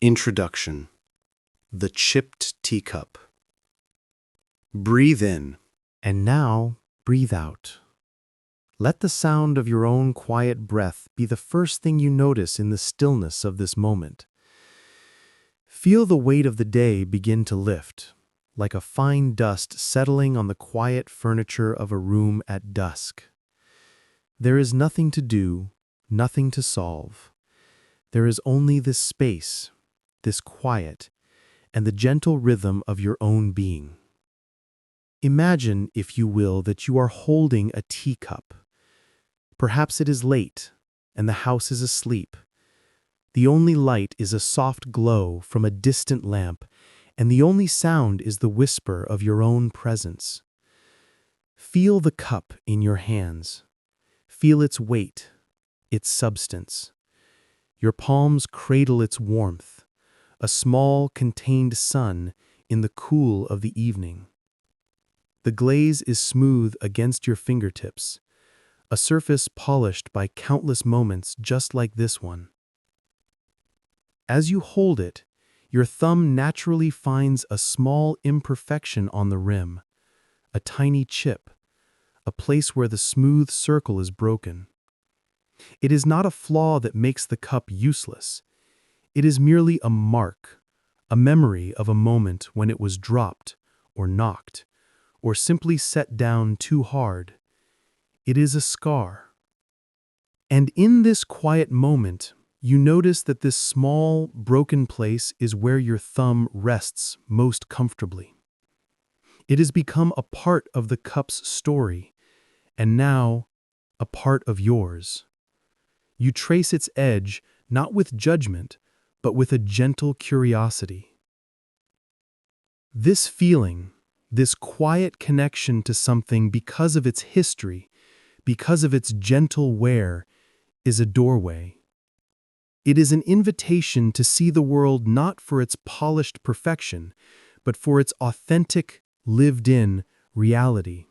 Introduction. The Chipped Teacup. Breathe in. And now, breathe out. Let the sound of your own quiet breath be the first thing you notice in the stillness of this moment. Feel the weight of the day begin to lift, like a fine dust settling on the quiet furniture of a room at dusk. There is nothing to do, nothing to solve. There is only this space, this quiet, and the gentle rhythm of your own being. Imagine, if you will, that you are holding a teacup. Perhaps it is late, and the house is asleep. The only light is a soft glow from a distant lamp, and the only sound is the whisper of your own presence. Feel the cup in your hands. Feel its weight, its substance. Your palms cradle its warmth, a small, contained sun in the cool of the evening. The glaze is smooth against your fingertips, a surface polished by countless moments just like this one. As you hold it, your thumb naturally finds a small imperfection on the rim, a tiny chip, a place where the smooth circle is broken. It is not a flaw that makes the cup useless. It is merely a mark, a memory of a moment when it was dropped or knocked, or simply set down too hard. It is a scar. And in this quiet moment, you notice that this small, broken place is where your thumb rests most comfortably. It has become a part of the cup's story, and now a part of yours. You trace its edge not with judgment, but with a gentle curiosity. This feeling, this quiet connection to something because of its history, because of its gentle wear, is a doorway. It is an invitation to see the world not for its polished perfection, but for its authentic, lived-in reality.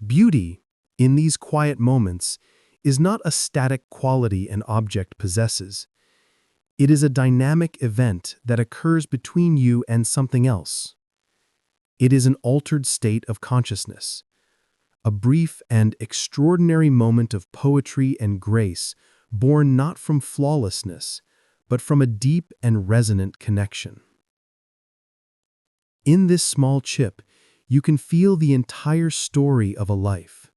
Beauty, in these quiet moments, is not a static quality an object possesses. It is a dynamic event that occurs between you and something else. It is an altered state of consciousness, a brief and extraordinary moment of poetry and grace born not from flawlessness, but from a deep and resonant connection. In this small chip, you can feel the entire story of a life.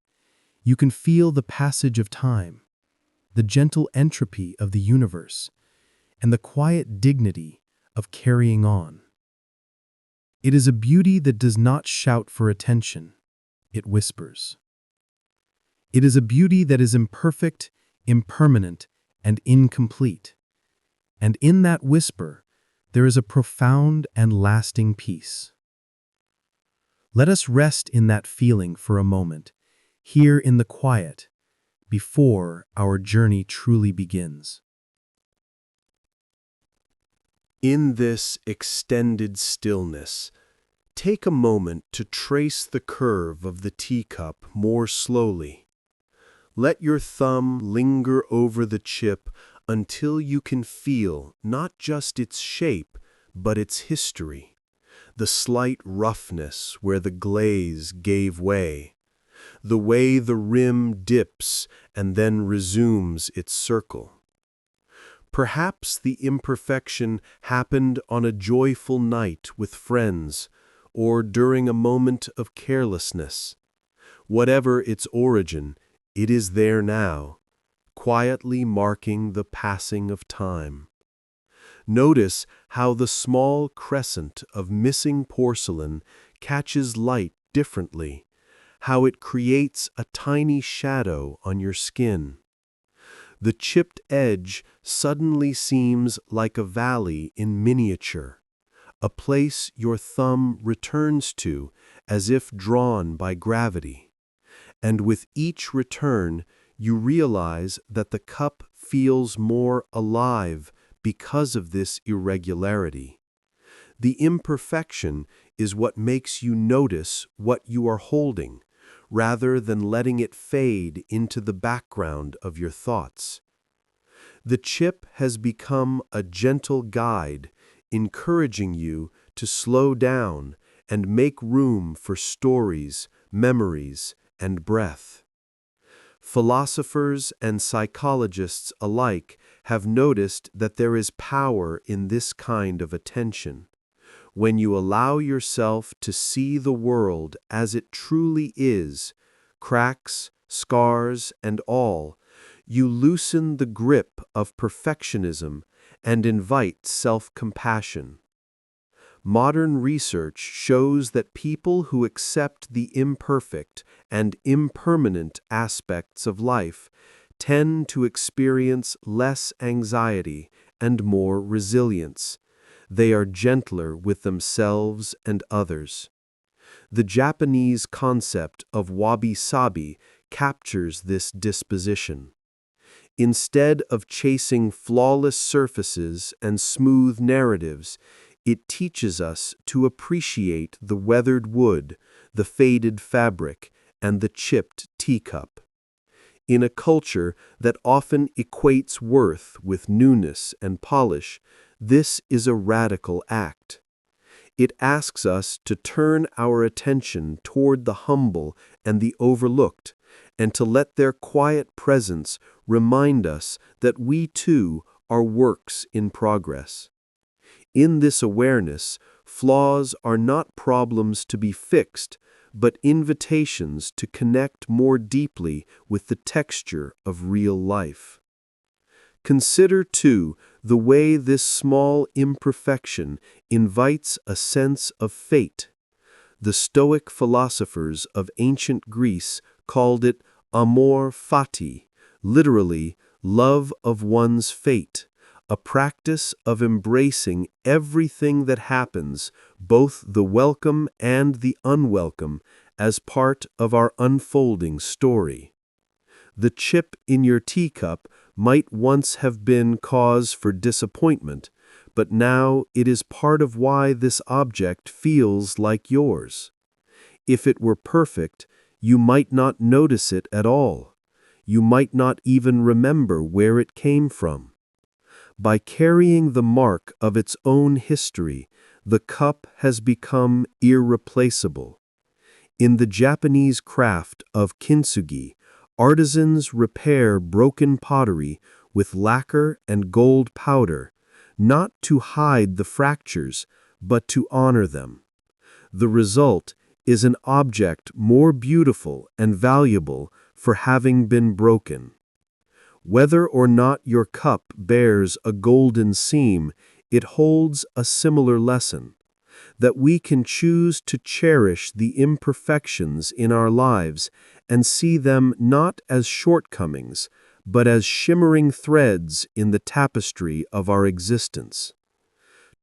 You can feel the passage of time, the gentle entropy of the universe, and the quiet dignity of carrying on. It is a beauty that does not shout for attention, it whispers. It is a beauty that is imperfect, impermanent, and incomplete. And in that whisper, there is a profound and lasting peace. Let us rest in that feeling for a moment, here in the quiet, before our journey truly begins. In this extended stillness, take a moment to trace the curve of the teacup more slowly. Let your thumb linger over the chip until you can feel not just its shape, but its history, the slight roughness where the glaze gave way, the way the rim dips and then resumes its circle. Perhaps the imperfection happened on a joyful night with friends, or during a moment of carelessness. Whatever its origin, it is there now, quietly marking the passing of time. Notice how the small crescent of missing porcelain catches light differently, how it creates a tiny shadow on your skin. The chipped edge suddenly seems like a valley in miniature, a place your thumb returns to as if drawn by gravity. And with each return, you realize that the cup feels more alive because of this irregularity. The imperfection is what makes you notice what you are holding, rather than letting it fade into the background of your thoughts. The chip has become a gentle guide, encouraging you to slow down and make room for stories, memories, and breath. Philosophers and psychologists alike have noticed that there is power in this kind of attention. When you allow yourself to see the world as it truly is, cracks, scars, and all, you loosen the grip of perfectionism and invite self-compassion. Modern research shows that people who accept the imperfect and impermanent aspects of life tend to experience less anxiety and more resilience. They are gentler with themselves and others. The Japanese concept of Wabi Sabi captures this disposition. Instead of chasing flawless surfaces and smooth narratives, it teaches us to appreciate the weathered wood, the faded fabric, and the chipped teacup. In a culture that often equates worth with newness and polish, this is a radical act. It asks us to turn our attention toward the humble and the overlooked, and to let their quiet presence remind us that we too are works in progress. In this awareness, flaws are not problems to be fixed, but invitations to connect more deeply with the texture of real life. Consider, too, the way this small imperfection invites a sense of fate. The Stoic philosophers of ancient Greece called it amor fati, literally, love of one's fate, a practice of embracing everything that happens, both the welcome and the unwelcome, as part of our unfolding story. The chip in your teacup might once have been cause for disappointment, but now it is part of why this object feels like yours. If it were perfect, you might not notice it at all. You might not even remember where it came from. By carrying the mark of its own history, the cup has become irreplaceable. In the Japanese craft of Kintsugi, artisans repair broken pottery with lacquer and gold powder, not to hide the fractures, but to honor them. The result is an object more beautiful and valuable for having been broken. Whether or not your cup bears a golden seam, it holds a similar lesson, that we can choose to cherish the imperfections in our lives and see them not as shortcomings, but as shimmering threads in the tapestry of our existence.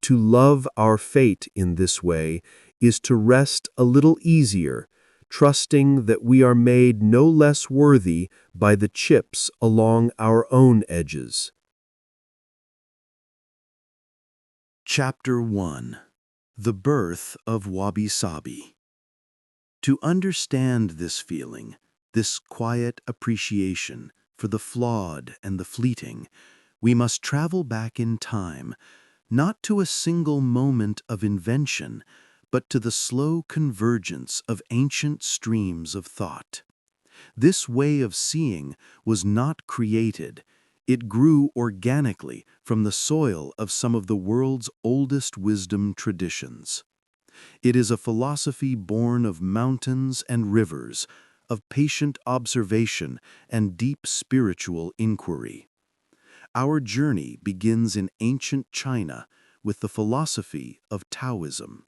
To love our fate in this way is to rest a little easier, trusting that we are made no less worthy by the chips along our own edges. Chapter 1. The Birth of Wabi Sabi. To understand this feeling, this quiet appreciation for the flawed and the fleeting, we must travel back in time, not to a single moment of invention, but to the slow convergence of ancient streams of thought. This way of seeing was not created. It grew organically from the soil of some of the world's oldest wisdom traditions. It is a philosophy born of mountains and rivers, of patient observation and deep spiritual inquiry. Our journey begins in ancient China with the philosophy of Taoism.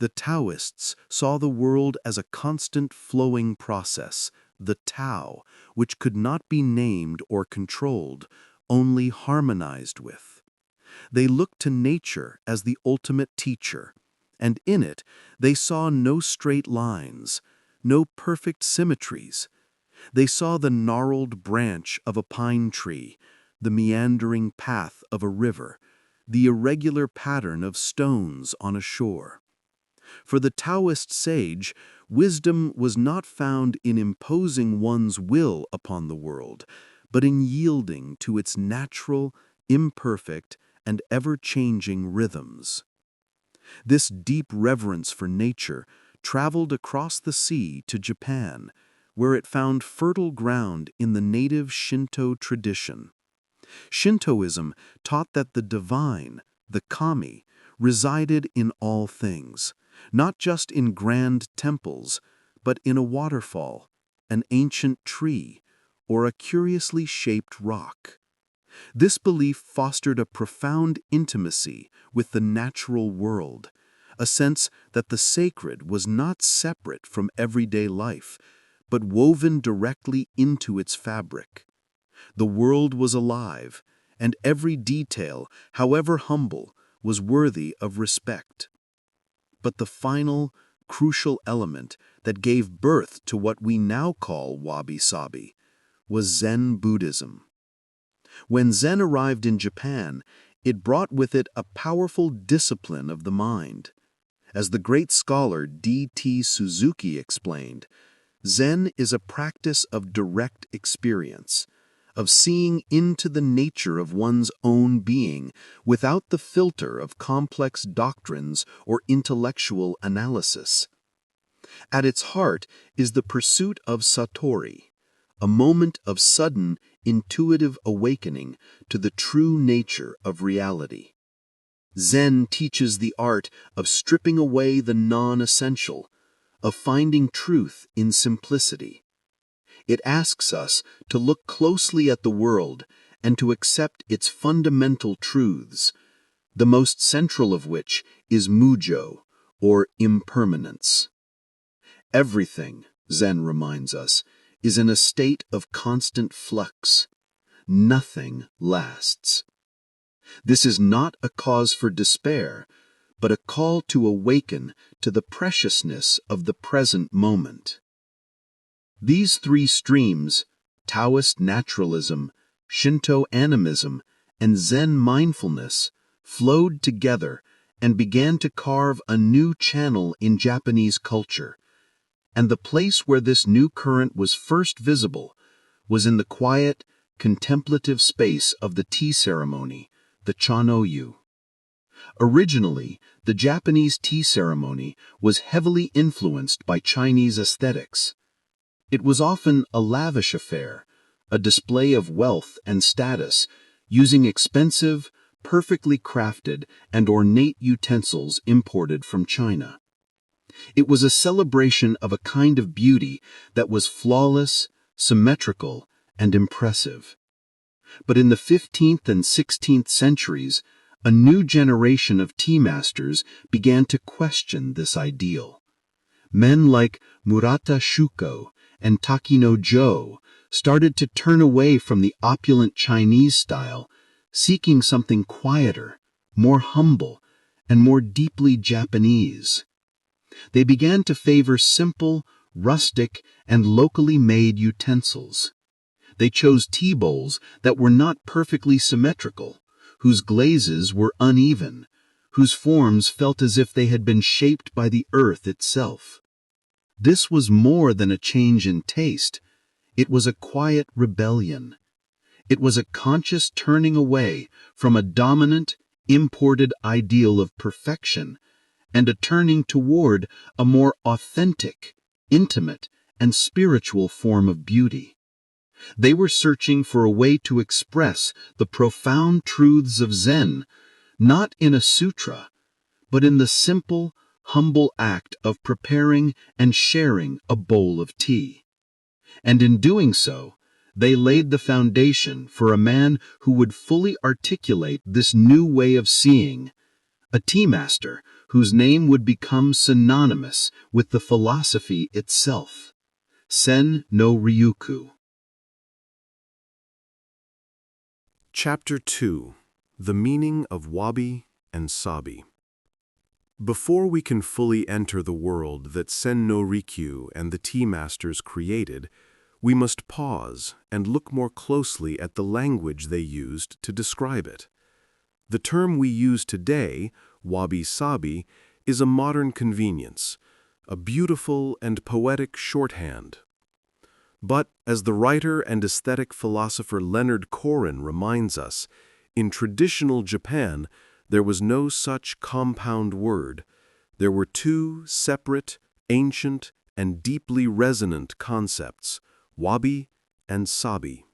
The Taoists saw the world as a constant flowing process, the Tao, which could not be named or controlled, only harmonized with. They looked to nature as the ultimate teacher, and in it they saw no straight lines, no perfect symmetries. They saw the gnarled branch of a pine tree, the meandering path of a river, the irregular pattern of stones on a shore. For the Taoist sage, wisdom was not found in imposing one's will upon the world, but in yielding to its natural, imperfect, and ever-changing rhythms. This deep reverence for nature traveled across the sea to Japan, where it found fertile ground in the native Shintō tradition. Shintoism taught that the divine, the kami, resided in all things, not just in grand temples, but in a waterfall, an ancient tree, or a curiously shaped rock. This belief fostered a profound intimacy with the natural world, a sense that the sacred was not separate from everyday life, but woven directly into its fabric. The world was alive, and every detail, however humble, was worthy of respect. But the final, crucial element that gave birth to what we now call Wabi Sabi was Zen Buddhism. When Zen arrived in Japan, it brought with it a powerful discipline of the mind. As the great scholar D.T. Suzuki explained, Zen is a practice of direct experience, of seeing into the nature of one's own being without the filter of complex doctrines or intellectual analysis. At its heart is the pursuit of satori, a moment of sudden, intuitive awakening to the true nature of reality. Zen teaches the art of stripping away the non-essential, of finding truth in simplicity. It asks us to look closely at the world and to accept its fundamental truths, the most central of which is mujo, or impermanence. Everything, Zen reminds us, is in a state of constant flux. Nothing lasts. This is not a cause for despair, but a call to awaken to the preciousness of the present moment. These three streams, Taoist naturalism, Shintō animism, and Zen mindfulness, flowed together and began to carve a new channel in Japanese culture. And the place where this new current was first visible was in the quiet, contemplative space of the tea ceremony, the Chanoyu. Originally, the Japanese tea ceremony was heavily influenced by Chinese aesthetics. It was often a lavish affair, a display of wealth and status, using expensive, perfectly crafted, and ornate utensils imported from China. It was a celebration of a kind of beauty that was flawless, symmetrical, and impressive. But in the 15th and 16th centuries, a new generation of tea masters began to question this ideal. Men like Murata Shuko and Takino-jo started to turn away from the opulent Chinese style, seeking something quieter, more humble, and more deeply Japanese. They began to favor simple, rustic, and locally made utensils. They chose tea bowls that were not perfectly symmetrical, whose glazes were uneven, whose forms felt as if they had been shaped by the earth itself. This was more than a change in taste. It was a quiet rebellion. It was a conscious turning away from a dominant, imported ideal of perfection and a turning toward a more authentic, intimate, and spiritual form of beauty. They were searching for a way to express the profound truths of Zen, not in a sutra, but in the simple, humble act of preparing and sharing a bowl of tea. And in doing so, they laid the foundation for a man who would fully articulate this new way of seeing, a tea master whose name would become synonymous with the philosophy itself, Sen no Ryuku. Chapter 2. The Meaning of Wabi and Sabi. Before we can fully enter the world that Sen no Rikyu and the tea masters created, we must pause and look more closely at the language they used to describe it. The term we use today, Wabi Sabi, is a modern convenience, a beautiful and poetic shorthand. But, as the writer and aesthetic philosopher Leonard Cohen reminds us, in traditional Japan, there was no such compound word. There were two separate, ancient, and deeply resonant concepts, Wabi and Sabi.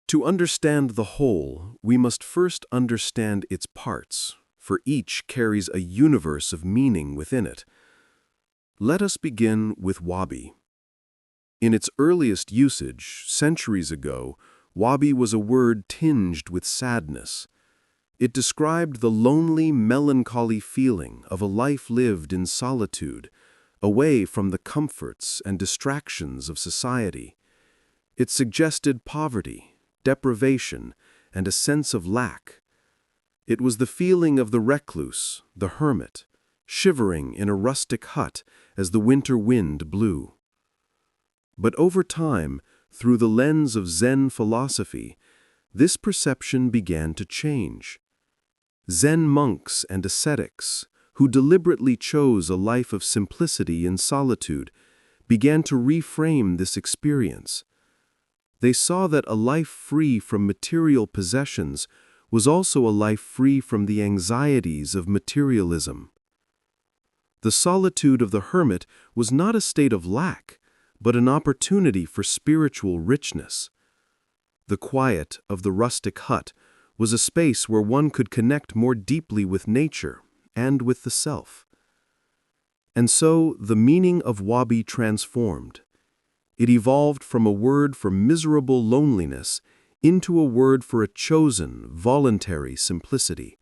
To understand the whole, we must first understand its parts, for each carries a universe of meaning within it. Let us begin with Wabi. In its earliest usage, centuries ago, Wabi was a word tinged with sadness. It described the lonely, melancholy feeling of a life lived in solitude, away from the comforts and distractions of society. It suggested poverty, deprivation, and a sense of lack. It was the feeling of the recluse, the hermit, shivering in a rustic hut as the winter wind blew. But over time, through the lens of Zen philosophy, this perception began to change. Zen monks and ascetics, who deliberately chose a life of simplicity and solitude, began to reframe this experience. They saw that a life free from material possessions was also a life free from the anxieties of materialism. The solitude of the hermit was not a state of lack, but an opportunity for spiritual richness. The quiet of the rustic hut was a space where one could connect more deeply with nature and with the self. And so the meaning of Wabi transformed. It evolved from a word for miserable loneliness into a word for a chosen, voluntary simplicity.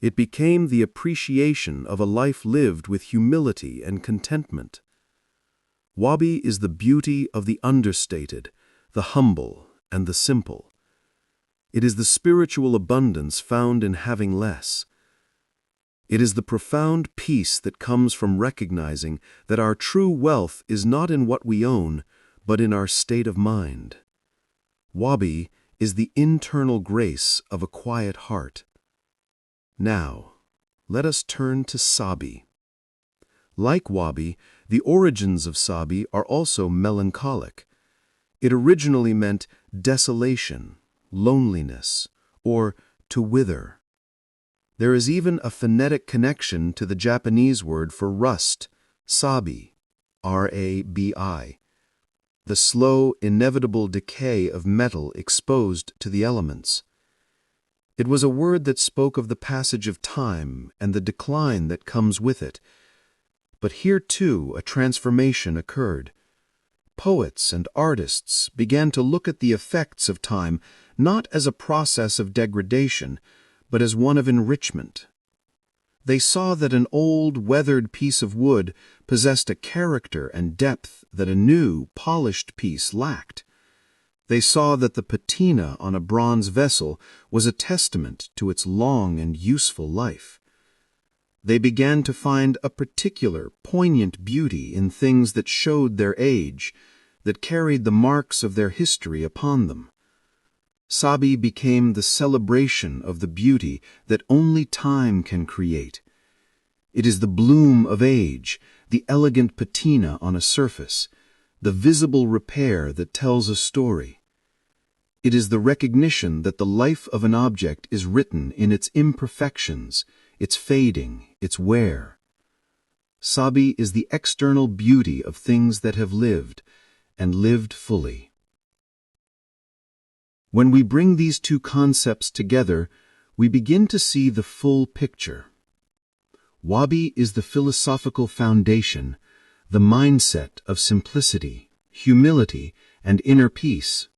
It became the appreciation of a life lived with humility and contentment. Wabi is the beauty of the understated, the humble, and the simple. It is the spiritual abundance found in having less. It is the profound peace that comes from recognizing that our true wealth is not in what we own, but in our state of mind. Wabi is the internal grace of a quiet heart. Now, let us turn to Sabi. Like Wabi, the origins of Sabi are also melancholic. It originally meant desolation, loneliness, or to wither. There is even a phonetic connection to the Japanese word for rust, sabi, R-A-B-I, the slow, inevitable decay of metal exposed to the elements. It was a word that spoke of the passage of time and the decline that comes with it. But here, too, a transformation occurred. Poets and artists began to look at the effects of time not as a process of degradation, but as one of enrichment. They saw that an old, weathered piece of wood possessed a character and depth that a new, polished piece lacked. They saw that the patina on a bronze vessel was a testament to its long and useful life. They began to find a particular, poignant beauty in things that showed their age, that carried the marks of their history upon them. Sabi became the celebration of the beauty that only time can create. It is the bloom of age, the elegant patina on a surface, the visible repair that tells a story. It is the recognition that the life of an object is written in its imperfections, its fading, its wear. Sabi is the external beauty of things that have lived, and lived fully. When we bring these two concepts together, we begin to see the full picture. Wabi is the philosophical foundation, the mindset of simplicity, humility, and inner peace.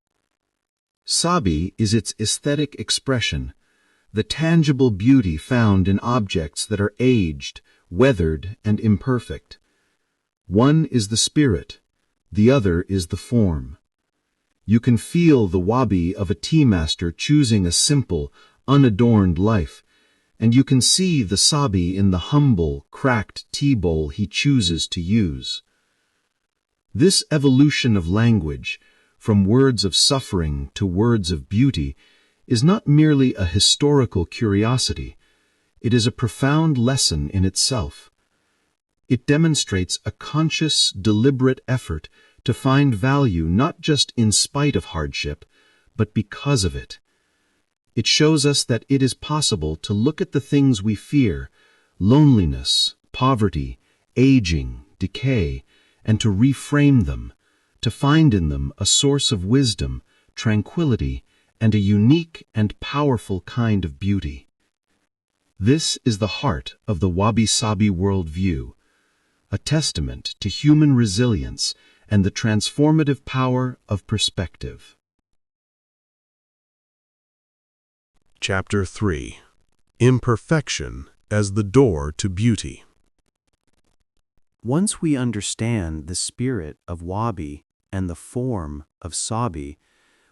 Sabi is its aesthetic expression, the tangible beauty found in objects that are aged, weathered, and imperfect. One is the spirit, the other is the form. You can feel the Wabi of a tea master choosing a simple, unadorned life, and you can see the Sabi in the humble, cracked tea bowl he chooses to use. This evolution of language, from words of suffering to words of beauty, is not merely a historical curiosity. It is a profound lesson in itself. It demonstrates a conscious, deliberate effort to find value not just in spite of hardship, but because of it. It shows us that it is possible to look at the things we fear, loneliness, poverty, aging, decay, and to reframe them, to find in them a source of wisdom, tranquility, and a unique and powerful kind of beauty. This is the heart of the Wabi Sabi worldview, a testament to human resilience and the transformative power of perspective. Chapter 3. Imperfection as the Door to Beauty. Once we understand the spirit of Wabi and the form of Sabi,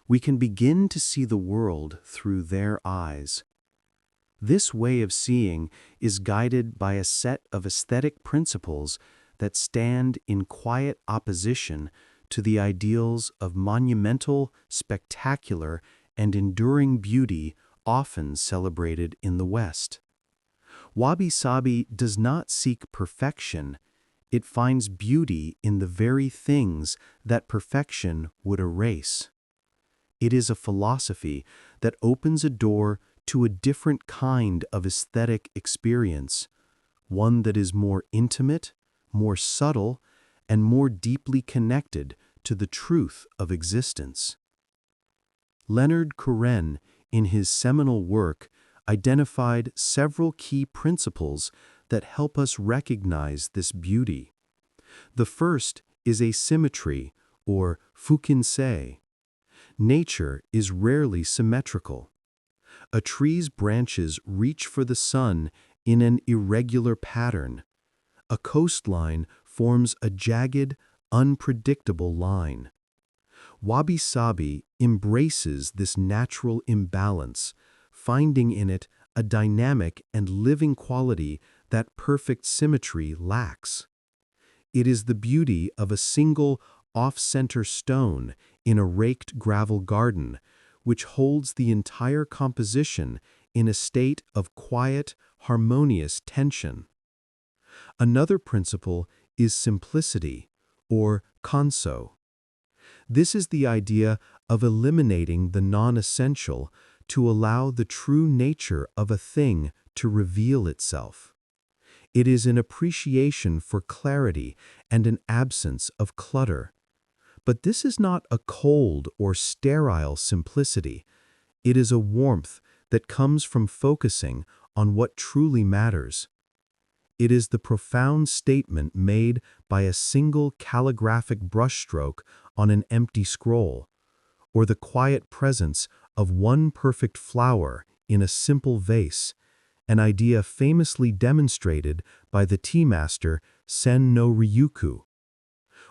we can begin to see the world through their eyes. This way of seeing is guided by a set of aesthetic principles that stand in quiet opposition to the ideals of monumental, spectacular, and enduring beauty often celebrated in the West. Wabi Sabi does not seek perfection. It finds beauty in the very things that perfection would erase. It is a philosophy that opens a door to a different kind of aesthetic experience, one that is more intimate, more subtle, and more deeply connected to the truth of existence. Leonard Cohen, in his seminal work, identified several key principles that help us recognize this beauty. The first is asymmetry, or fukinsei. Nature is rarely symmetrical. A tree's branches reach for the sun in an irregular pattern. A coastline forms a jagged, unpredictable line. Wabi Sabi embraces this natural imbalance, finding in it a dynamic and living quality that perfect symmetry lacks. It is the beauty of a single off-center stone in a raked gravel garden, which holds the entire composition in a state of quiet, harmonious tension. Another principle is simplicity, or kanso. This is the idea of eliminating the non-essential to allow the true nature of a thing to reveal itself. It is an appreciation for clarity and an absence of clutter. But this is not a cold or sterile simplicity. It is a warmth that comes from focusing on what truly matters. It is the profound statement made by a single calligraphic brushstroke on an empty scroll, or the quiet presence of one perfect flower in a simple vase, an idea famously demonstrated by the tea master Sen no Ryuku.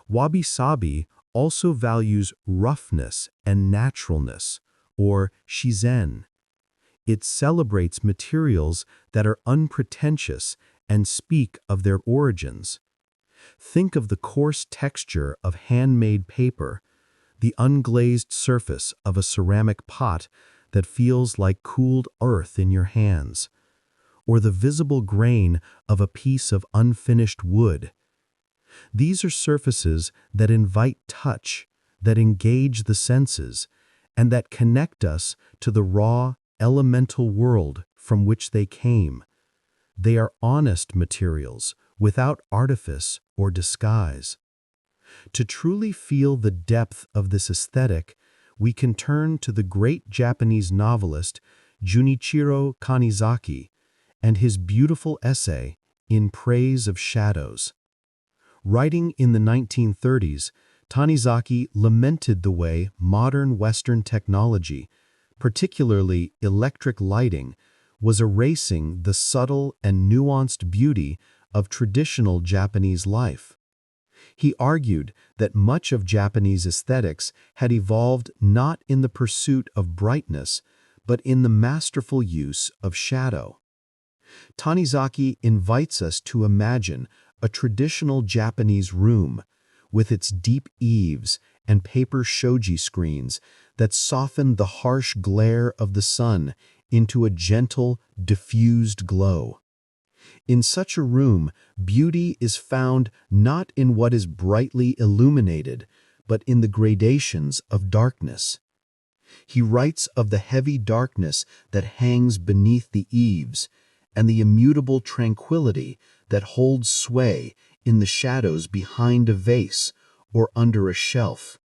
Wabi Sabi also values roughness and naturalness, or shizen. It celebrates materials that are unpretentious and speak of their origins. Think of the coarse texture of handmade paper, the unglazed surface of a ceramic pot that feels like cooled earth in your hands, or the visible grain of a piece of unfinished wood. These are surfaces that invite touch, that engage the senses, and that connect us to the raw, elemental world from which they came. They are honest materials, without artifice or disguise. To truly feel the depth of this aesthetic, we can turn to the great Japanese novelist Junichiro Kanizaki and his beautiful essay, In Praise of Shadows. Writing in the 1930s, Tanizaki lamented the way modern Western technology, particularly electric lighting, was erasing the subtle and nuanced beauty of traditional Japanese life. He argued that much of Japanese aesthetics had evolved not in the pursuit of brightness, but in the masterful use of shadow. Tanizaki invites us to imagine a traditional Japanese room, with its deep eaves and paper shoji screens that soften the harsh glare of the sun into a gentle, diffused glow. In such a room, beauty is found not in what is brightly illuminated, but in the gradations of darkness. He writes of the heavy darkness that hangs beneath the eaves and the immutable tranquility that holds sway in the shadows behind a vase or under a shelf.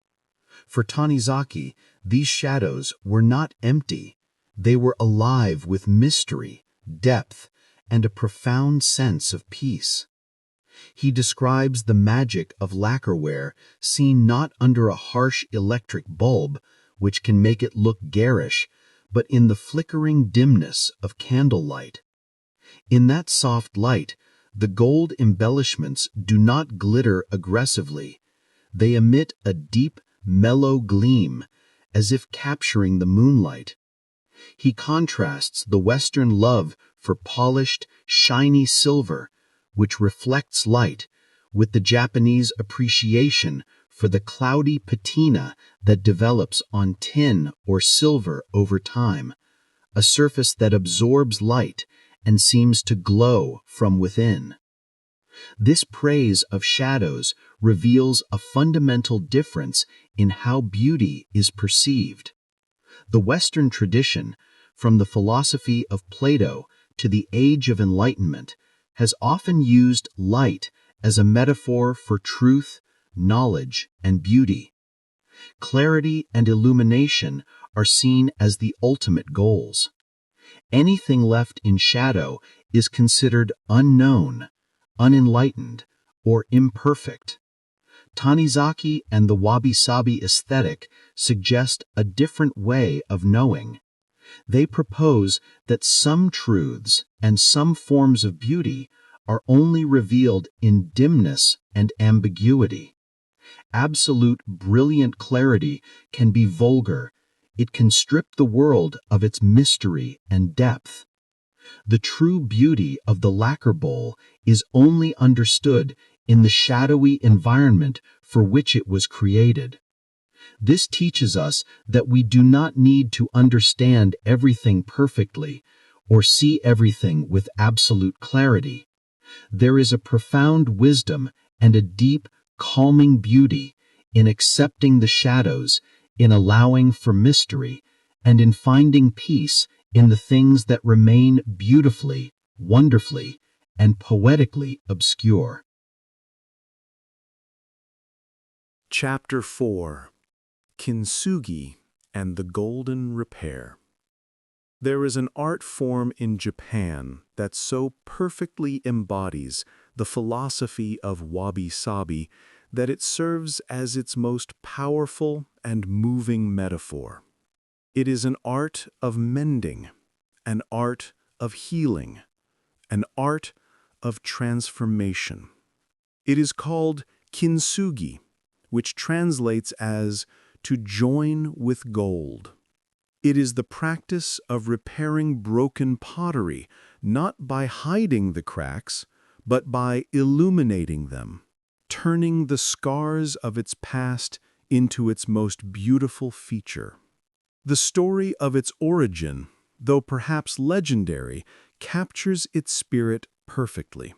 For Tanizaki, these shadows were not empty. They were alive with mystery, depth, and a profound sense of peace. He describes the magic of lacquerware seen not under a harsh electric bulb, which can make it look garish, but in the flickering dimness of candlelight. In that soft light, the gold embellishments do not glitter aggressively. They emit a deep, mellow gleam, as if capturing the moonlight. He contrasts the Western love for polished, shiny silver, which reflects light, with the Japanese appreciation for the cloudy patina that develops on tin or silver over time, a surface that absorbs light and seems to glow from within. This praise of shadows reveals a fundamental difference in how beauty is perceived. The Western tradition, from the philosophy of Plato to the Age of Enlightenment, has often used light as a metaphor for truth, knowledge, and beauty. Clarity and illumination are seen as the ultimate goals. Anything left in shadow is considered unknown, unenlightened, or imperfect. Tanizaki and the Wabi Sabi aesthetic suggest a different way of knowing. They propose that some truths and some forms of beauty are only revealed in dimness and ambiguity. Absolute brilliant clarity can be vulgar. It can strip the world of its mystery and depth. The true beauty of the lacquer bowl is only understood in the shadowy environment for which it was created. This teaches us that we do not need to understand everything perfectly or see everything with absolute clarity. There is a profound wisdom and a deep, calming beauty in accepting the shadows, in allowing for mystery, and in finding peace in the things that remain beautifully, wonderfully, and poetically obscure. Chapter 4. Kintsugi and the Golden Repair. There is an art form in Japan that so perfectly embodies the philosophy of Wabi Sabi that it serves as its most powerful and moving metaphor. It is an art of mending, an art of healing, an art of transformation. It is called Kintsugi, which translates as to join with gold. It is the practice of repairing broken pottery, not by hiding the cracks, but by illuminating them, turning the scars of its past into its most beautiful feature. The story of its origin, though perhaps legendary, captures its spirit perfectly.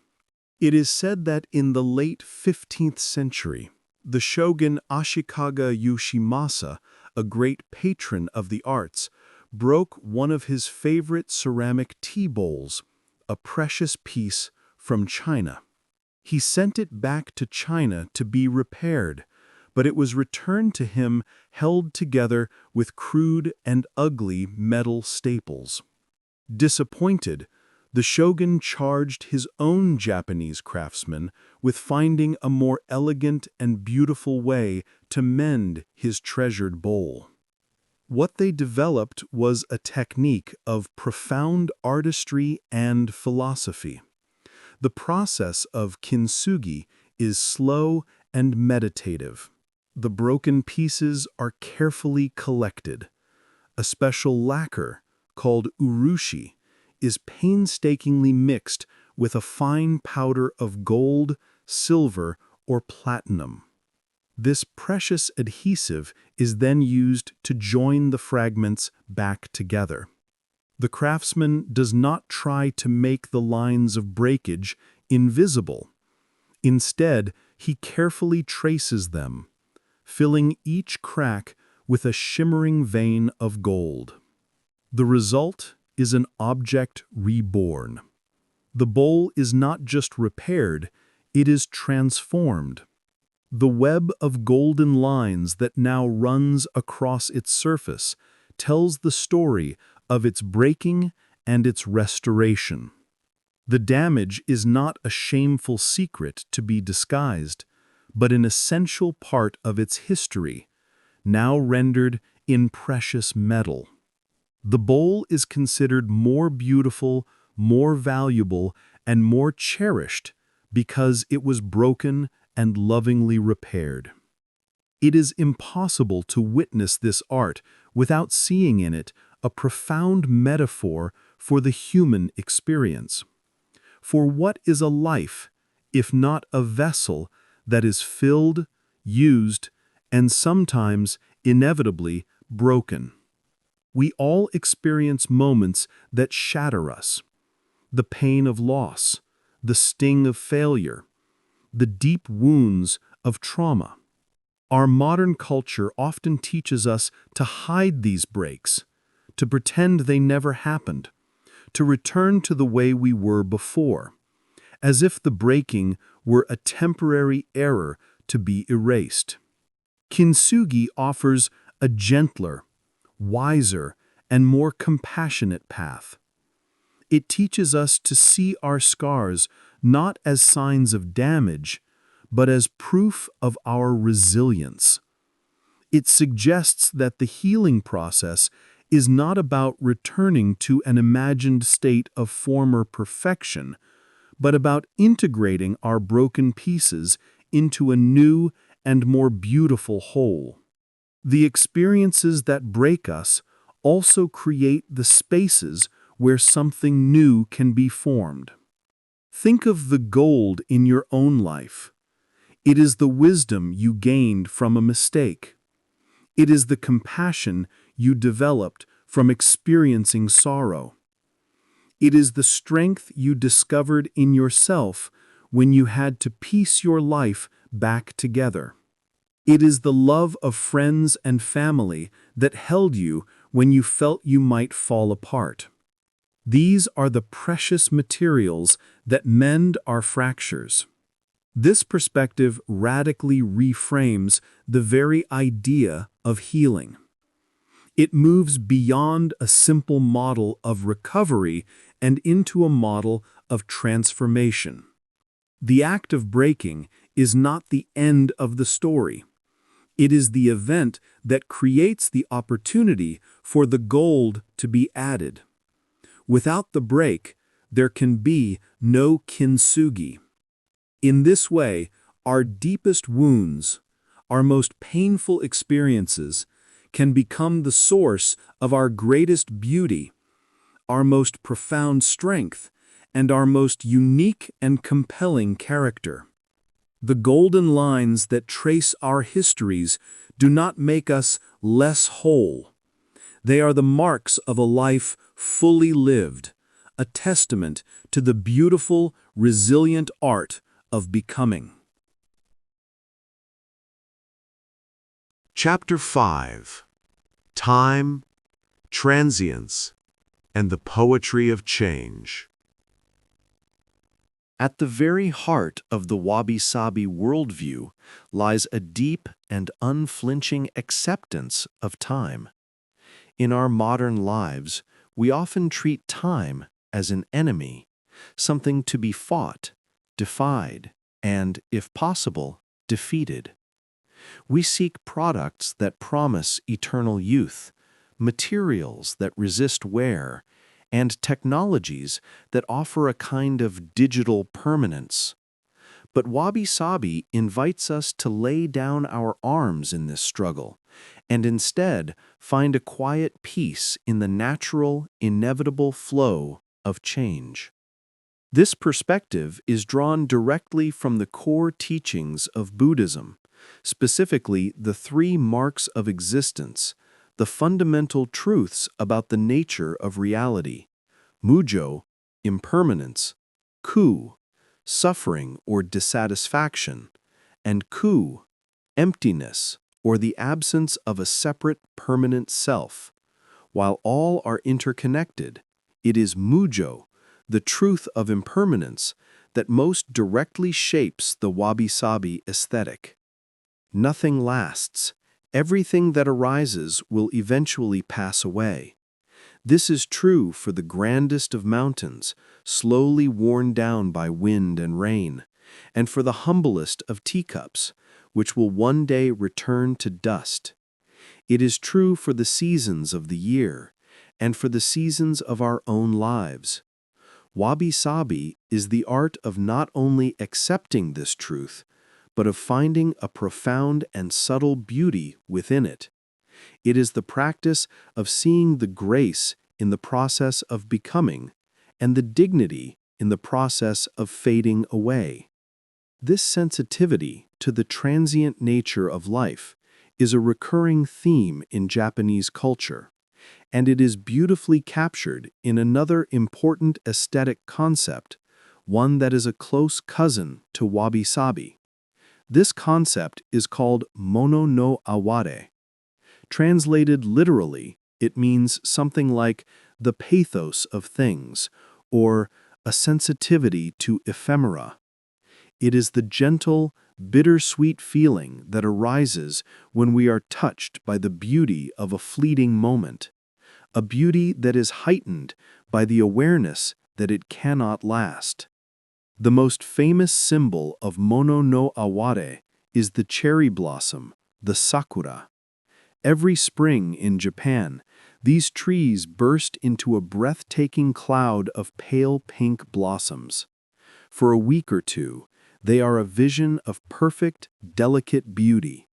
It is said that in the late 15th century, the shogun Ashikaga Yoshimasa, a great patron of the arts, broke one of his favorite ceramic tea bowls, a precious piece from China. He sent it back to China to be repaired, but it was returned to him held together with crude and ugly metal staples. Disappointed, the shogun charged his own Japanese craftsmen with finding a more elegant and beautiful way to mend his treasured bowl. What they developed was a technique of profound artistry and philosophy. The process of kintsugi is slow and meditative. The broken pieces are carefully collected. A special lacquer, called urushi, is painstakingly mixed with a fine powder of gold, silver, or platinum. This precious adhesive is then used to join the fragments back together. The craftsman does not try to make the lines of breakage invisible. Instead, he carefully traces them, filling each crack with a shimmering vein of gold. The result is an object reborn. The bowl is not just repaired, it is transformed. The web of golden lines that now runs across its surface tells the story of its breaking and its restoration. The damage is not a shameful secret to be disguised, but an essential part of its history, now rendered in precious metal. The bowl is considered more beautiful, more valuable, and more cherished because it was broken and lovingly repaired. It is impossible to witness this art without seeing in it a profound metaphor for the human experience. For what is a life, if not a vessel that is filled, used, and sometimes, inevitably, broken? We all experience moments that shatter us. The pain of loss, the sting of failure, the deep wounds of trauma. Our modern culture often teaches us to hide these breaks, to pretend they never happened, to return to the way we were before, as if the breaking were a temporary error to be erased. Kintsugi offers a gentler, wiser, and more compassionate path. It teaches us to see our scars not as signs of damage, but as proof of our resilience. It suggests that the healing process is not about returning to an imagined state of former perfection, but about integrating our broken pieces into a new and more beautiful whole. The experiences that break us also create the spaces where something new can be formed. Think of the gold in your own life. It is the wisdom you gained from a mistake. It is the compassion you developed from experiencing sorrow. It is the strength you discovered in yourself when you had to piece your life back together. It is the love of friends and family that held you when you felt you might fall apart. These are the precious materials that mend our fractures. This perspective radically reframes the very idea of healing. It moves beyond a simple model of recovery and into a model of transformation. The act of breaking is not the end of the story. It is the event that creates the opportunity for the gold to be added. Without the break, there can be no kintsugi. In this way, our deepest wounds, our most painful experiences, can become the source of our greatest beauty, our most profound strength, and our most unique and compelling character. The golden lines that trace our histories do not make us less whole. They are the marks of a life fully lived, a testament to the beautiful, resilient art of becoming. Chapter 5: Time, Transience, and the Poetry of Change. At the very heart of the Wabi Sabi worldview lies a deep and unflinching acceptance of time. In our modern lives, we often treat time as an enemy, something to be fought, defied, and, if possible, defeated. We seek products that promise eternal youth, materials that resist wear, and technologies that offer a kind of digital permanence. But Wabi Sabi invites us to lay down our arms in this struggle, and instead find a quiet peace in the natural, inevitable flow of change. This perspective is drawn directly from the core teachings of Buddhism, specifically the 3 marks of existence, the fundamental truths about the nature of reality: mujo, impermanence; ku, suffering or dissatisfaction; and ku, emptiness or the absence of a separate, permanent self. While all are interconnected, it is mujo, the truth of impermanence, that most directly shapes the Wabi Sabi aesthetic. Nothing lasts. Everything that arises will eventually pass away. This is true for the grandest of mountains, slowly worn down by wind and rain, and for the humblest of teacups, which will one day return to dust. It is true for the seasons of the year, and for the seasons of our own lives. Wabi Sabi is the art of not only accepting this truth, but of finding a profound and subtle beauty within it. It is the practice of seeing the grace in the process of becoming, and the dignity in the process of fading away. This sensitivity to the transient nature of life is a recurring theme in Japanese culture, and it is beautifully captured in another important aesthetic concept, one that is a close cousin to Wabi Sabi. This concept is called mono no aware. Translated literally, it means something like the pathos of things, or a sensitivity to ephemera. It is the gentle, bittersweet feeling that arises when we are touched by the beauty of a fleeting moment, a beauty that is heightened by the awareness that it cannot last. The most famous symbol of mono no aware is the cherry blossom, the sakura. Every spring in Japan, these trees burst into a breathtaking cloud of pale pink blossoms. For a week or two, they are a vision of perfect, delicate beauty.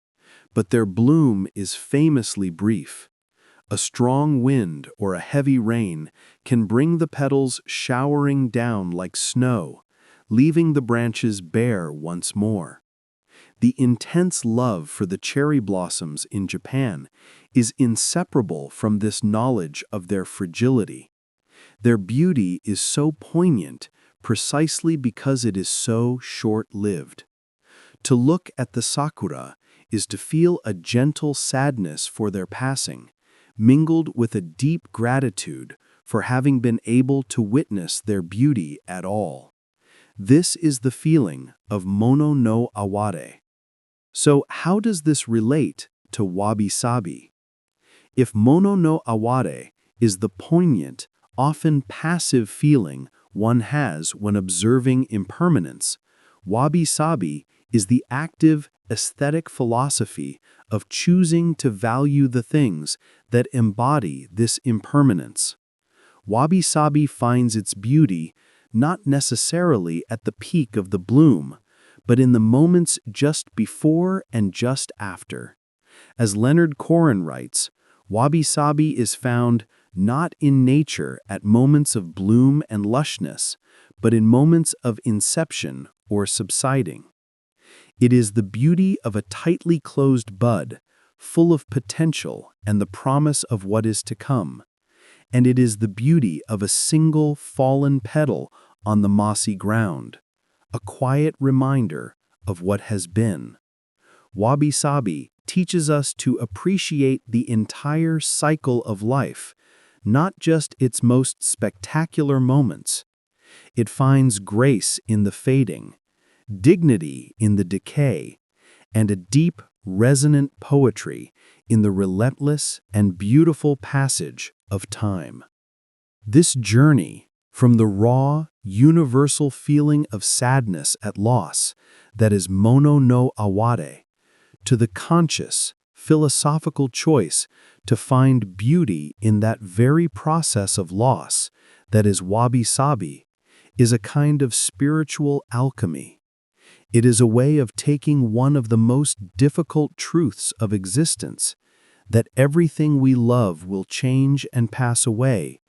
But their bloom is famously brief. A strong wind or a heavy rain can bring the petals showering down like snow, leaving the branches bare once more. The intense love for the cherry blossoms in Japan is inseparable from this knowledge of their fragility. Their beauty is so poignant precisely because it is so short-lived. To look at the sakura is to feel a gentle sadness for their passing, mingled with a deep gratitude for having been able to witness their beauty at all. This is the feeling of mono no aware. So how does this relate to Wabi Sabi? If mono no aware is the poignant, often passive feeling one has when observing impermanence, Wabi Sabi is the active, aesthetic philosophy of choosing to value the things that embody this impermanence. Wabi Sabi finds its beauty not necessarily at the peak of the bloom, but in the moments just before and just after. As Leonard Cohen writes, Wabi Sabi is found not in nature at moments of bloom and lushness, but in moments of inception or subsiding. It is the beauty of a tightly closed bud, full of potential and the promise of what is to come. And it is the beauty of a single fallen petal on the mossy ground, a quiet reminder of what has been. Wabi Sabi teaches us to appreciate the entire cycle of life, not just its most spectacular moments. It finds grace in the fading, dignity in the decay, and a deep, resonant poetry in the relentless and beautiful passage of time. This journey, from the raw, universal feeling of sadness at loss that is mono no aware, to the conscious, philosophical choice to find beauty in that very process of loss that is Wabi Sabi, is a kind of spiritual alchemy. It is a way of taking one of the most difficult truths of existence, that everything we love will change and pass away,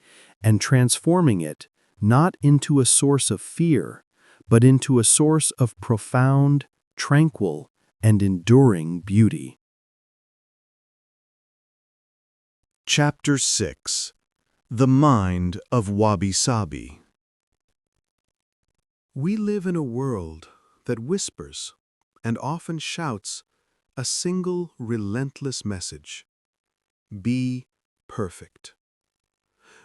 and transforming it not into a source of fear, but into a source of profound, tranquil, and enduring beauty. Chapter 6. The Mind of Wabi Sabi. We live in a world that whispers and often shouts a single relentless message: be perfect.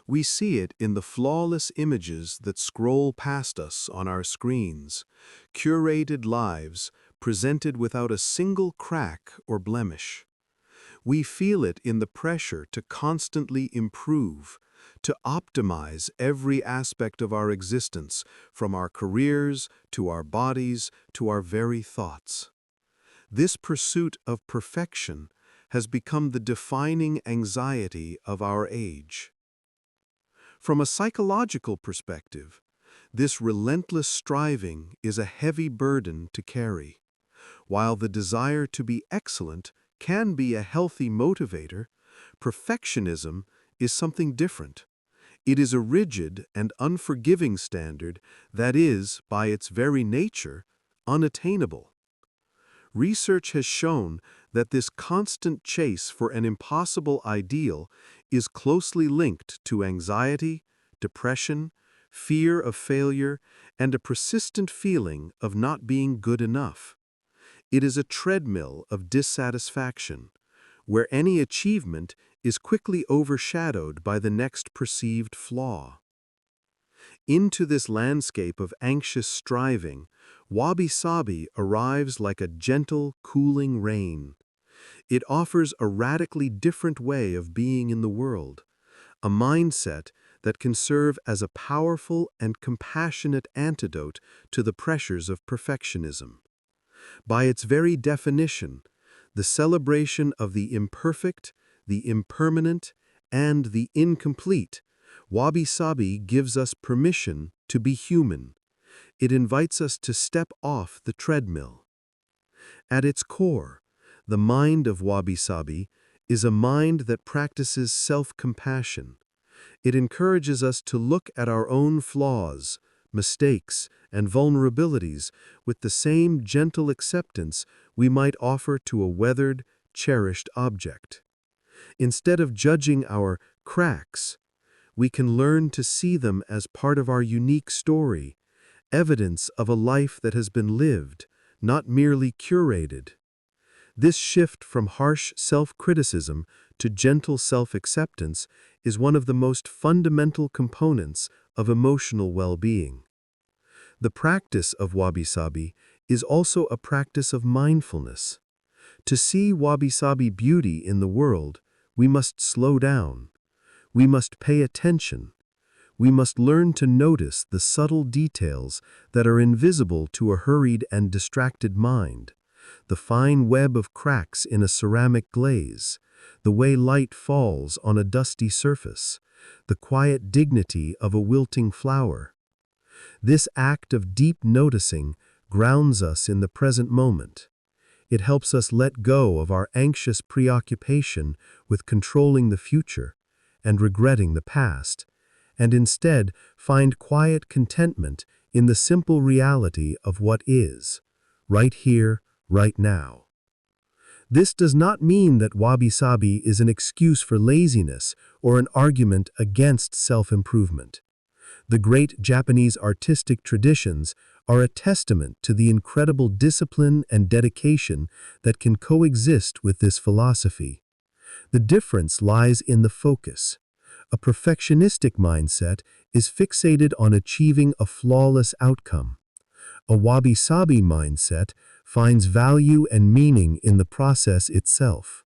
We see it in the flawless images that scroll past us on our screens, curated lives presented without a single crack or blemish. We feel it in the pressure to constantly improve, to optimize every aspect of our existence, from our careers to our bodies to our very thoughts. This pursuit of perfection has become the defining anxiety of our age. From a psychological perspective, this relentless striving is a heavy burden to carry. While the desire to be excellent can be a healthy motivator, perfectionism is something different. It is a rigid and unforgiving standard that is, by its very nature, unattainable. Research has shown that this constant chase for an impossible ideal is closely linked to anxiety, depression, fear of failure, and a persistent feeling of not being good enough. It is a treadmill of dissatisfaction, where any achievement is quickly overshadowed by the next perceived flaw. Into this landscape of anxious striving, Wabi Sabi arrives like a gentle, cooling rain. It offers a radically different way of being in the world, a mindset that can serve as a powerful and compassionate antidote to the pressures of perfectionism. By its very definition, the celebration of the imperfect, the impermanent, and the incomplete, Wabi Sabi gives us permission to be human. It invites us to step off the treadmill. At its core, the mind of Wabi Sabi is a mind that practices self-compassion. It encourages us to look at our own flaws, mistakes, and vulnerabilities with the same gentle acceptance we might offer to a weathered, cherished object. Instead of judging our cracks, we can learn to see them as part of our unique story, evidence of a life that has been lived, not merely curated. This shift from harsh self-criticism to gentle self-acceptance is one of the most fundamental components of emotional well-being. The practice of Wabi Sabi is also a practice of mindfulness. To see Wabi Sabi beauty in the world, we must slow down. We must pay attention. We must learn to notice the subtle details that are invisible to a hurried and distracted mind. The fine web of cracks in a ceramic glaze, the way light falls on a dusty surface, the quiet dignity of a wilting flower. This act of deep noticing grounds us in the present moment. It helps us let go of our anxious preoccupation with controlling the future and regretting the past, and instead find quiet contentment in the simple reality of what is, right here, right now. This does not mean that Wabi Sabi is an excuse for laziness or an argument against self-improvement. The great Japanese artistic traditions are a testament to the incredible discipline and dedication that can coexist with this philosophy. The difference lies in the focus. A perfectionistic mindset is fixated on achieving a flawless outcome. A Wabi Sabi mindset finds value and meaning in the process itself.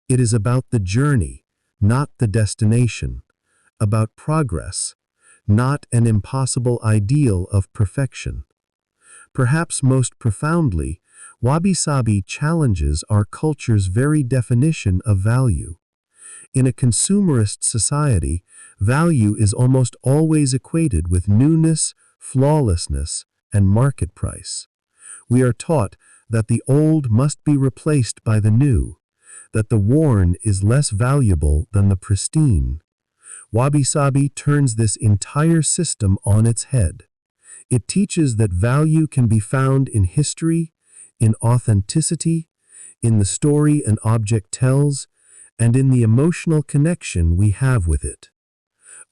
It is about the journey, not the destination, about progress, not an impossible ideal of perfection. Perhaps most profoundly, Wabi Sabi challenges our culture's very definition of value. In a consumerist society, value is almost always equated with newness, flawlessness, and market price. We are taught that the old must be replaced by the new, that the worn is less valuable than the pristine. Wabi Sabi turns this entire system on its head. It teaches that value can be found in history, in authenticity, in the story an object tells, and in the emotional connection we have with it.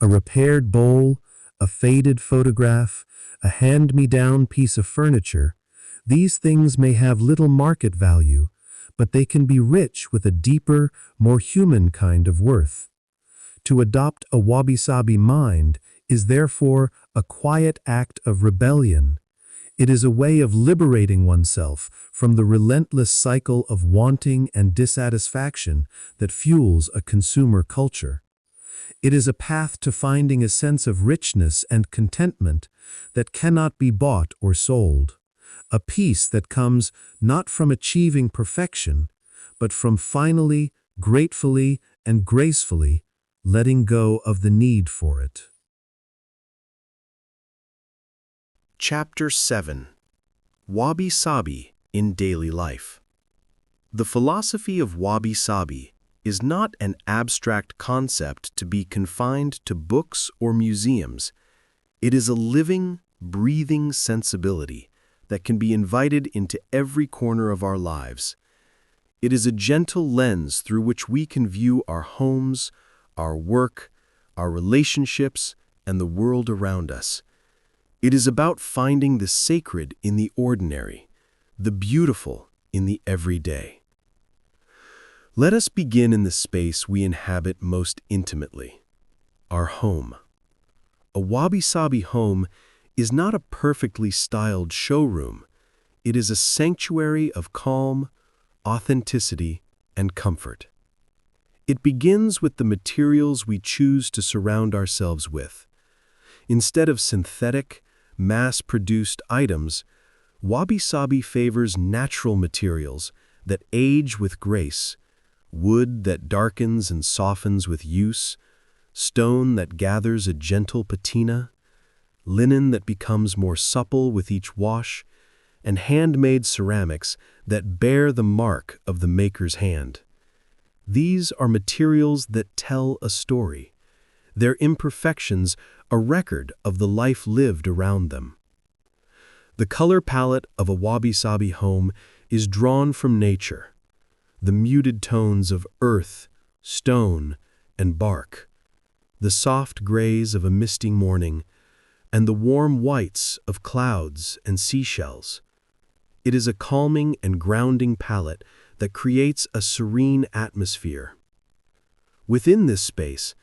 A repaired bowl, a faded photograph, a hand-me-down piece of furniture, these things may have little market value, but they can be rich with a deeper, more human kind of worth. To adopt a wabi-sabi mind is therefore a quiet act of rebellion. It is a way of liberating oneself from the relentless cycle of wanting and dissatisfaction that fuels a consumer culture. It is a path to finding a sense of richness and contentment that cannot be bought or sold. A peace that comes not from achieving perfection, but from finally, gratefully, and gracefully letting go of the need for it. Chapter 7. Wabi Sabi in Daily Life. The philosophy of Wabi Sabi is not an abstract concept to be confined to books or museums. It is a living, breathing sensibility that can be invited into every corner of our lives. It is a gentle lens through which we can view our homes, our work, our relationships, and the world around us. It is about finding the sacred in the ordinary, the beautiful in the everyday. Let us begin in the space we inhabit most intimately, our home. A wabi-sabi home is not a perfectly styled showroom. It is a sanctuary of calm, authenticity, and comfort. It begins with the materials we choose to surround ourselves with. Instead of synthetic, mass-produced items, Wabi Sabi favors natural materials that age with grace, wood that darkens and softens with use, stone that gathers a gentle patina, linen that becomes more supple with each wash, and handmade ceramics that bear the mark of the maker's hand. These are materials that tell a story, their imperfections a record of the life lived around them. The color palette of a wabi-sabi home is drawn from nature, the muted tones of earth, stone, and bark, the soft grays of a misty morning, and the warm whites of clouds and seashells. It is a calming and grounding palette that creates a serene atmosphere. Within this space,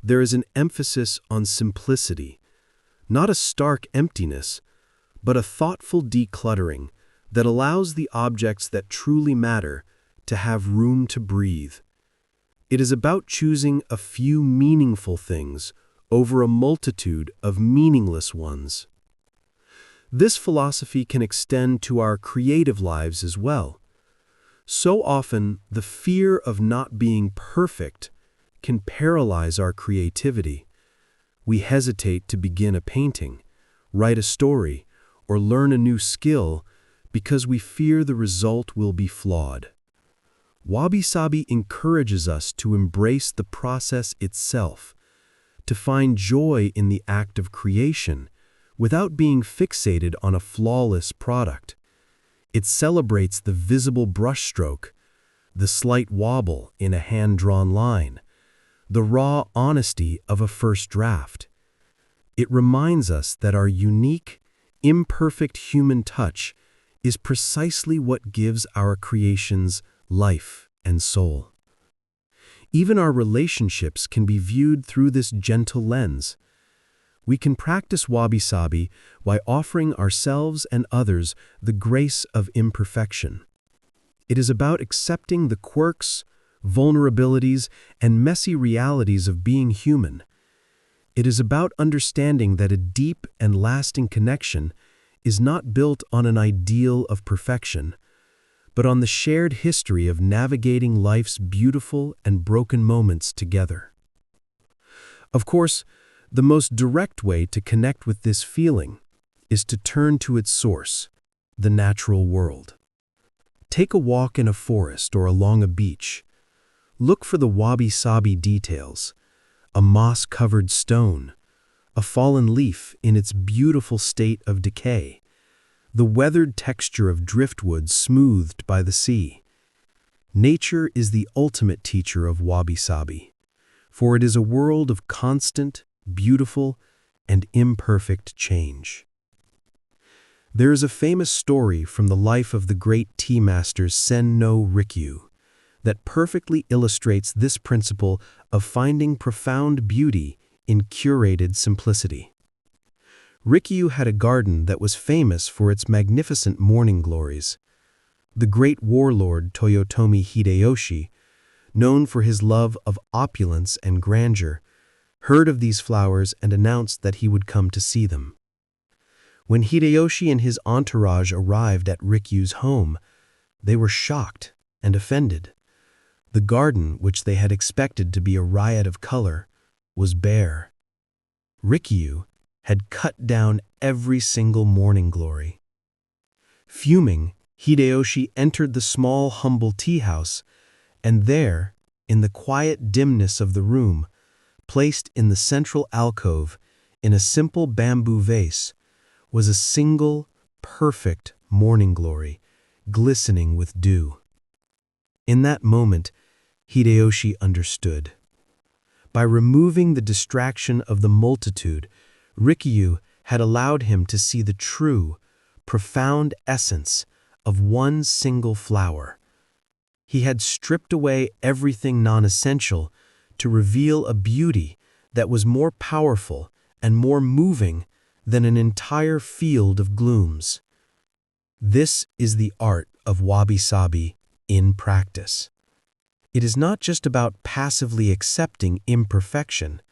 there is an emphasis on simplicity, not a stark emptiness, but a thoughtful decluttering that allows the objects that truly matter to have room to breathe. It is about choosing a few meaningful things over a multitude of meaningless ones. This philosophy can extend to our creative lives as well. So often, the fear of not being perfect can paralyze our creativity. We hesitate to begin a painting, write a story, or learn a new skill because we fear the result will be flawed. Wabi Sabi encourages us to embrace the process itself, to find joy in the act of creation without being fixated on a flawless product. It celebrates the visible brushstroke, the slight wobble in a hand-drawn line, the raw honesty of a first draft. It reminds us that our unique, imperfect human touch is precisely what gives our creations life and soul. Even our relationships can be viewed through this gentle lens. We can practice Wabi Sabi by offering ourselves and others the grace of imperfection. It is about accepting the quirks, vulnerabilities, and messy realities of being human. It is about understanding that a deep and lasting connection is not built on an ideal of perfection, but on the shared history of navigating life's beautiful and broken moments together. Of course, the most direct way to connect with this feeling is to turn to its source, the natural world. Take a walk in a forest or along a beach. Look for the wabi-sabi details, a moss-covered stone, a fallen leaf in its beautiful state of decay, the weathered texture of driftwood smoothed by the sea. Nature is the ultimate teacher of Wabi Sabi, for it is a world of constant, beautiful, and imperfect change. There is a famous story from the life of the great tea master Zen-no Rikyu that perfectly illustrates this principle of finding profound beauty in curated simplicity. Rikyu had a garden that was famous for its magnificent morning glories. The great warlord Toyotomi Hideyoshi, known for his love of opulence and grandeur, heard of these flowers and announced that he would come to see them. When Hideyoshi and his entourage arrived at Rikyu's home, they were shocked and offended. The garden, which they had expected to be a riot of color, was bare. Rikyu had cut down every single morning glory. Fuming, Hideyoshi entered the small, humble tea house, and there, in the quiet dimness of the room, placed in the central alcove, in a simple bamboo vase, was a single, perfect morning glory, glistening with dew. In that moment, Hideyoshi understood. By removing the distraction of the multitude, Rikyu had allowed him to see the true, profound essence of one single flower. He had stripped away everything non-essential to reveal a beauty that was more powerful and more moving than an entire field of glooms. This is the art of Wabi Sabi in practice. It is not just about passively accepting imperfection.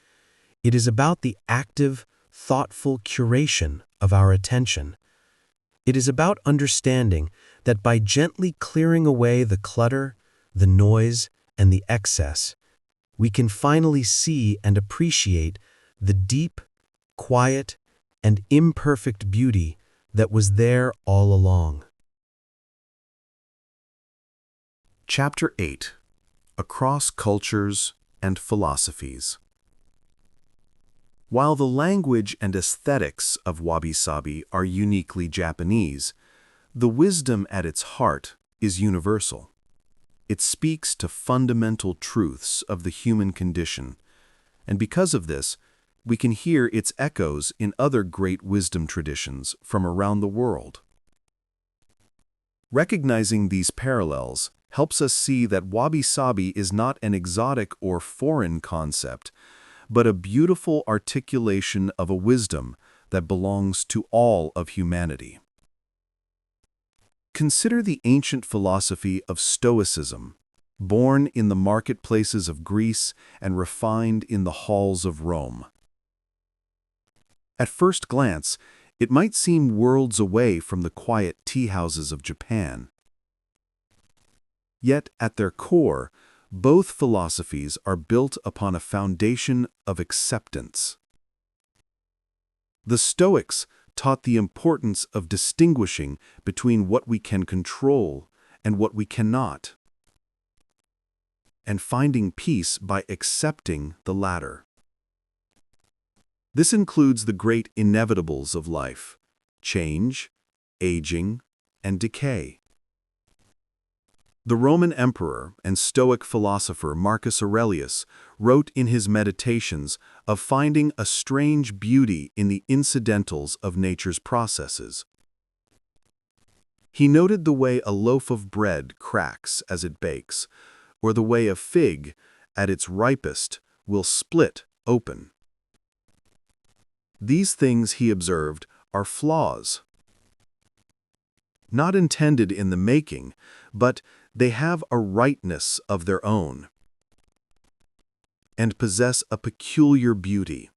It is about the active, thoughtful curation of our attention. It is about understanding that by gently clearing away the clutter, the noise, and the excess, we can finally see and appreciate the deep, quiet, and imperfect beauty that was there all along. Chapter 8: Across Cultures and Philosophies. While the language and aesthetics of Wabi Sabi are uniquely Japanese, the wisdom at its heart is universal. It speaks to fundamental truths of the human condition, and because of this, we can hear its echoes in other great wisdom traditions from around the world. Recognizing these parallels helps us see that Wabi Sabi is not an exotic or foreign concept, but a beautiful articulation of a wisdom that belongs to all of humanity. Consider the ancient philosophy of Stoicism, born in the marketplaces of Greece and refined in the halls of Rome. At first glance, it might seem worlds away from the quiet tea houses of Japan. Yet, at their core, both philosophies are built upon a foundation of acceptance. The Stoics taught the importance of distinguishing between what we can control and what we cannot, and finding peace by accepting the latter. This includes the great inevitables of life: change, aging, and decay. The Roman emperor and Stoic philosopher Marcus Aurelius wrote in his Meditations of finding a strange beauty in the incidentals of nature's processes. He noted the way a loaf of bread cracks as it bakes, or the way a fig, at its ripest, will split open. These things, he observed, are flaws. Not intended in the making, but they have a rightness of their own and possess a peculiar beauty.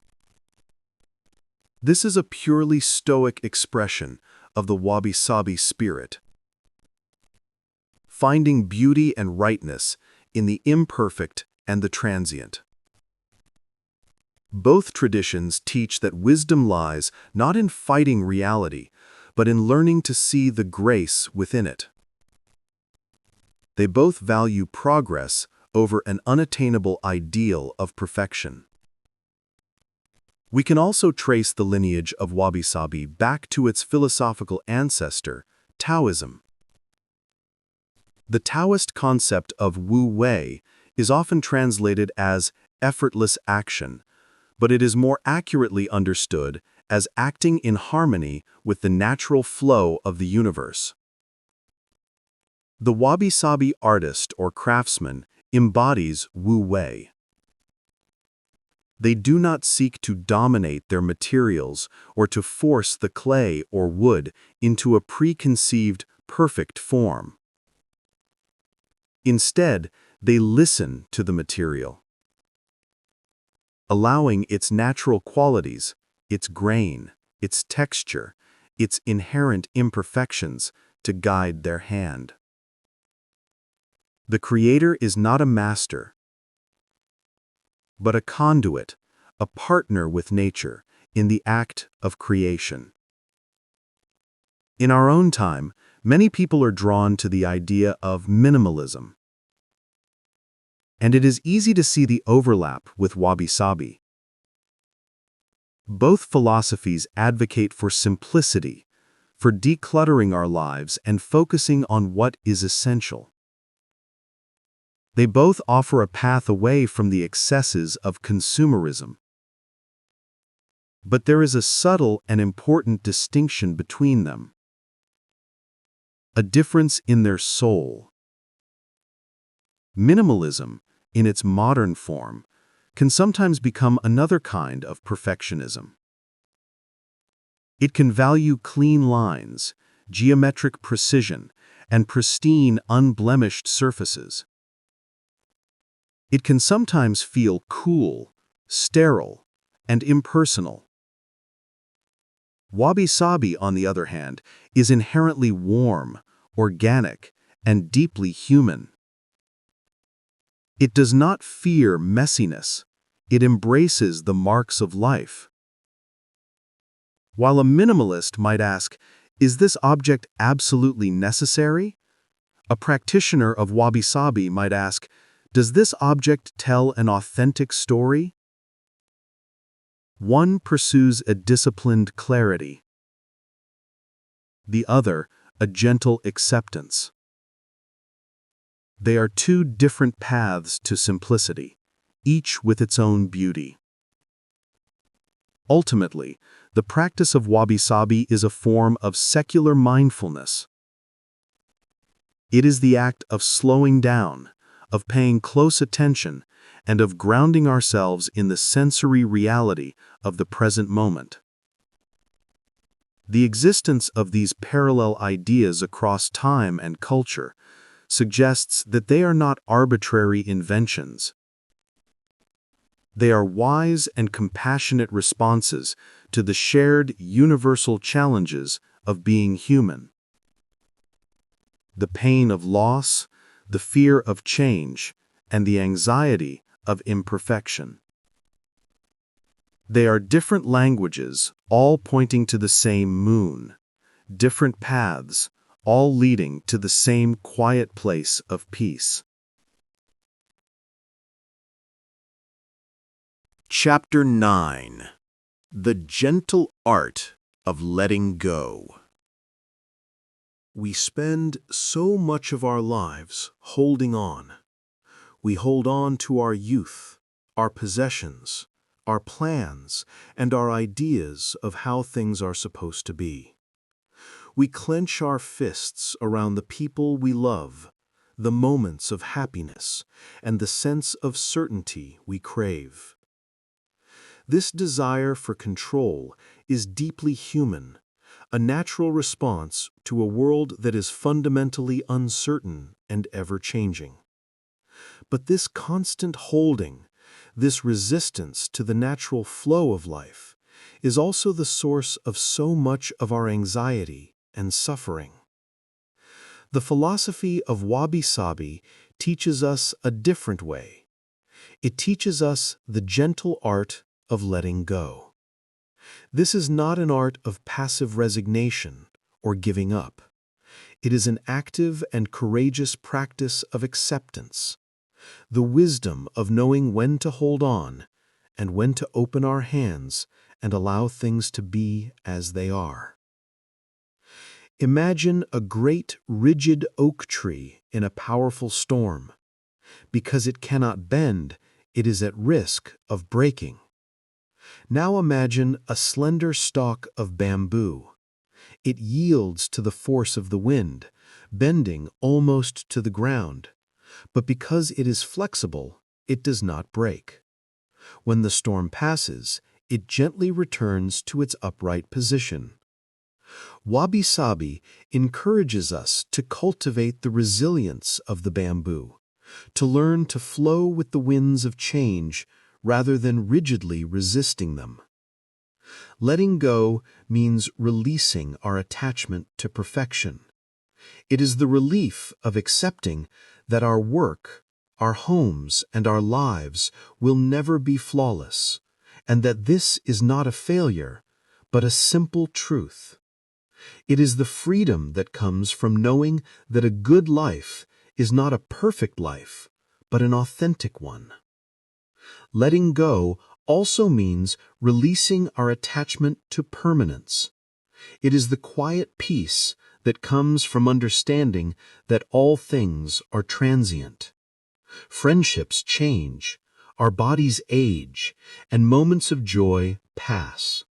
This is a purely Stoic expression of the Wabi Sabi spirit, finding beauty and rightness in the imperfect and the transient. Both traditions teach that wisdom lies not in fighting reality, but in learning to see the grace within it. They both value progress over an unattainable ideal of perfection. We can also trace the lineage of Wabi Sabi back to its philosophical ancestor, Taoism. The Taoist concept of Wu Wei is often translated as effortless action, but it is more accurately understood as acting in harmony with the natural flow of the universe. The Wabi Sabi artist or craftsman embodies Wu Wei. They do not seek to dominate their materials or to force the clay or wood into a preconceived, perfect form. Instead, they listen to the material, allowing its natural qualities, its grain, its texture, its inherent imperfections to guide their hand. The creator is not a master, but a conduit, a partner with nature in the act of creation. In our own time, many people are drawn to the idea of minimalism. And it is easy to see the overlap with Wabi Sabi. Both philosophies advocate for simplicity, for decluttering our lives and focusing on what is essential. They both offer a path away from the excesses of consumerism. But there is a subtle and important distinction between them. A difference in their soul. Minimalism, in its modern form, can sometimes become another kind of perfectionism. It can value clean lines, geometric precision, and pristine, unblemished surfaces. It can sometimes feel cool, sterile, and impersonal. Wabi Sabi, on the other hand, is inherently warm, organic, and deeply human. It does not fear messiness. It embraces the marks of life. While a minimalist might ask, is this object absolutely necessary? A practitioner of Wabi Sabi might ask, does this object tell an authentic story? One pursues a disciplined clarity. The other, a gentle acceptance. They are two different paths to simplicity, each with its own beauty. Ultimately, the practice of Wabi Sabi is a form of secular mindfulness. It is the act of slowing down, of paying close attention, and of grounding ourselves in the sensory reality of the present moment. The existence of these parallel ideas across time and culture suggests that they are not arbitrary inventions. They are wise and compassionate responses to the shared universal challenges of being human. The pain of loss, the fear of change, and the anxiety of imperfection. They are different languages, all pointing to the same moon, different paths, all leading to the same quiet place of peace. Chapter 9. The Gentle Art of Letting Go. We spend so much of our lives holding on. We hold on to our youth, our possessions, our plans, and our ideas of how things are supposed to be. We clench our fists around the people we love, the moments of happiness, and the sense of certainty we crave. This desire for control is deeply human, a natural response to a world that is fundamentally uncertain and ever-changing. But this constant holding, this resistance to the natural flow of life, is also the source of so much of our anxiety and suffering. The philosophy of Wabi Sabi teaches us a different way. It teaches us the gentle art of letting go. This is not an art of passive resignation or giving up. It is an active and courageous practice of acceptance, the wisdom of knowing when to hold on and when to open our hands and allow things to be as they are. Imagine a great, rigid oak tree in a powerful storm. Because it cannot bend, it is at risk of breaking. Now imagine a slender stalk of bamboo. It yields to the force of the wind, bending almost to the ground. But because it is flexible, it does not break. When the storm passes, it gently returns to its upright position. Wabi Sabi encourages us to cultivate the resilience of the bamboo, to learn to flow with the winds of change rather than rigidly resisting them. Letting go means releasing our attachment to perfection. It is the relief of accepting that our work, our homes, and our lives will never be flawless, and that this is not a failure, but a simple truth. It is the freedom that comes from knowing that a good life is not a perfect life, but an authentic one. Letting go also means releasing our attachment to permanence. It is the quiet peace that comes from understanding that all things are transient. Friendships change, our bodies age, and moments of joy pass.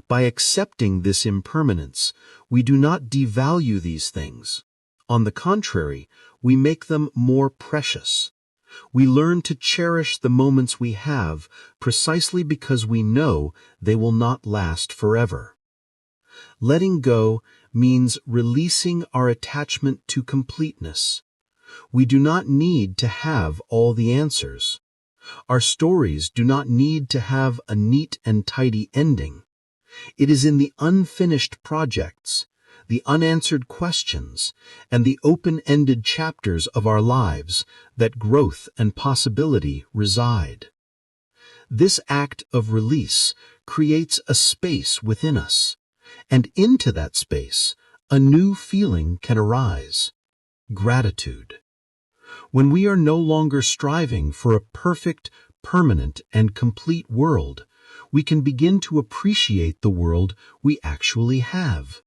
By accepting this impermanence, we do not devalue these things. On the contrary, we make them more precious. We learn to cherish the moments we have precisely because we know they will not last forever. Letting go means releasing our attachment to completeness. We do not need to have all the answers. Our stories do not need to have a neat and tidy ending. It is in the unfinished projects, the unanswered questions, and the open-ended chapters of our lives that growth and possibility reside. This act of release creates a space within us, and into that space, a new feeling can arise: gratitude. When we are no longer striving for a perfect, permanent, and complete world, we can begin to appreciate the world we actually have.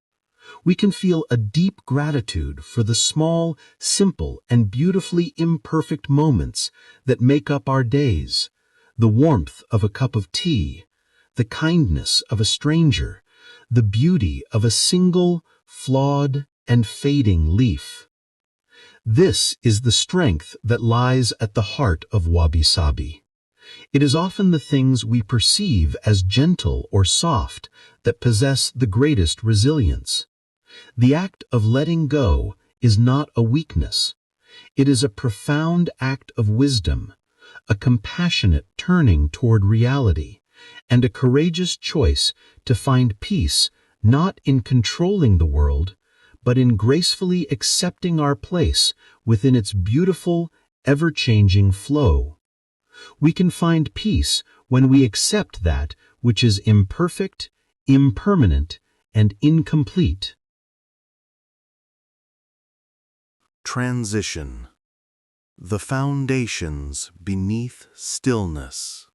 We can feel a deep gratitude for the small, simple, and beautifully imperfect moments that make up our days: the warmth of a cup of tea, the kindness of a stranger, the beauty of a single, flawed, and fading leaf. This is the strength that lies at the heart of Wabi Sabi. It is often the things we perceive as gentle or soft that possess the greatest resilience. The act of letting go is not a weakness. It is a profound act of wisdom, a compassionate turning toward reality, and a courageous choice to find peace not in controlling the world, but in gracefully accepting our place within its beautiful, ever-changing flow. We can find peace when we accept that which is imperfect, impermanent, and incomplete. Transition. The foundations beneath stillness.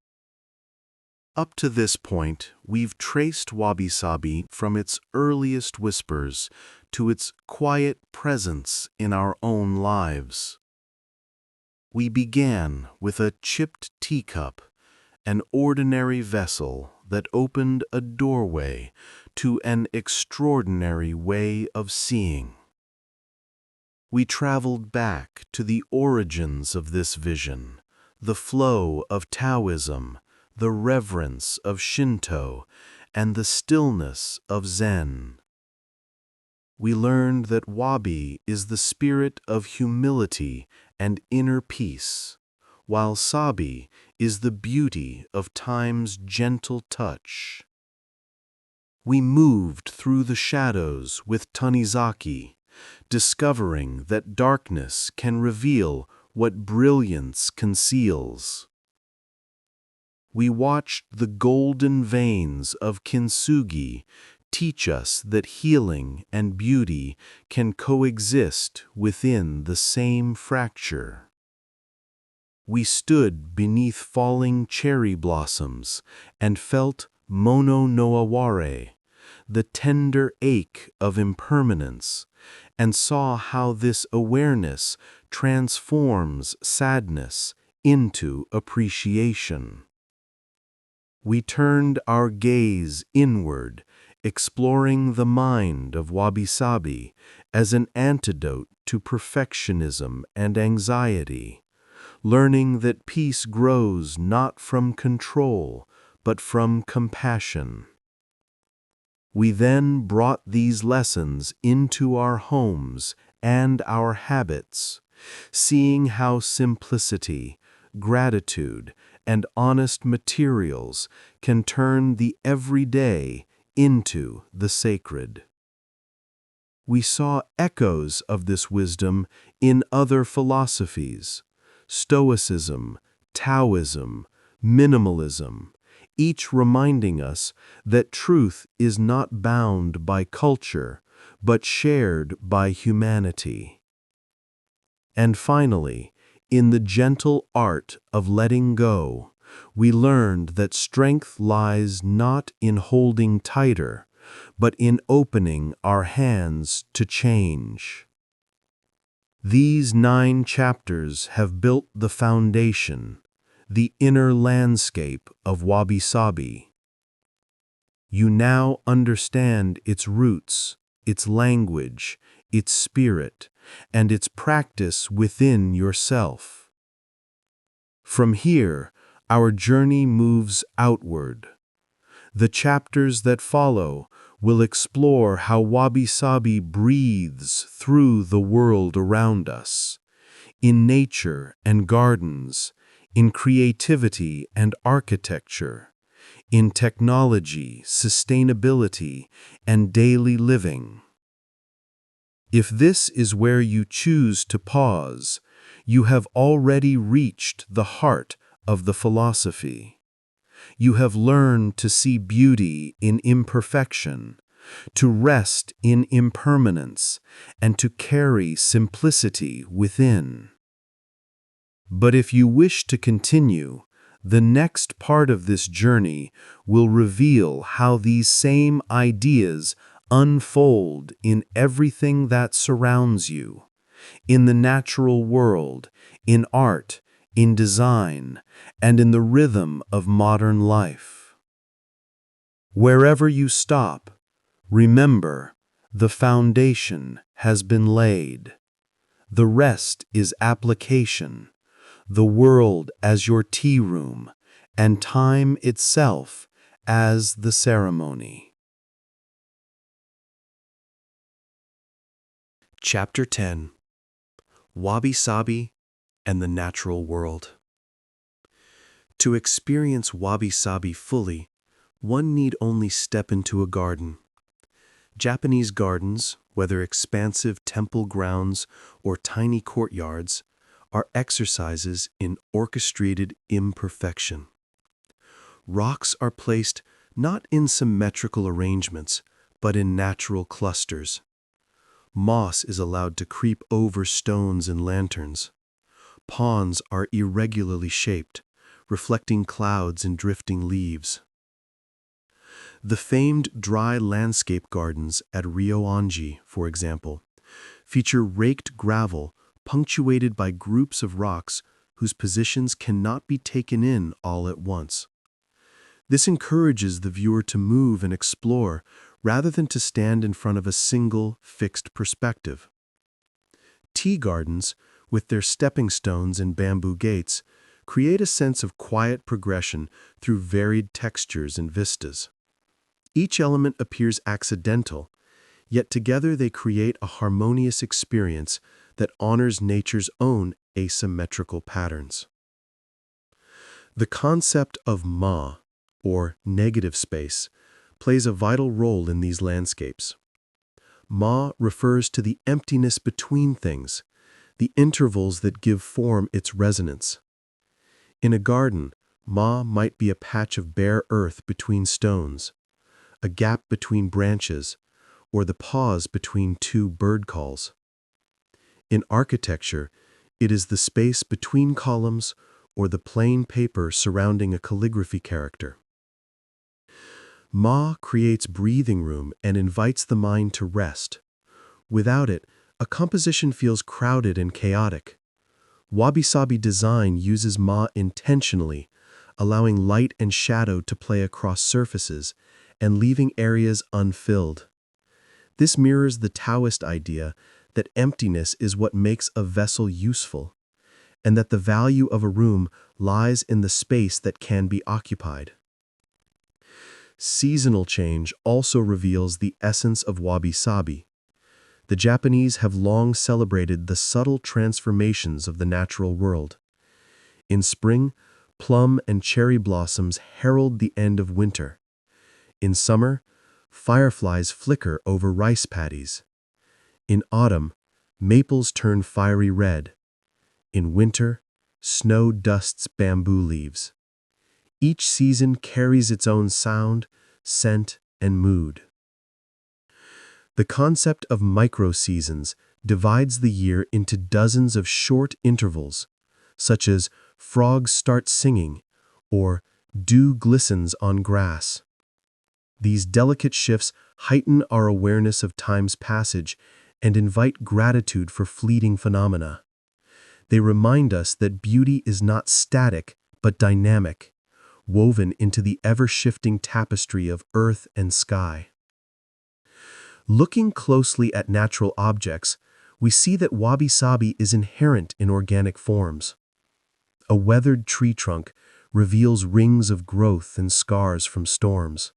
Up to this point, we've traced Wabi Sabi from its earliest whispers to its quiet presence in our own lives. We began with a chipped teacup, an ordinary vessel that opened a doorway to an extraordinary way of seeing. We traveled back to the origins of this vision, the flow of Taoism, the reverence of Shintō, and the stillness of Zen. We learned that Wabi is the spirit of humility and inner peace, while Sabi is the beauty of time's gentle touch. We moved through the shadows with Tanizaki, discovering that darkness can reveal what brilliance conceals. We watched the golden veins of Kintsugi teach us that healing and beauty can coexist within the same fracture. We stood beneath falling cherry blossoms and felt mono no aware, the tender ache of impermanence, and saw how this awareness transforms sadness into appreciation. we turned our gaze inward, exploring the mind of Wabi Sabi as an antidote to perfectionism and anxiety, learning that peace grows not from control, but from compassion. We then brought these lessons into our homes and our habits, seeing how simplicity, gratitude, and honest materials can turn the everyday into the sacred. We saw echoes of this wisdom in other philosophies: Stoicism, Taoism, Minimalism, each reminding us that truth is not bound by culture, but shared by humanity. And finally, in the gentle art of letting go, we learned that strength lies not in holding tighter, but in opening our hands to change. These 9 chapters have built the foundation, the inner landscape of Wabi Sabi. You now understand its roots, its language, its spirit, and its practice within yourself. From here, our journey moves outward. The chapters that follow will explore how Wabi Sabi breathes through the world around us, in nature and gardens, in creativity and architecture, in technology, sustainability, and daily living. If this is where you choose to pause, you have already reached the heart of the philosophy. You have learned to see beauty in imperfection, to rest in impermanence, and to carry simplicity within. But if you wish to continue, the next part of this journey will reveal how these same ideas unfold in everything that surrounds you, in the natural world, in art, in design, and in the rhythm of modern life. Wherever you stop, remember, the foundation has been laid. The rest is application, the world as your tea room, and time itself as the ceremony. Chapter 10: Wabi Sabi and the Natural World. To experience Wabi Sabi fully, one need only step into a garden. Japanese gardens, whether expansive temple grounds or tiny courtyards, are exercises in orchestrated imperfection. Rocks are placed not in symmetrical arrangements, but in natural clusters. Moss is allowed to creep over stones and lanterns. Ponds are irregularly shaped, reflecting clouds and drifting leaves. The famed dry landscape gardens at Ryoanji, for example, feature raked gravel punctuated by groups of rocks whose positions cannot be taken in all at once. This encourages the viewer to move and explore rather than to stand in front of a single, fixed perspective. Tea gardens, with their stepping stones and bamboo gates, create a sense of quiet progression through varied textures and vistas. Each element appears accidental, yet together they create a harmonious experience that honors nature's own asymmetrical patterns. The concept of ma, or negative space, plays a vital role in these landscapes. Ma refers to the emptiness between things, the intervals that give form its resonance. In a garden, ma might be a patch of bare earth between stones, a gap between branches, or the pause between 2 bird calls. In architecture, it is the space between columns or the plain paper surrounding a calligraphy character. Ma creates breathing room and invites the mind to rest. Without it, a composition feels crowded and chaotic. Wabi Sabi design uses Ma intentionally, allowing light and shadow to play across surfaces and leaving areas unfilled. This mirrors the Taoist idea that emptiness is what makes a vessel useful, and that the value of a room lies in the space that can be occupied. Seasonal change also reveals the essence of Wabi Sabi. The Japanese have long celebrated the subtle transformations of the natural world. In spring, plum and cherry blossoms herald the end of winter. In summer, fireflies flicker over rice paddies. In autumn, maples turn fiery red. In winter, snow dusts bamboo leaves. Each season carries its own sound, scent, and mood. The concept of micro-seasons divides the year into dozens of short intervals, such as frogs start singing or dew glistens on grass. These delicate shifts heighten our awareness of time's passage and invite gratitude for fleeting phenomena. They remind us that beauty is not static but dynamic, woven into the ever-shifting tapestry of earth and sky. Looking closely at natural objects, we see that Wabi Sabi is inherent in organic forms. A weathered tree trunk reveals rings of growth and scars from storms.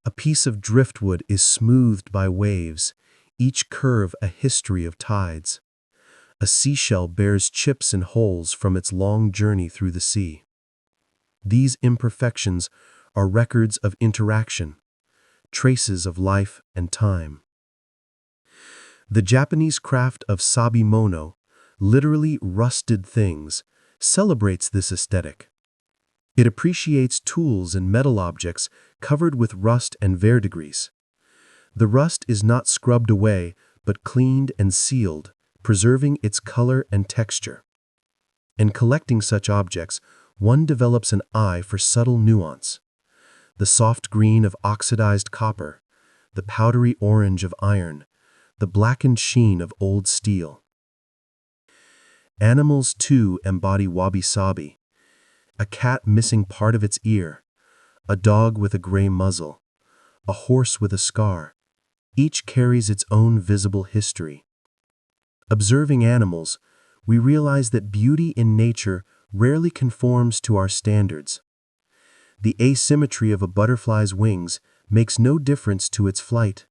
A piece of driftwood is smoothed by waves, each curve a history of tides. A seashell bears chips and holes from its long journey through the sea. These imperfections are records of interaction, traces of life and time. The Japanese craft of sabimono, literally rusted things, celebrates this aesthetic. It appreciates tools and metal objects covered with rust and verdigris. The rust is not scrubbed away, but cleaned and sealed, preserving its color and texture. In collecting such objects, one develops an eye for subtle nuance. The soft green of oxidized copper, the powdery orange of iron, the blackened sheen of old steel. Animals, too, embody Wabi Sabi. A cat missing part of its ear, a dog with a gray muzzle, a horse with a scar. Each carries its own visible history. Observing animals, we realize that beauty in nature rarely conforms to our standards. The asymmetry of a butterfly's wings makes no difference to its flight.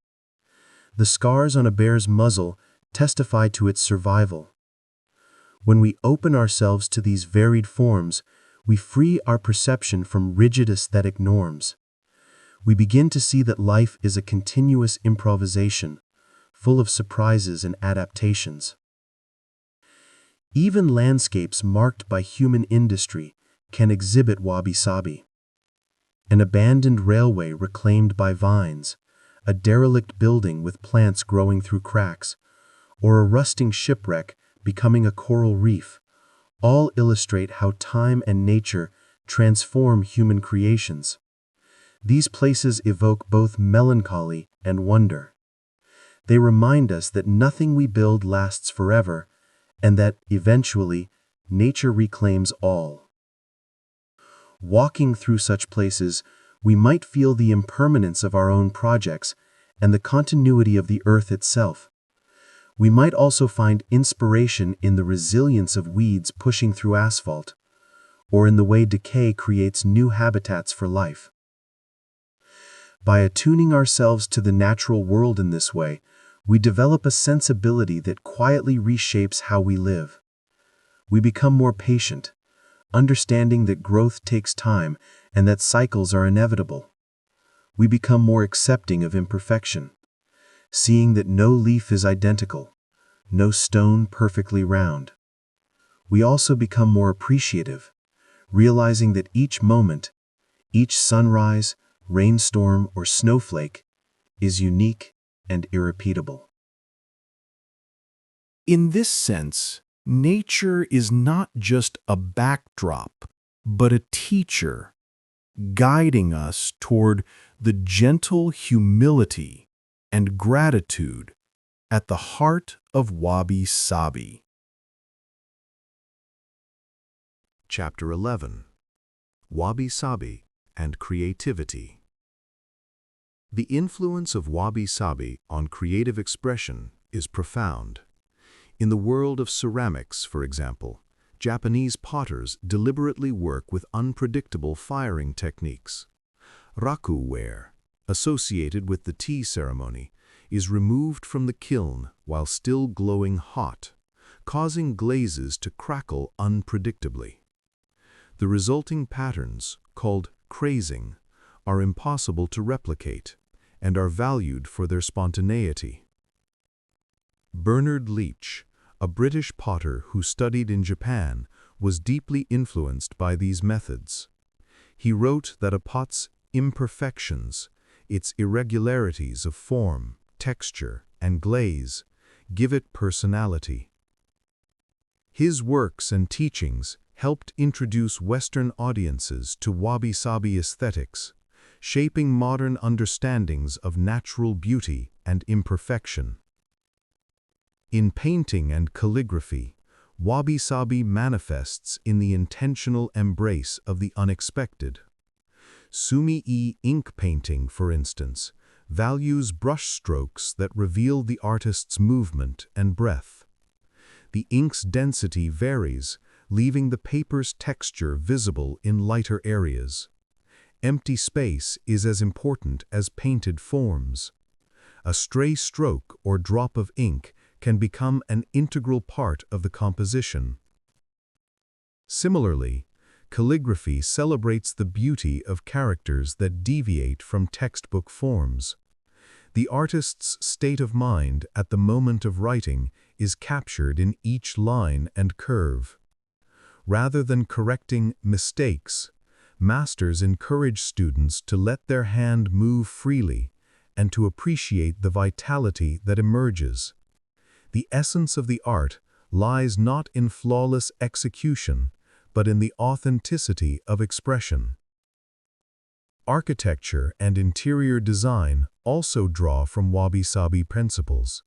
The scars on a bear's muzzle testify to its survival. When we open ourselves to these varied forms, we free our perception from rigid aesthetic norms. We begin to see that life is a continuous improvisation, full of surprises and adaptations. Even landscapes marked by human industry can exhibit Wabi Sabi. An abandoned railway reclaimed by vines, a derelict building with plants growing through cracks, or a rusting shipwreck becoming a coral reef, all illustrate how time and nature transform human creations. These places evoke both melancholy and wonder. They remind us that nothing we build lasts forever, and that, eventually, nature reclaims all. Walking through such places, we might feel the impermanence of our own projects and the continuity of the earth itself. We might also find inspiration in the resilience of weeds pushing through asphalt, or in the way decay creates new habitats for life. By attuning ourselves to the natural world in this way, we develop a sensibility that quietly reshapes how we live. We become more patient, understanding that growth takes time and that cycles are inevitable. We become more accepting of imperfection, seeing that no leaf is identical, no stone perfectly round. We also become more appreciative, realizing that each moment, each sunrise, rainstorm, or snowflake is unique and irrepeatable. In this sense, nature is not just a backdrop, but a teacher, guiding us toward the gentle humility and gratitude at the heart of Wabi Sabi. Chapter 11. Wabi Sabi and creativity. The influence of Wabi Sabi on creative expression is profound. In the world of ceramics, for example, Japanese potters deliberately work with unpredictable firing techniques. Raku ware, associated with the tea ceremony, is removed from the kiln while still glowing hot, causing glazes to crackle unpredictably. The resulting patterns, called crazing, are impossible to replicate and are valued for their spontaneity. Bernard Leach, a British potter who studied in Japan, was deeply influenced by these methods. He wrote that a pot's imperfections, its irregularities of form, texture, and glaze, give it personality. His works and teachings helped introduce Western audiences to Wabi Sabi aesthetics, shaping modern understandings of natural beauty and imperfection. In painting and calligraphy, Wabi Sabi manifests in the intentional embrace of the unexpected. Sumi-e ink painting, for instance, values brushstrokes that reveal the artist's movement and breath. The ink's density varies, leaving the paper's texture visible in lighter areas. Empty space is as important as painted forms. A stray stroke or drop of ink can become an integral part of the composition. Similarly, calligraphy celebrates the beauty of characters that deviate from textbook forms. The artist's state of mind at the moment of writing is captured in each line and curve. Rather than correcting mistakes, masters encourage students to let their hand move freely and to appreciate the vitality that emerges. The essence of the art lies not in flawless execution, but in the authenticity of expression. Architecture and interior design also draw from Wabi Sabi principles.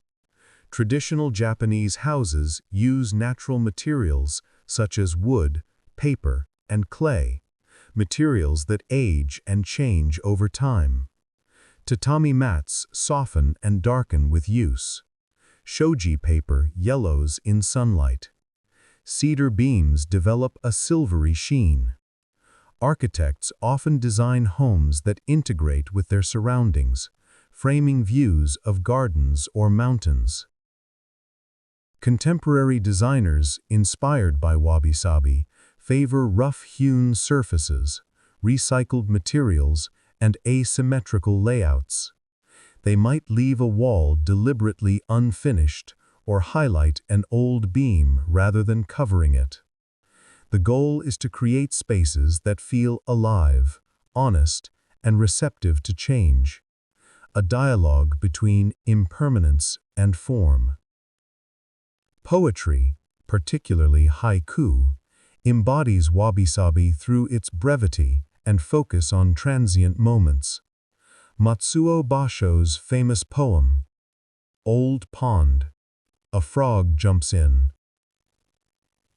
Traditional Japanese houses use natural materials such as wood, paper, and clay, materials that age and change over time. Tatami mats soften and darken with use. Shoji paper yellows in sunlight. Cedar beams develop a silvery sheen. Architects often design homes that integrate with their surroundings, framing views of gardens or mountains. Contemporary designers, inspired by Wabi Sabi, favor rough-hewn surfaces, recycled materials, and asymmetrical layouts. They might leave a wall deliberately unfinished or highlight an old beam rather than covering it. The goal is to create spaces that feel alive, honest, and receptive to change. A dialogue between impermanence and form. Poetry, particularly haiku, embodies Wabi Sabi through its brevity and focus on transient moments. Matsuo Basho's famous poem, Old Pond, a frog jumps in.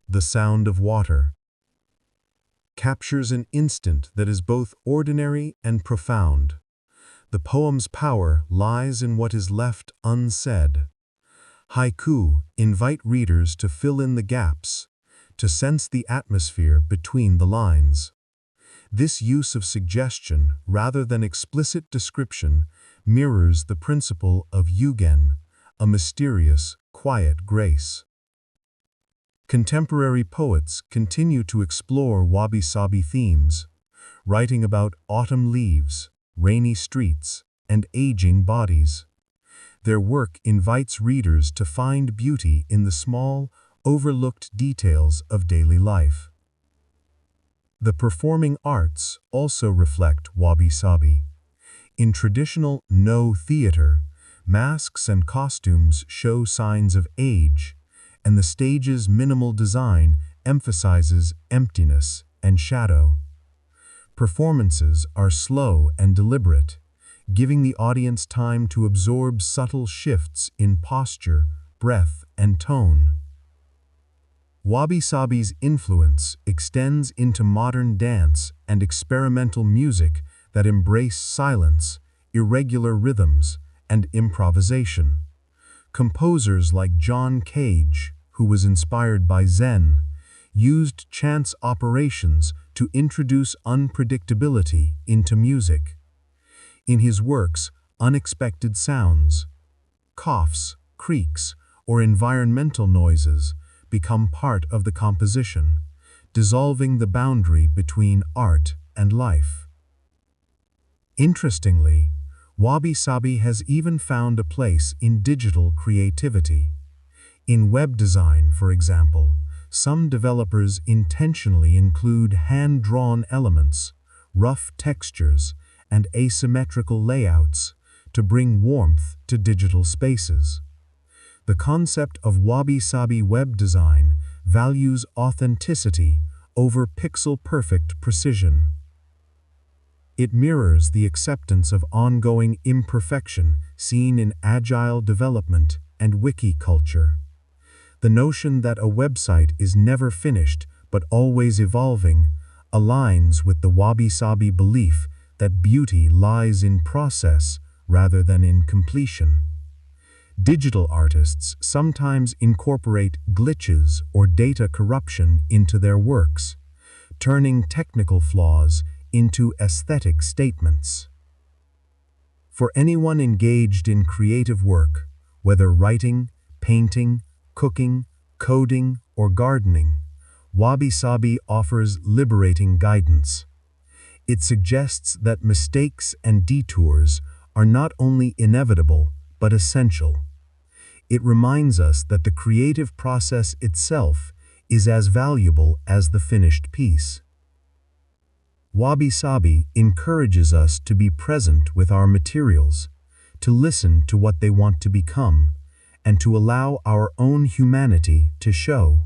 The sound of water, captures an instant that is both ordinary and profound. The poem's power lies in what is left unsaid. Haiku invite readers to fill in the gaps, to sense the atmosphere between the lines. This use of suggestion rather than explicit description mirrors the principle of yugen, a mysterious, quiet grace. Contemporary poets continue to explore Wabi Sabi themes, writing about autumn leaves, rainy streets, and aging bodies. Their work invites readers to find beauty in the small, overlooked details of daily life. The performing arts also reflect Wabi Sabi. In traditional No theater, masks and costumes show signs of age, and the stage's minimal design emphasizes emptiness and shadow. Performances are slow and deliberate, giving the audience time to absorb subtle shifts in posture, breath, and tone. Wabi Sabi's influence extends into modern dance and experimental music that embrace silence, irregular rhythms, and improvisation. Composers like John Cage, who was inspired by Zen, used chance operations to introduce unpredictability into music. In his works, unexpected sounds, coughs, creaks, or environmental noises become part of the composition, dissolving the boundary between art and life. Interestingly, Wabi Sabi has even found a place in digital creativity. In web design, for example, some developers intentionally include hand-drawn elements, rough textures, and asymmetrical layouts to bring warmth to digital spaces. The concept of Wabi Sabi web design values authenticity over pixel-perfect precision. It mirrors the acceptance of ongoing imperfection seen in agile development and wiki culture. The notion that a website is never finished but always evolving aligns with the Wabi Sabi belief that beauty lies in process rather than in completion. Digital artists sometimes incorporate glitches or data corruption into their works, turning technical flaws into aesthetic statements. For anyone engaged in creative work, whether writing, painting, cooking, coding, or gardening, Wabi Sabi offers liberating guidance. It suggests that mistakes and detours are not only inevitable, but essential. It reminds us that the creative process itself is as valuable as the finished piece. Wabi Sabi encourages us to be present with our materials, to listen to what they want to become, and to allow our own humanity to show.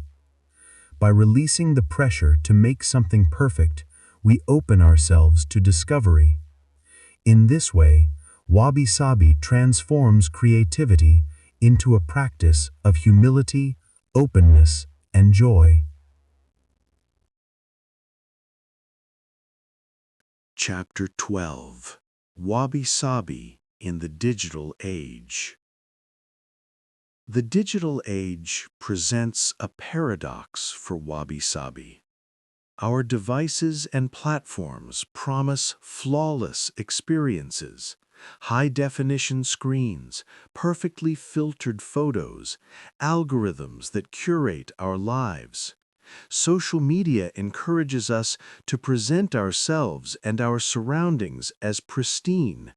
By releasing the pressure to make something perfect, we open ourselves to discovery. In this way, Wabi Sabi transforms creativity into a practice of humility, openness, and joy. Chapter 12: Wabi Sabi in the Digital Age. The digital age presents a paradox for Wabi Sabi. Our devices and platforms promise flawless experiences, high-definition screens, perfectly filtered photos, algorithms that curate our lives. Social media encourages us to present ourselves and our surroundings as pristine.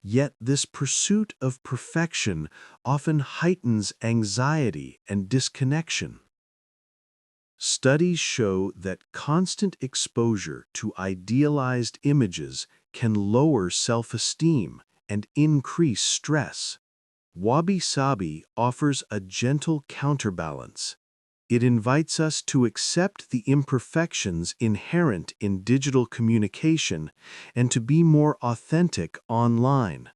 Yet this pursuit of perfection often heightens anxiety and disconnection. Studies show that constant exposure to idealized images can lower self-esteem and increase stress. Wabi Sabi offers a gentle counterbalance. It invites us to accept the imperfections inherent in digital communication and to be more authentic online.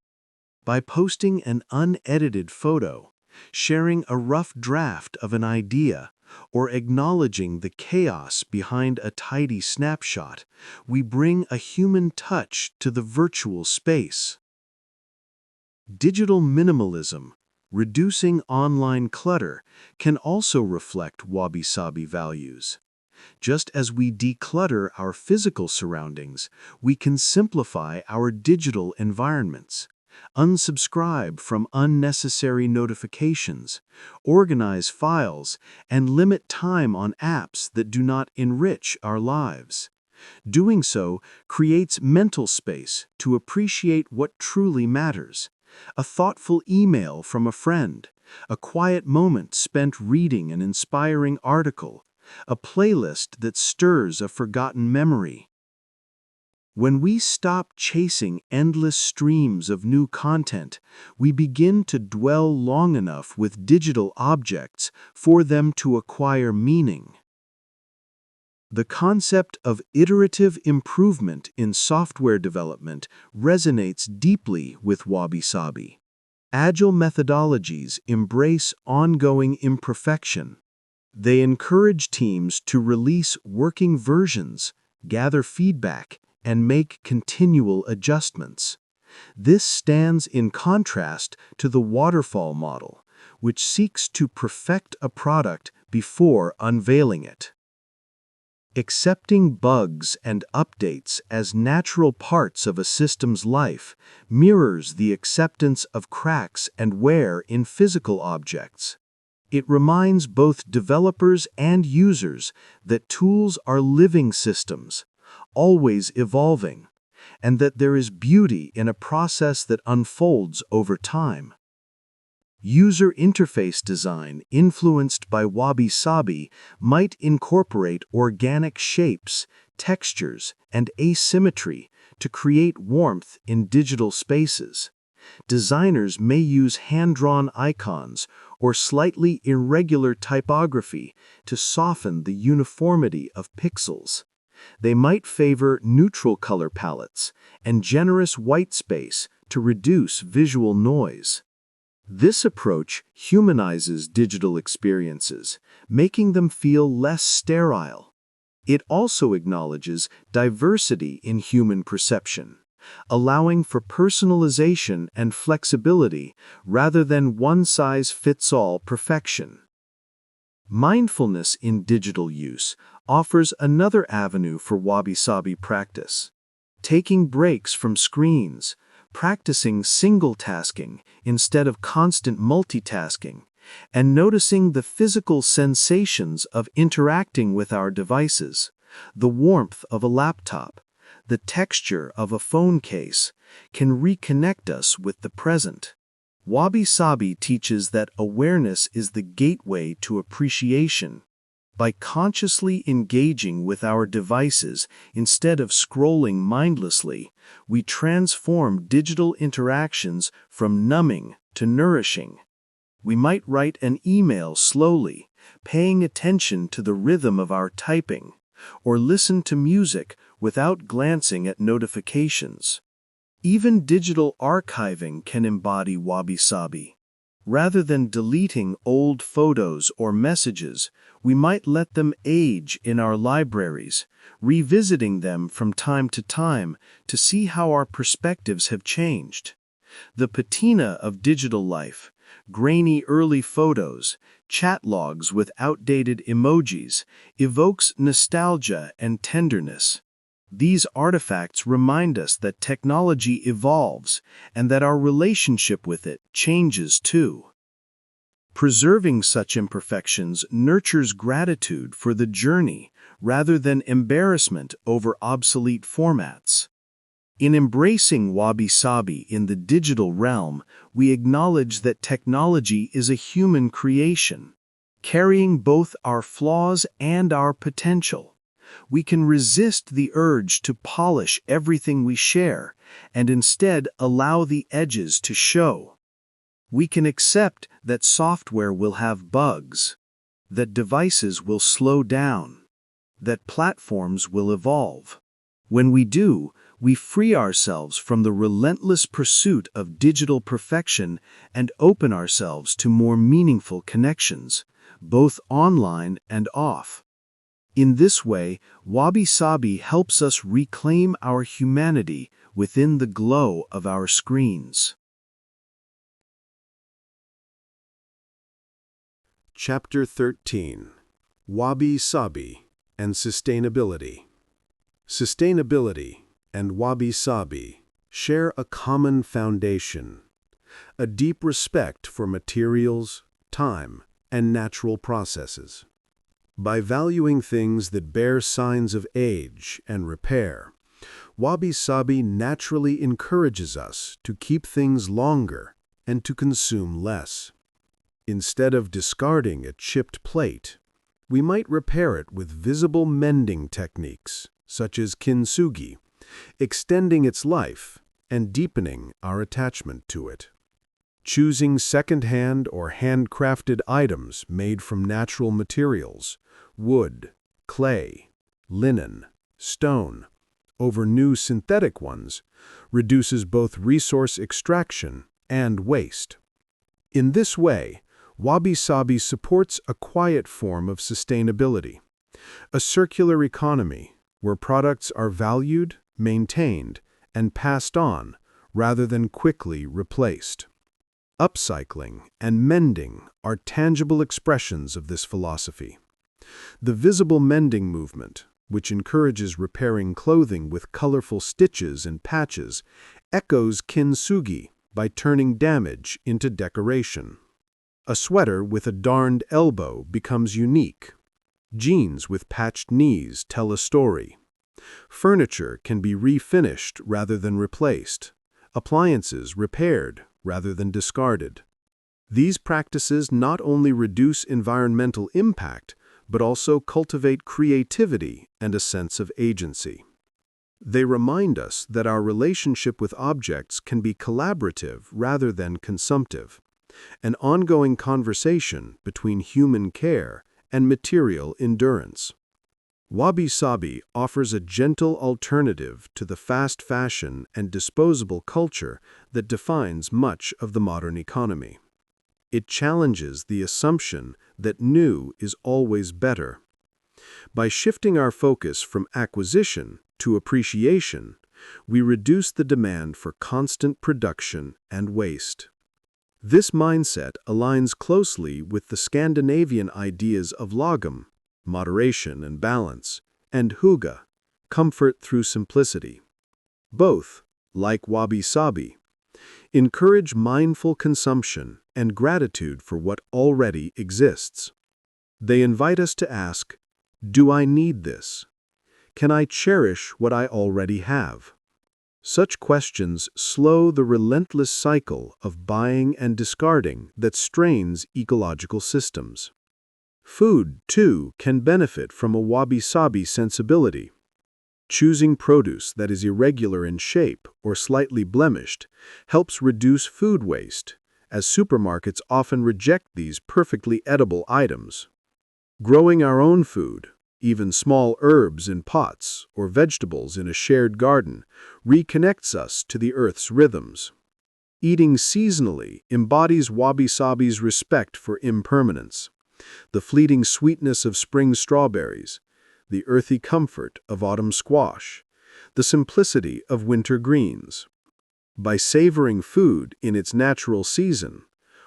By posting an unedited photo, sharing a rough draft of an idea, or acknowledging the chaos behind a tidy snapshot, we bring a human touch to the virtual space. Digital minimalism, reducing online clutter, can also reflect Wabi Sabi values. Just as we declutter our physical surroundings, we can simplify our digital environments. Unsubscribe from unnecessary notifications, organize files, and limit time on apps that do not enrich our lives. Doing so creates mental space to appreciate what truly matters. A thoughtful email from a friend, a quiet moment spent reading an inspiring article, a playlist that stirs a forgotten memory. When we stop chasing endless streams of new content, we begin to dwell long enough with digital objects for them to acquire meaning. The concept of iterative improvement in software development resonates deeply with Wabi Sabi. Agile methodologies embrace ongoing imperfection. They encourage teams to release working versions, gather feedback, and make continual adjustments. This stands in contrast to the waterfall model, which seeks to perfect a product before unveiling it. Accepting bugs and updates as natural parts of a system's life mirrors the acceptance of cracks and wear in physical objects. It reminds both developers and users that tools are living systems, always evolving, and that there is beauty in a process that unfolds over time. User interface design influenced by Wabi Sabi might incorporate organic shapes, textures, and asymmetry to create warmth in digital spaces. Designers may use hand-drawn icons or slightly irregular typography to soften the uniformity of pixels. They might favor neutral color palettes and generous white space to reduce visual noise. This approach humanizes digital experiences, making them feel less sterile. It also acknowledges diversity in human perception, allowing for personalization and flexibility rather than one-size-fits-all perfection. Mindfulness in digital use offers another avenue for Wabi Sabi practice. Taking breaks from screens, practicing single-tasking instead of constant multitasking, and noticing the physical sensations of interacting with our devices, the warmth of a laptop, the texture of a phone case, can reconnect us with the present. Wabi Sabi teaches that awareness is the gateway to appreciation. By consciously engaging with our devices instead of scrolling mindlessly, we transform digital interactions from numbing to nourishing. We might write an email slowly, paying attention to the rhythm of our typing, or listen to music without glancing at notifications. Even digital archiving can embody Wabi Sabi. Rather than deleting old photos or messages, we might let them age in our libraries, revisiting them from time to see how our perspectives have changed. The patina of digital life, grainy early photos, chat logs with outdated emojis, evokes nostalgia and tenderness. These artifacts remind us that technology evolves and that our relationship with it changes too. Preserving such imperfections nurtures gratitude for the journey rather than embarrassment over obsolete formats. In embracing Wabi Sabi in the digital realm, we acknowledge that technology is a human creation, carrying both our flaws and our potential. We can resist the urge to polish everything we share and instead allow the edges to show. We can accept that software will have bugs, that devices will slow down, that platforms will evolve. When we do, we free ourselves from the relentless pursuit of digital perfection and open ourselves to more meaningful connections, both online and off. In this way, Wabi Sabi helps us reclaim our humanity within the glow of our screens. Chapter 13. Wabi Sabi and Sustainability. Sustainability and Wabi Sabi share a common foundation, a deep respect for materials, time, and natural processes. By valuing things that bear signs of age and repair, Wabi Sabi naturally encourages us to keep things longer and to consume less. Instead of discarding a chipped plate, we might repair it with visible mending techniques, such as Kintsugi, extending its life and deepening our attachment to it. Choosing second-hand or handcrafted items made from natural materials, wood, clay, linen, stone, over new synthetic ones, reduces both resource extraction and waste. In this way, Wabi Sabi supports a quiet form of sustainability, a circular economy where products are valued, maintained, and passed on rather than quickly replaced. Upcycling and mending are tangible expressions of this philosophy. The visible mending movement, which encourages repairing clothing with colorful stitches and patches, echoes Kintsugi by turning damage into decoration. A sweater with a darned elbow becomes unique. Jeans with patched knees tell a story. Furniture can be refinished rather than replaced. Appliances repaired rather than discarded. These practices not only reduce environmental impact, but also cultivate creativity and a sense of agency. They remind us that our relationship with objects can be collaborative rather than consumptive, an ongoing conversation between human care and material endurance. Wabi Sabi offers a gentle alternative to the fast fashion and disposable culture that defines much of the modern economy. It challenges the assumption that new is always better. By shifting our focus from acquisition to appreciation, we reduce the demand for constant production and waste. This mindset aligns closely with the Scandinavian ideas of lagom, moderation and balance, and hygge, comfort through simplicity. Both, like Wabi Sabi, encourage mindful consumption and gratitude for what already exists. They invite us to ask, do I need this? Can I cherish what I already have? Such questions slow the relentless cycle of buying and discarding that strains ecological systems. Food, too, can benefit from a wabi-sabi sensibility. Choosing produce that is irregular in shape or slightly blemished helps reduce food waste, as supermarkets often reject these perfectly edible items. Growing our own food, even small herbs in pots or vegetables in a shared garden, reconnects us to the earth's rhythms. Eating seasonally embodies wabi-sabi's respect for impermanence, the fleeting sweetness of spring strawberries, the earthy comfort of autumn squash, the simplicity of winter greens. By savoring food in its natural season,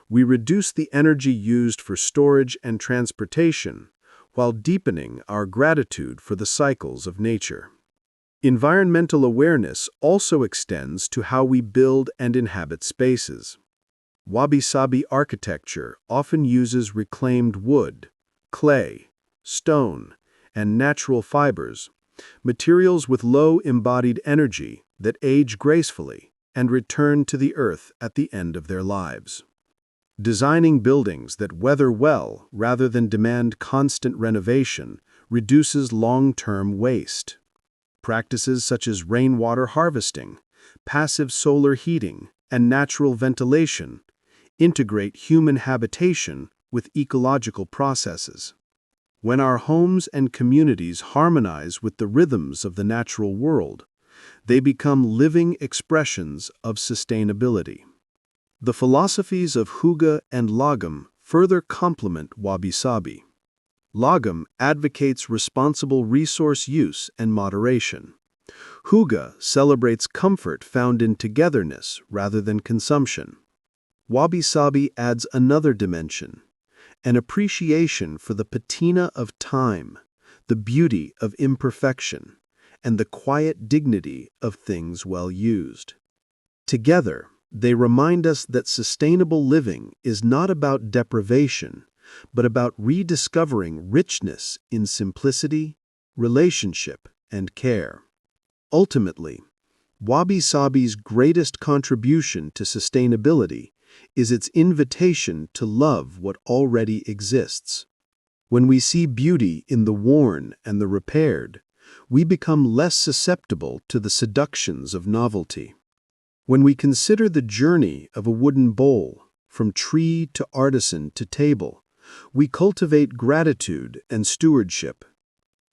we reduce the energy used for storage and transportation, while deepening our gratitude for the cycles of nature. Environmental awareness also extends to how we build and inhabit spaces. Wabi-sabi architecture often uses reclaimed wood, clay, stone, and natural fibers, materials with low embodied energy that age gracefully and return to the earth at the end of their lives. Designing buildings that weather well rather than demand constant renovation reduces long-term waste. Practices such as rainwater harvesting, passive solar heating, and natural ventilation integrate human habitation with ecological processes. When our homes and communities harmonize with the rhythms of the natural world, they become living expressions of sustainability. The philosophies of hygge and lagom further complement wabi-sabi. Lagom advocates responsible resource use and moderation. Hygge celebrates comfort found in togetherness rather than consumption. Wabi-sabi adds another dimension, an appreciation for the patina of time, the beauty of imperfection, and the quiet dignity of things well used. Together, they remind us that sustainable living is not about deprivation, but about rediscovering richness in simplicity, relationship, and care. Ultimately, wabi-sabi's greatest contribution to sustainability is its invitation to love what already exists. When we see beauty in the worn and the repaired, we become less susceptible to the seductions of novelty. When we consider the journey of a wooden bowl, from tree to artisan to table, we cultivate gratitude and stewardship.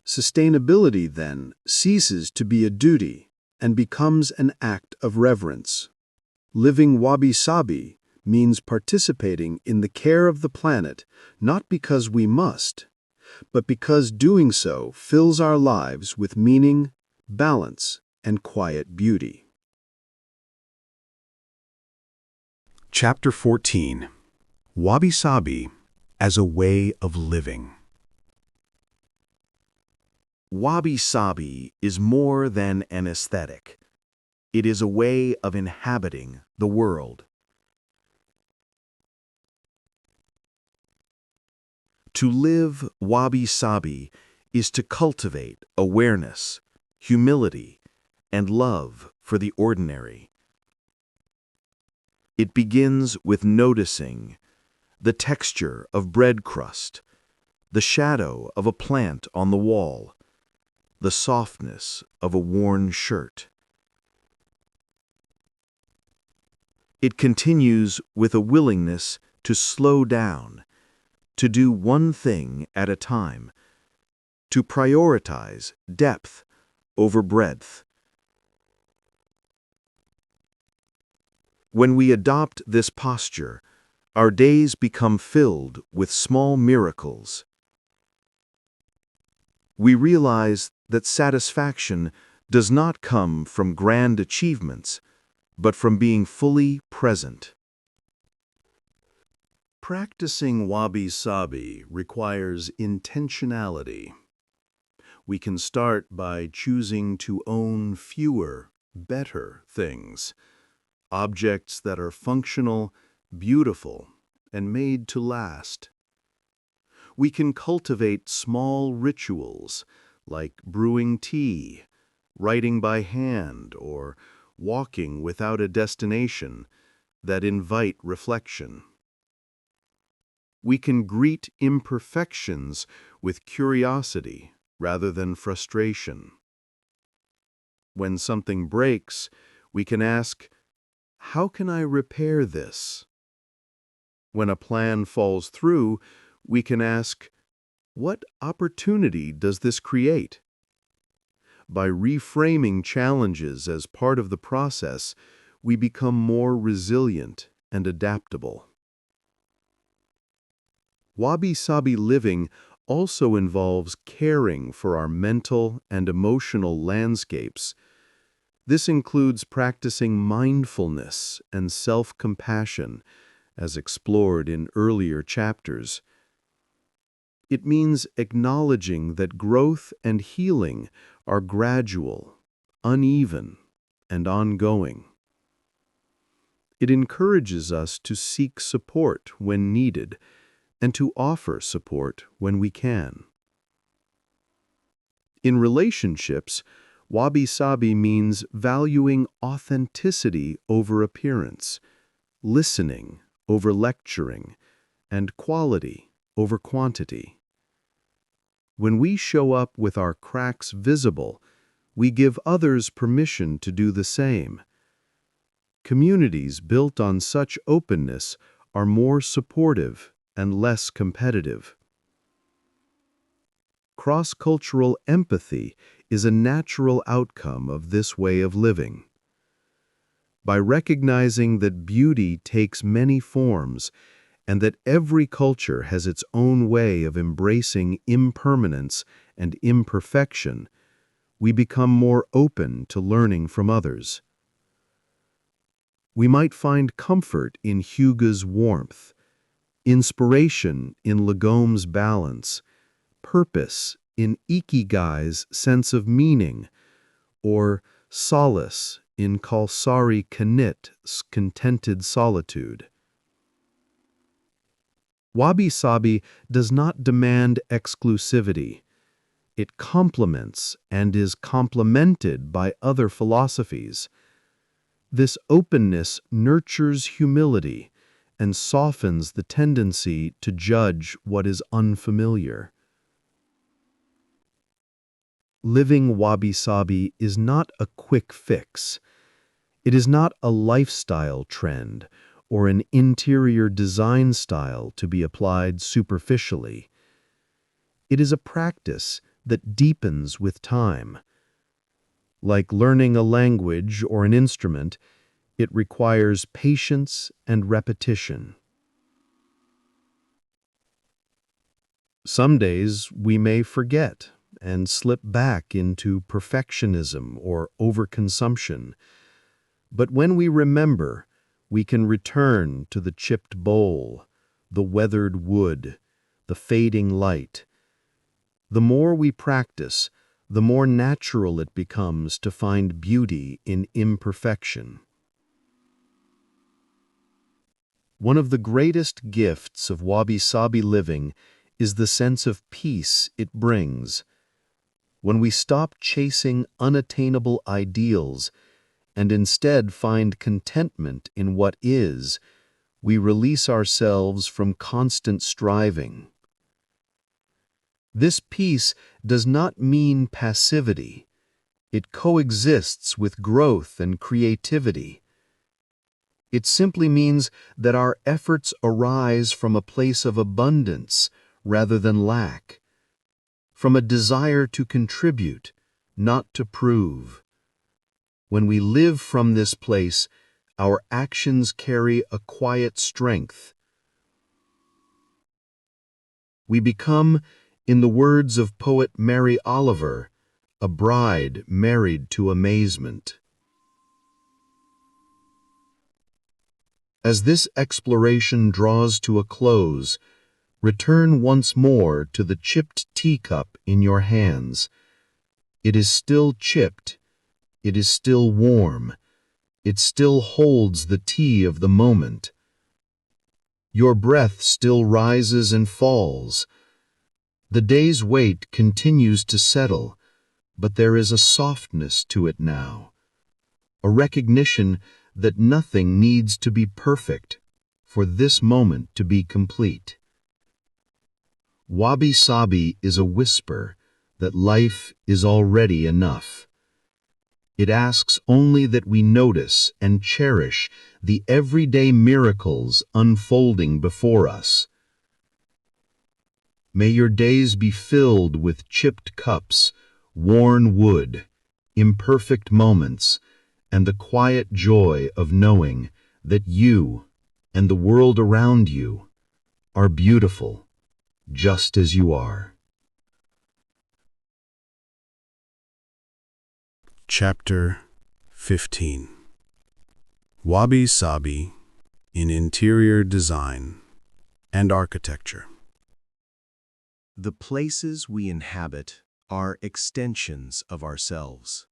Sustainability, then, ceases to be a duty and becomes an act of reverence. Living wabi-sabi means participating in the care of the planet, not because we must, but because doing so fills our lives with meaning, balance, and quiet beauty. Chapter 14. Wabi Sabi as a Way of Living. Wabi Sabi is more than an aesthetic. It is a way of inhabiting the world. To live Wabi Sabi is to cultivate awareness, humility, and love for the ordinary. It begins with noticing the texture of bread crust, the shadow of a plant on the wall, the softness of a worn shirt. It continues with a willingness to slow down, to do one thing at a time, to prioritize depth over breadth. When we adopt this posture, our days become filled with small miracles. We realize that satisfaction does not come from grand achievements, but from being fully present. Practicing Wabi Sabi requires intentionality. We can start by choosing to own fewer, better things, objects that are functional, beautiful, and made to last. We can cultivate small rituals like brewing tea, writing by hand, or walking without a destination that invite reflection. We can greet imperfections with curiosity rather than frustration. When something breaks, we can ask, "How can I repair this?" When a plan falls through, we can ask, "What opportunity does this create?" By reframing challenges as part of the process, we become more resilient and adaptable. Wabi Sabi living also involves caring for our mental and emotional landscapes. This includes practicing mindfulness and self-compassion, as explored in earlier chapters. It means acknowledging that growth and healing are gradual, uneven, and ongoing. It encourages us to seek support when needed and to offer support when we can. In relationships, Wabi Sabi means valuing authenticity over appearance, listening over lecturing, and quality over quantity. When we show up with our cracks visible, we give others permission to do the same. Communities built on such openness are more supportive and less competitive. Cross-cultural empathy is a natural outcome of this way of living. By recognizing that beauty takes many forms and that every culture has its own way of embracing impermanence and imperfection, we become more open to learning from others. We might find comfort in Hyuga's warmth, inspiration in Lagome's balance, purpose in Ikegai's sense of meaning, or solace in Kalsari Kanit's contented solitude. Wabi Sabi does not demand exclusivity. It complements and is complemented by other philosophies. This openness nurtures humility and softens the tendency to judge what is unfamiliar. Living Wabi Sabi is not a quick fix. It is not a lifestyle trend or an interior design style to be applied superficially. It is a practice that deepens with time. Like learning a language or an instrument, It requires patience and repetition. Some days we may forget and slip back into perfectionism or overconsumption. But when we remember, we can return to the chipped bowl, the weathered wood, the fading light. The more we practice, the more natural it becomes to find beauty in imperfection. One of the greatest gifts of Wabi Sabi living is the sense of peace it brings. When we stop chasing unattainable ideals and instead find contentment in what is, we release ourselves from constant striving. This peace does not mean passivity. It coexists with growth and creativity. It simply means that our efforts arise from a place of abundance rather than lack, from a desire to contribute, not to prove. When we live from this place, our actions carry a quiet strength. We become, in the words of poet Mary Oliver, a bride married to amazement. As this exploration draws to a close, return once more to the chipped teacup in your hands. It is still chipped. It is still warm. It still holds the tea of the moment. Your breath still rises and falls. The day's weight continues to settle, but there is a softness to it now, a recognition that nothing needs to be perfect for this moment to be complete. Wabi Sabi is a whisper that life is already enough. It asks only that we notice and cherish the everyday miracles unfolding before us. May your days be filled with chipped cups, worn wood, imperfect moments, and the quiet joy of knowing that you and the world around you are beautiful, just as you are. Chapter 15. Wabi Sabi in Interior Design and Architecture. The places we inhabit are extensions of ourselves.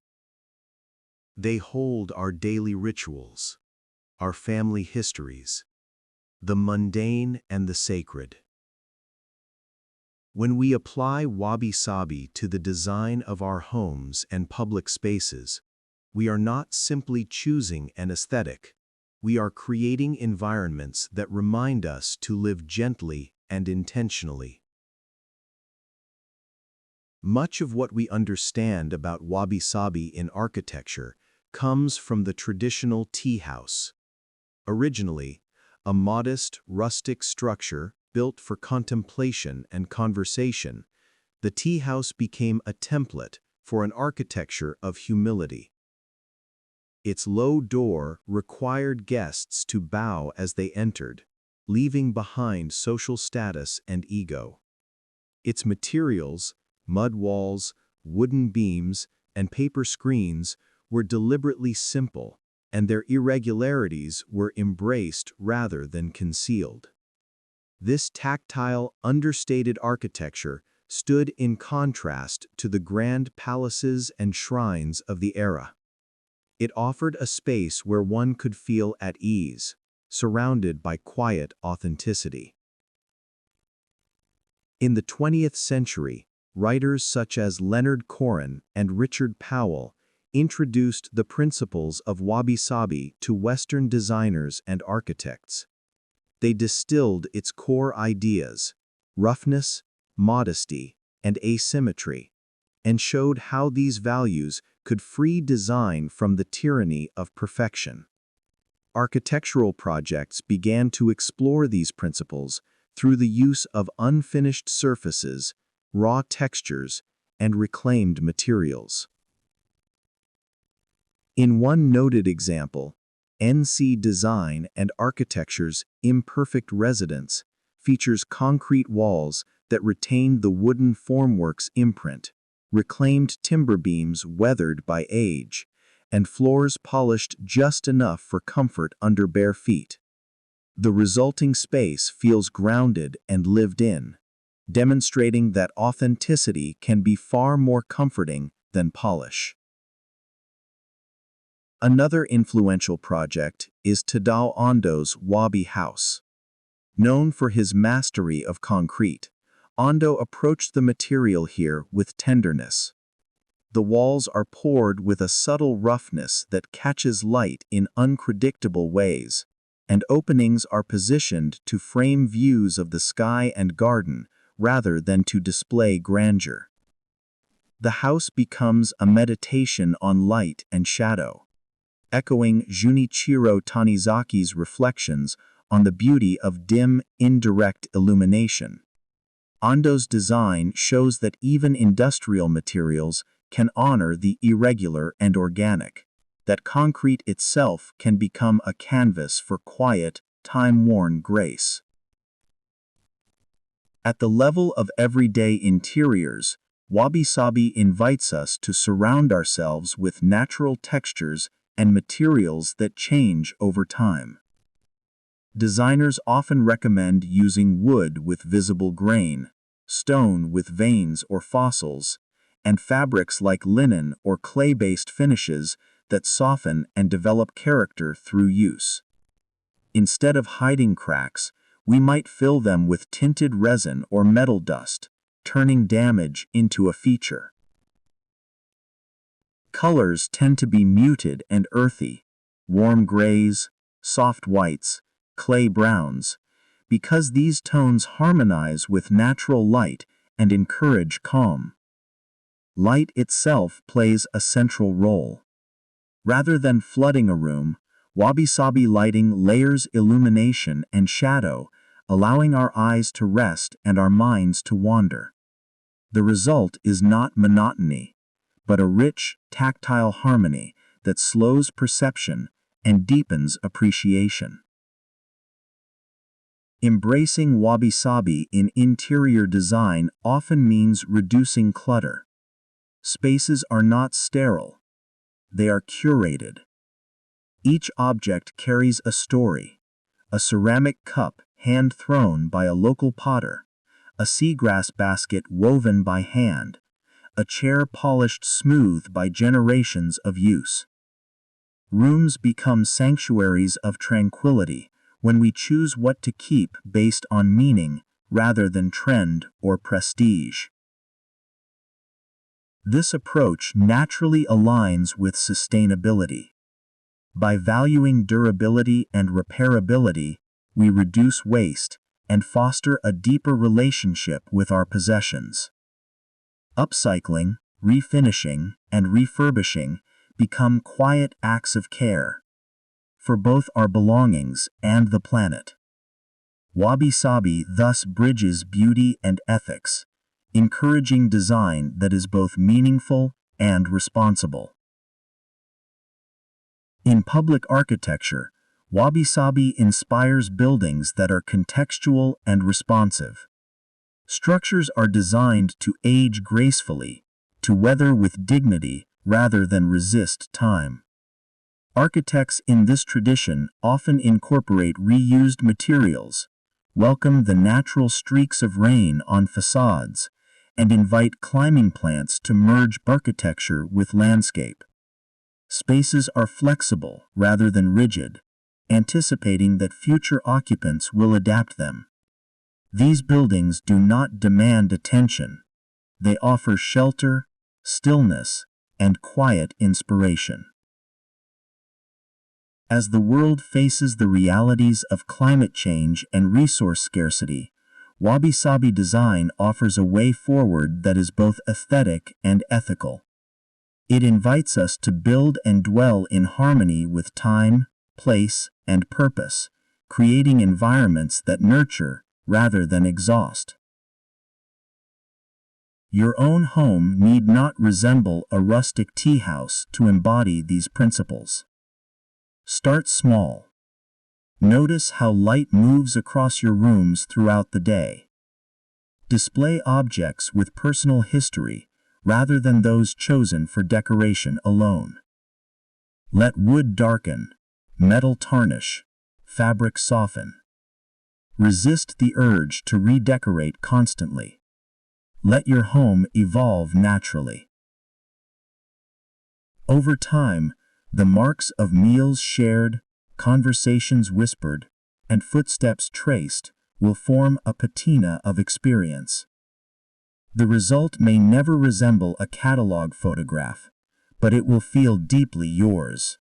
They hold our daily rituals, our family histories, the mundane and the sacred. When we apply Wabi Sabi to the design of our homes and public spaces, we are not simply choosing an aesthetic. We are creating environments that remind us to live gently and intentionally. Much of what we understand about Wabi Sabi in architecture comes from the traditional tea house. Originally, a modest, rustic structure built for contemplation and conversation, the tea house became a template for an architecture of humility. Its low door required guests to bow as they entered, leaving behind social status and ego. Its materials, mud walls, wooden beams, and paper screens were deliberately simple, and their irregularities were embraced rather than concealed. This tactile, understated architecture stood in contrast to the grand palaces and shrines of the era. It offered a space where one could feel at ease, surrounded by quiet authenticity. In the 20th century, writers such as Leonard Cohen and Richard Powell introduced the principles of Wabi Sabi to Western designers and architects. They distilled its core ideas, roughness, modesty, and asymmetry, and showed how these values could free design from the tyranny of perfection. Architectural projects began to explore these principles through the use of unfinished surfaces, raw textures, and reclaimed materials. In one noted example, NC Design and Architecture's Imperfect Residence features concrete walls that retain the wooden formwork's imprint, reclaimed timber beams weathered by age, and floors polished just enough for comfort under bare feet. The resulting space feels grounded and lived in, demonstrating that authenticity can be far more comforting than polish. Another influential project is Tadao Ando's Wabi House. Known for his mastery of concrete, Ando approached the material here with tenderness. The walls are poured with a subtle roughness that catches light in unpredictable ways, and openings are positioned to frame views of the sky and garden rather than to display grandeur. The house becomes a meditation on light and shadow, echoing Junichiro Tanizaki's reflections on the beauty of dim, indirect illumination. Ando's design shows that even industrial materials can honor the irregular and organic, that concrete itself can become a canvas for quiet, time-worn grace. At the level of everyday interiors, Wabi Sabi invites us to surround ourselves with natural textures and materials that change over time. Designers often recommend using wood with visible grain, stone with veins or fossils, and fabrics like linen or clay-based finishes that soften and develop character through use. Instead of hiding cracks, we might fill them with tinted resin or metal dust, turning damage into a feature. Colors tend to be muted and earthy, warm grays, soft whites, clay browns, because these tones harmonize with natural light and encourage calm. Light itself plays a central role. Rather than flooding a room, Wabi Sabi lighting layers illumination and shadow, allowing our eyes to rest and our minds to wander. The result is not monotony, but a rich, tactile harmony that slows perception and deepens appreciation. Embracing Wabi Sabi in interior design often means reducing clutter. Spaces are not sterile. They are curated. Each object carries a story: a ceramic cup hand-thrown by a local potter, a seagrass basket woven by hand, a chair polished smooth by generations of use. Rooms become sanctuaries of tranquility when we choose what to keep based on meaning rather than trend or prestige. This approach naturally aligns with sustainability. By valuing durability and repairability, we reduce waste and foster a deeper relationship with our possessions. Upcycling, refinishing, and refurbishing become quiet acts of care for both our belongings and the planet. Wabi Sabi thus bridges beauty and ethics, encouraging design that is both meaningful and responsible. In public architecture, Wabi Sabi inspires buildings that are contextual and responsive. Structures are designed to age gracefully, to weather with dignity rather than resist time. Architects in this tradition often incorporate reused materials, welcome the natural streaks of rain on facades, and invite climbing plants to merge architecture with landscape. Spaces are flexible rather than rigid, anticipating that future occupants will adapt them. These buildings do not demand attention. They offer shelter, stillness, and quiet inspiration. As the world faces the realities of climate change and resource scarcity, Wabi Sabi design offers a way forward that is both aesthetic and ethical. It invites us to build and dwell in harmony with time, place, and purpose, creating environments that nurture rather than exhaust. Your own home need not resemble a rustic tea house to embody these principles. Start small. Notice how light moves across your rooms throughout the day. Display objects with personal history rather than those chosen for decoration alone. Let wood darken, metal tarnish, fabric soften. Resist the urge to redecorate constantly. Let your home evolve naturally. Over time, the marks of meals shared, conversations whispered, and footsteps traced will form a patina of experience. The result may never resemble a catalog photograph, but it will feel deeply yours.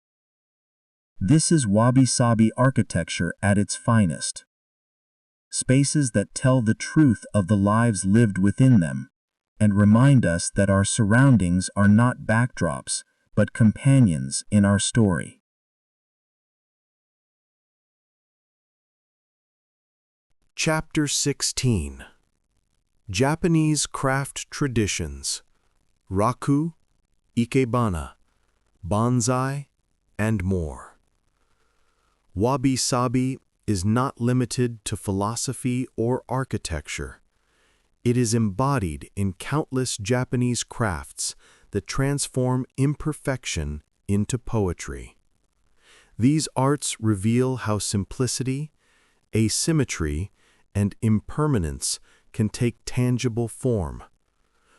This is Wabi Sabi architecture at its finest. Spaces that tell the truth of the lives lived within them, and remind us that our surroundings are not backdrops, but companions in our story. Chapter 16. Japanese Craft Traditions, Raku, Ikebana, Bonsai, and more. Wabi Sabi is not limited to philosophy or architecture. It is embodied in countless Japanese crafts that transform imperfection into poetry. These arts reveal how simplicity, asymmetry, and impermanence can take tangible form.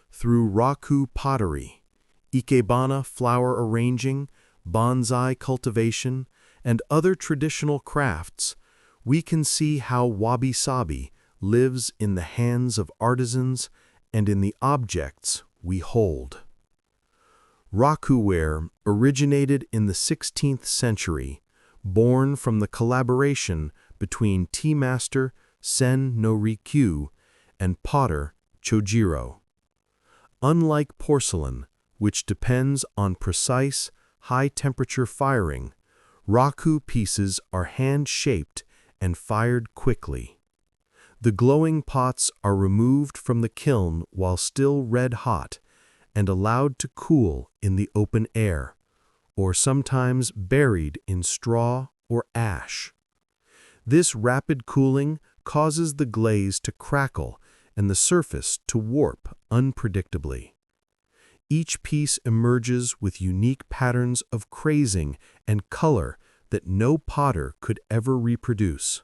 Through Raku pottery, Ikebana flower arranging, bonsai cultivation, and other traditional crafts, we can see how Wabi Sabi lives in the hands of artisans and in the objects we hold. Rakuware originated in the 16th century, born from the collaboration between tea master Sen no Rikyu and potter Chojiro. Unlike porcelain, which depends on precise, high-temperature firing, Raku pieces are hand-shaped and fired quickly. The glowing pots are removed from the kiln while still red-hot and allowed to cool in the open air, or sometimes buried in straw or ash. This rapid cooling causes the glaze to crackle and the surface to warp unpredictably. Each piece emerges with unique patterns of crazing and color that no potter could ever reproduce.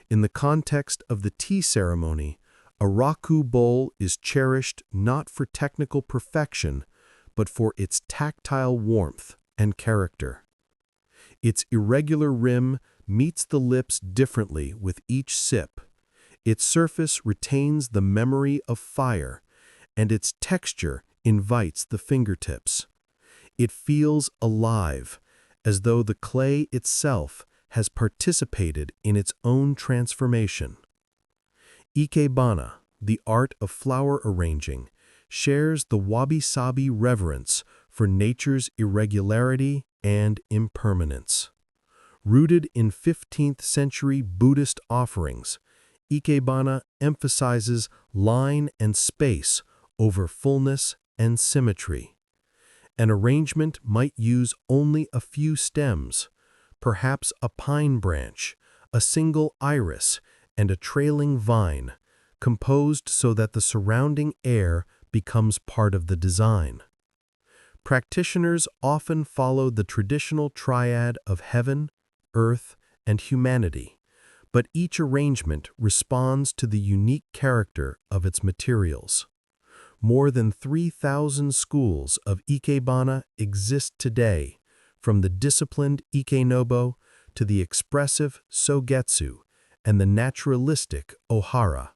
In the context of the tea ceremony, a Raku bowl is cherished not for technical perfection, but for its tactile warmth and character. Its irregular rim meets the lips differently with each sip. Its surface retains the memory of fire, and its texture invites the fingertips. It feels alive, as though the clay itself has participated in its own transformation. Ikebana, the art of flower arranging, shares the Wabi Sabi reverence for nature's irregularity and impermanence. Rooted in 15th century Buddhist offerings, Ikebana emphasizes line and space over fullness and symmetry. An arrangement might use only a few stems, perhaps a pine branch, a single iris, and a trailing vine, composed so that the surrounding air becomes part of the design. Practitioners often follow the traditional triad of heaven, earth, and humanity, but each arrangement responds to the unique character of its materials. More than 3,000 schools of Ikebana exist today, from the disciplined Ikenobo to the expressive Sogetsu and the naturalistic Ohara.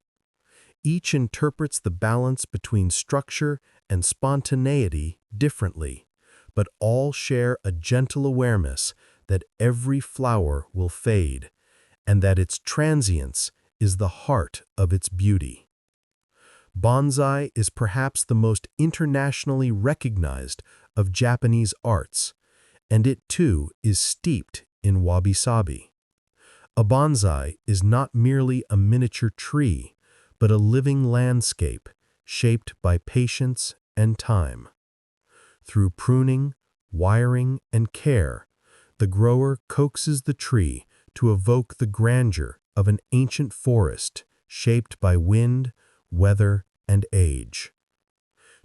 Each interprets the balance between structure and spontaneity differently, but all share a gentle awareness that every flower will fade, and that its transience is the heart of its beauty. Bonsai is perhaps the most internationally recognized of Japanese arts, and it too is steeped in Wabi Sabi. A bonsai is not merely a miniature tree, but a living landscape shaped by patience and time. Through pruning, wiring, and care, The grower coaxes the tree to evoke the grandeur of an ancient forest shaped by wind, weather, and age.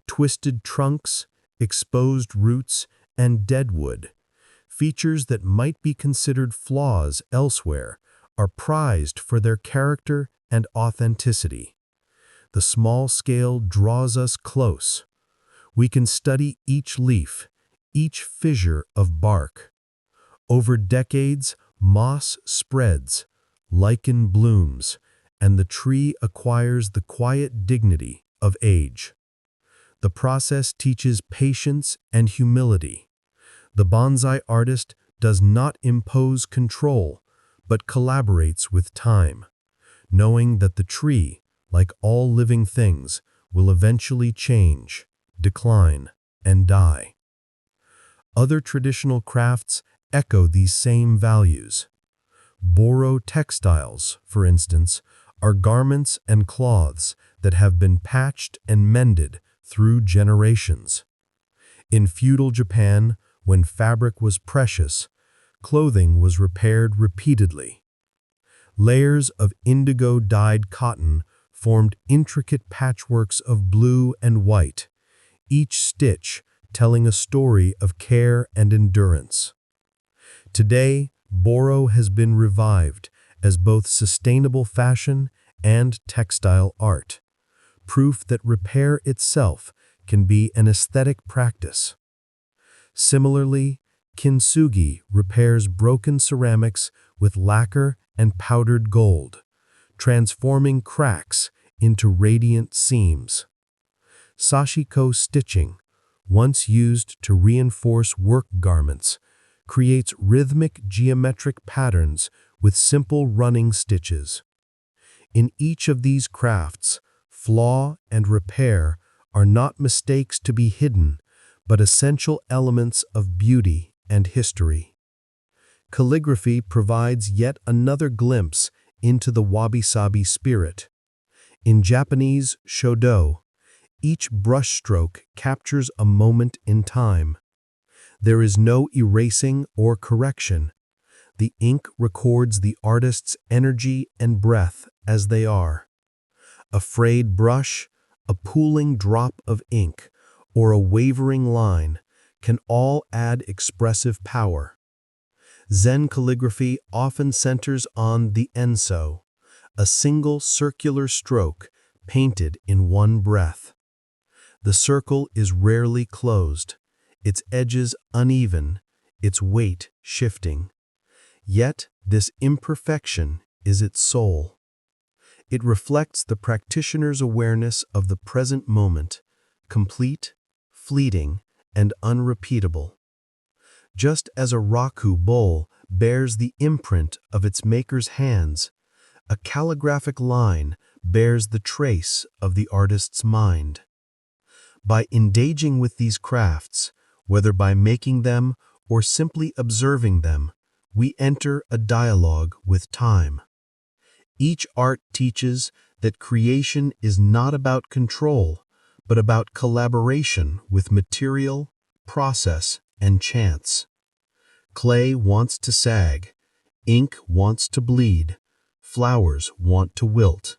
Twisted trunks, exposed roots, and deadwood, features that might be considered flaws elsewhere, are prized for their character and authenticity. The small scale draws us close. We can study each leaf, each fissure of bark. Over decades, moss spreads, lichen blooms, and the tree acquires the quiet dignity of age. The process teaches patience and humility. The bonsai artist does not impose control, but collaborates with time, knowing that the tree, like all living things, will eventually change, decline, and die. Other traditional crafts echo these same values. Boro textiles, for instance, are garments and cloths that have been patched and mended through generations. In feudal Japan, when fabric was precious, clothing was repaired repeatedly. Layers of indigo-dyed cotton formed intricate patchworks of blue and white, each stitch telling a story of care and endurance. Today, Boro has been revived as both sustainable fashion and textile art, proof that repair itself can be an aesthetic practice. Similarly, Kintsugi repairs broken ceramics with lacquer and powdered gold, transforming cracks into radiant seams. Sashiko stitching, once used to reinforce work garments, creates rhythmic geometric patterns with simple running stitches. In each of these crafts, flaw and repair are not mistakes to be hidden, but essential elements of beauty and history. Calligraphy provides yet another glimpse into the Wabi Sabi spirit. In Japanese Shintō, each brushstroke captures a moment in time. There is no erasing or correction. The ink records the artist's energy and breath as they are. A frayed brush, a pooling drop of ink, or a wavering line can all add expressive power. Zen calligraphy often centers on the enso, a single circular stroke painted in one breath. The circle is rarely closed, its edges uneven, its weight shifting. Yet this imperfection is its soul. It reflects the practitioner's awareness of the present moment, complete, fleeting, and unrepeatable. Just as a Raku bowl bears the imprint of its maker's hands, a calligraphic line bears the trace of the artist's mind. By engaging with these crafts, whether by making them or simply observing them, we enter a dialogue with time. Each art teaches that creation is not about control, but about collaboration with material, process, and chance. Clay wants to sag, ink wants to bleed, flowers want to wilt.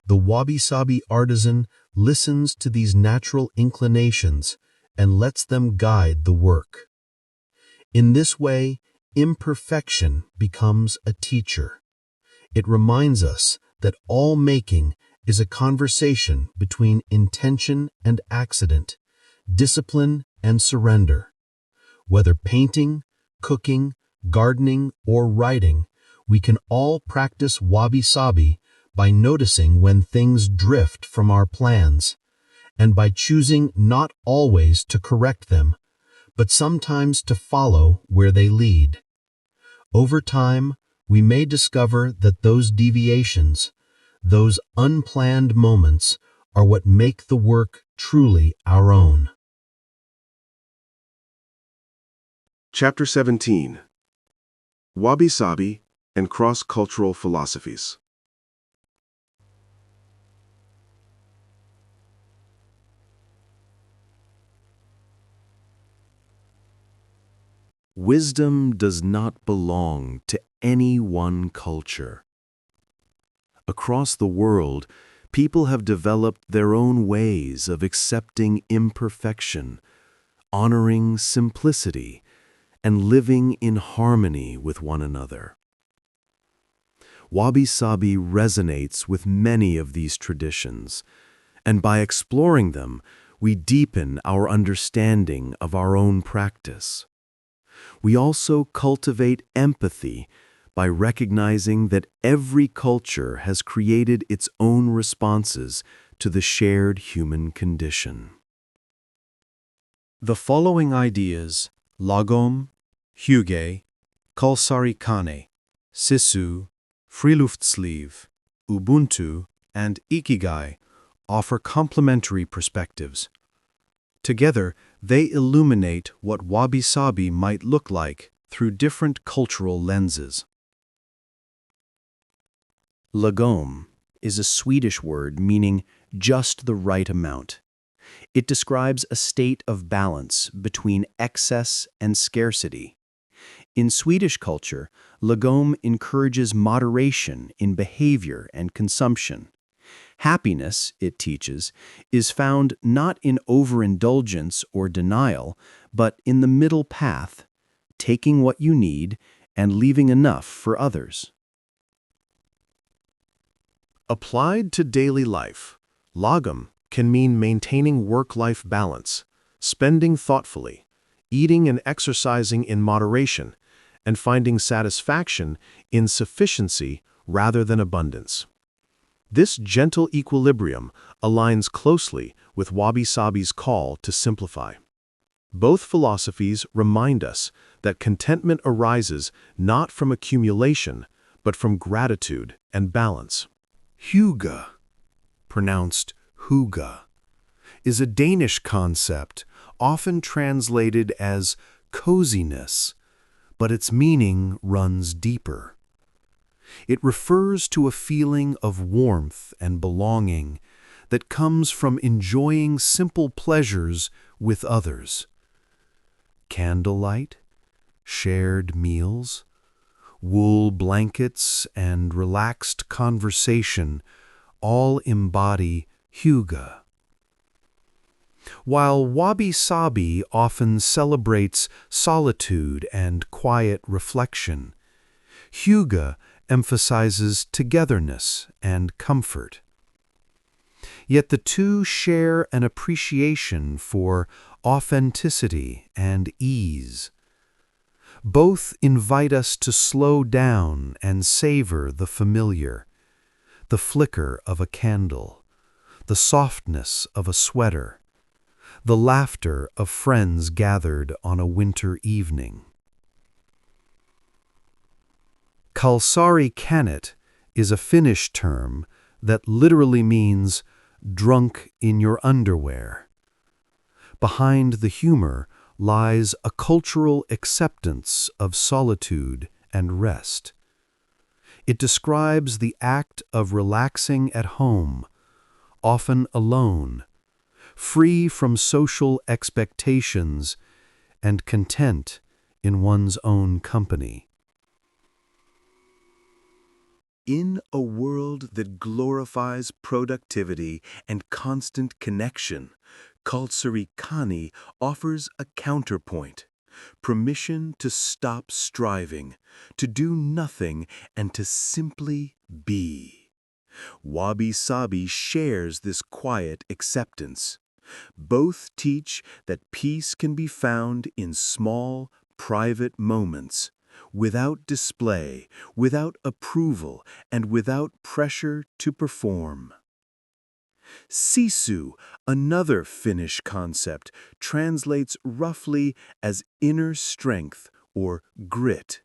The Wabi Sabi artisan listens to these natural inclinations and lets them guide the work. In this way, imperfection becomes a teacher. It reminds us that all making is a conversation between intention and accident, discipline and surrender. Whether painting, cooking, gardening, or writing, we can all practice Wabi Sabi by noticing when things drift from our plans, and by choosing not always to correct them, but sometimes to follow where they lead. Over time, we may discover that those deviations, those unplanned moments, are what make the work truly our own. Chapter 17. Wabi Sabi and Cross-Cultural Philosophies. Wisdom does not belong to any one culture. Across the world, people have developed their own ways of accepting imperfection, honoring simplicity, and living in harmony with one another. Wabi Sabi resonates with many of these traditions, and by exploring them, we deepen our understanding of our own practice. We also cultivate empathy by recognizing that every culture has created its own responses to the shared human condition. The following ideas, Lagom, Hygge, Kalsari Kane, Sisu, Friluftsliv, Ubuntu, and Ikigai, offer complementary perspectives. Together, they illuminate what Wabi Sabi might look like through different cultural lenses. Lagom is a Swedish word meaning just the right amount. It describes a state of balance between excess and scarcity. In Swedish culture, lagom encourages moderation in behavior and consumption. Happiness, it teaches, is found not in overindulgence or denial, but in the middle path, taking what you need and leaving enough for others. Applied to daily life, lagom can mean maintaining work-life balance, spending thoughtfully, eating and exercising in moderation, and finding satisfaction in sufficiency rather than abundance. This gentle equilibrium aligns closely with Wabi Sabi's call to simplify. Both philosophies remind us that contentment arises not from accumulation, but from gratitude and balance. Hygge, pronounced hygge, is a Danish concept often translated as coziness, but its meaning runs deeper. It refers to a feeling of warmth and belonging that comes from enjoying simple pleasures with others. Candlelight, shared meals, wool blankets, and relaxed conversation all embody hygge. While Wabi Sabi often celebrates solitude and quiet reflection, hygge emphasizes togetherness and comfort. Yet the two share an appreciation for authenticity and ease. Both invite us to slow down and savor the familiar, the flicker of a candle, the softness of a sweater, the laughter of friends gathered on a winter evening. Kalsari Kanet is a Finnish term that literally means drunk in your underwear. Behind the humor lies a cultural acceptance of solitude and rest. It describes the act of relaxing at home, often alone, free from social expectations and content in one's own company. In a world that glorifies productivity and constant connection, Kalsari Kani offers a counterpoint, permission to stop striving, to do nothing, and to simply be. Wabi Sabi shares this quiet acceptance. Both teach that peace can be found in small, private moments, without display, without approval, and without pressure to perform. Sisu, another Finnish concept, translates roughly as inner strength or grit.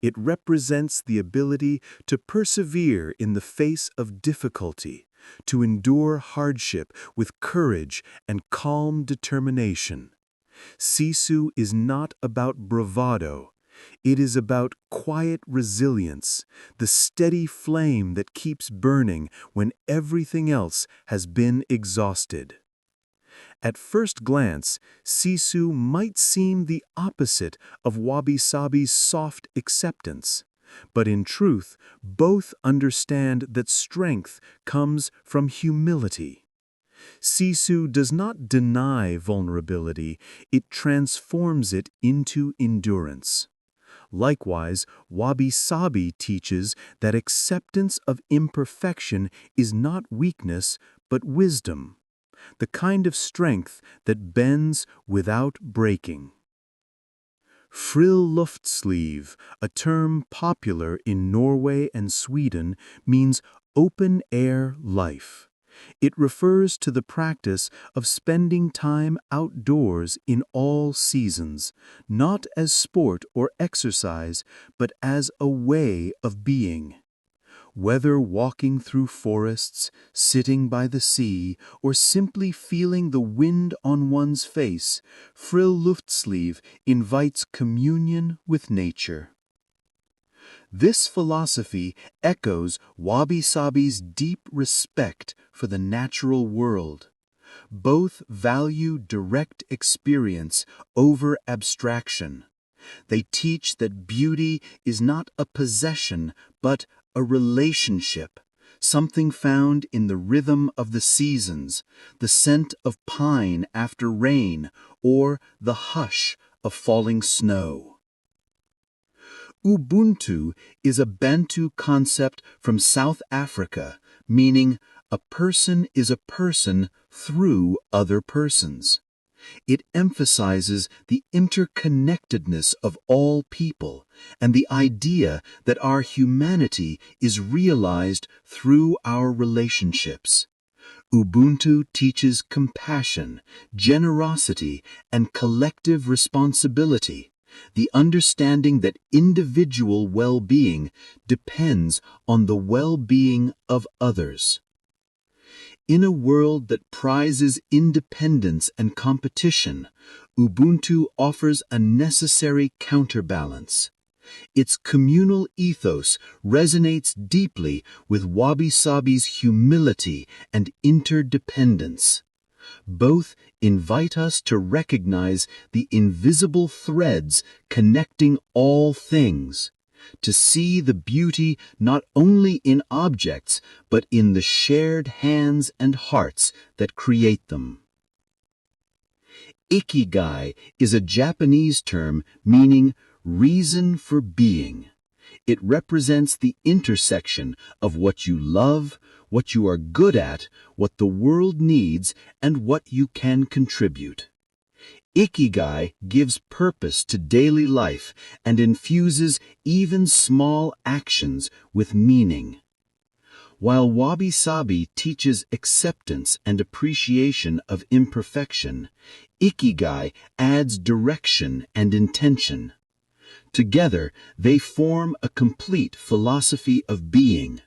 It represents the ability to persevere in the face of difficulty, to endure hardship with courage and calm determination. Sisu is not about bravado. It is about quiet resilience, the steady flame that keeps burning when everything else has been exhausted. At first glance, Sisu might seem the opposite of Wabi Sabi's soft acceptance. But in truth, both understand that strength comes from humility. Sisu does not deny vulnerability, it transforms it into endurance. Likewise, Wabi Sabi teaches that acceptance of imperfection is not weakness, but wisdom, the kind of strength that bends without breaking. Friluftsliv, a term popular in Norway and Sweden, means open-air life. It refers to the practice of spending time outdoors in all seasons, not as sport or exercise, but as a way of being. Whether walking through forests, sitting by the sea, or simply feeling the wind on one's face, Friluftsliv invites communion with nature. This philosophy echoes Wabi Sabi's deep respect for the natural world. Both value direct experience over abstraction. They teach that beauty is not a possession, but a relationship, something found in the rhythm of the seasons, the scent of pine after rain, or the hush of falling snow. Ubuntu is a Bantu concept from South Africa, meaning a person is a person through other persons. It emphasizes the interconnectedness of all people and the idea that our humanity is realized through our relationships. Ubuntu teaches compassion, generosity, and collective responsibility, the understanding that individual well-being depends on the well-being of others. In a world that prizes independence and competition, Ubuntu offers a necessary counterbalance. Its communal ethos resonates deeply with Wabi Sabi's humility and interdependence. Both invite us to recognize the invisible threads connecting all things, to see the beauty not only in objects, but in the shared hands and hearts that create them. Ikigai is a Japanese term meaning reason for being. It represents the intersection of what you love, what you are good at, what the world needs, and what you can contribute. Ikigai gives purpose to daily life and infuses even small actions with meaning. While Wabi Sabi teaches acceptance and appreciation of imperfection, Ikigai adds direction and intention. Together, they form a complete philosophy of being,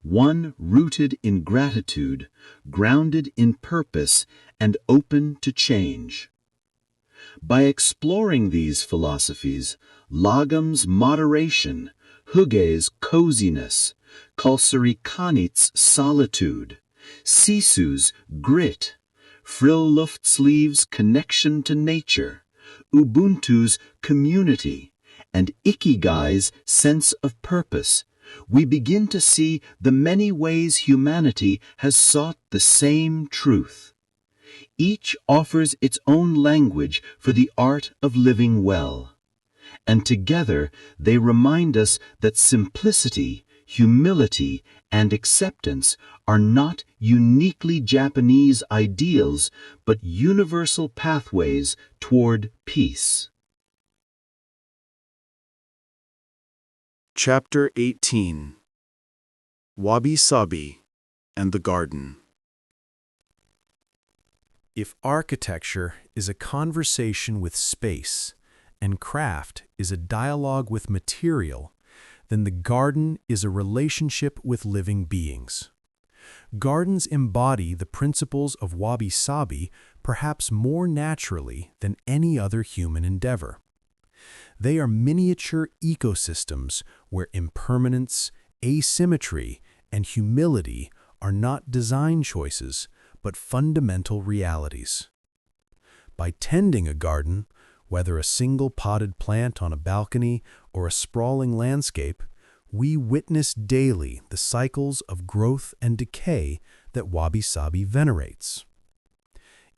one rooted in gratitude, grounded in purpose, and open to change. By exploring these philosophies, Lagam's moderation, Huge's coziness, Kalsarikanit's solitude, Sisu's grit, Friluftsliev's connection to nature, Ubuntu's community, and Ikigai's sense of purpose, we begin to see the many ways humanity has sought the same truth. Each offers its own language for the art of living well. And together they remind us that simplicity, humility, and acceptance are not uniquely Japanese ideals, but universal pathways toward peace. Chapter 18 Wabi Sabi and the Garden. If architecture is a conversation with space, and craft is a dialogue with material, then the garden is a relationship with living beings. Gardens embody the principles of Wabi Sabi perhaps more naturally than any other human endeavor. They are miniature ecosystems where impermanence, asymmetry, and humility are not design choices, but fundamental realities. By tending a garden, whether a single potted plant on a balcony or a sprawling landscape, we witness daily the cycles of growth and decay that Wabi Sabi venerates.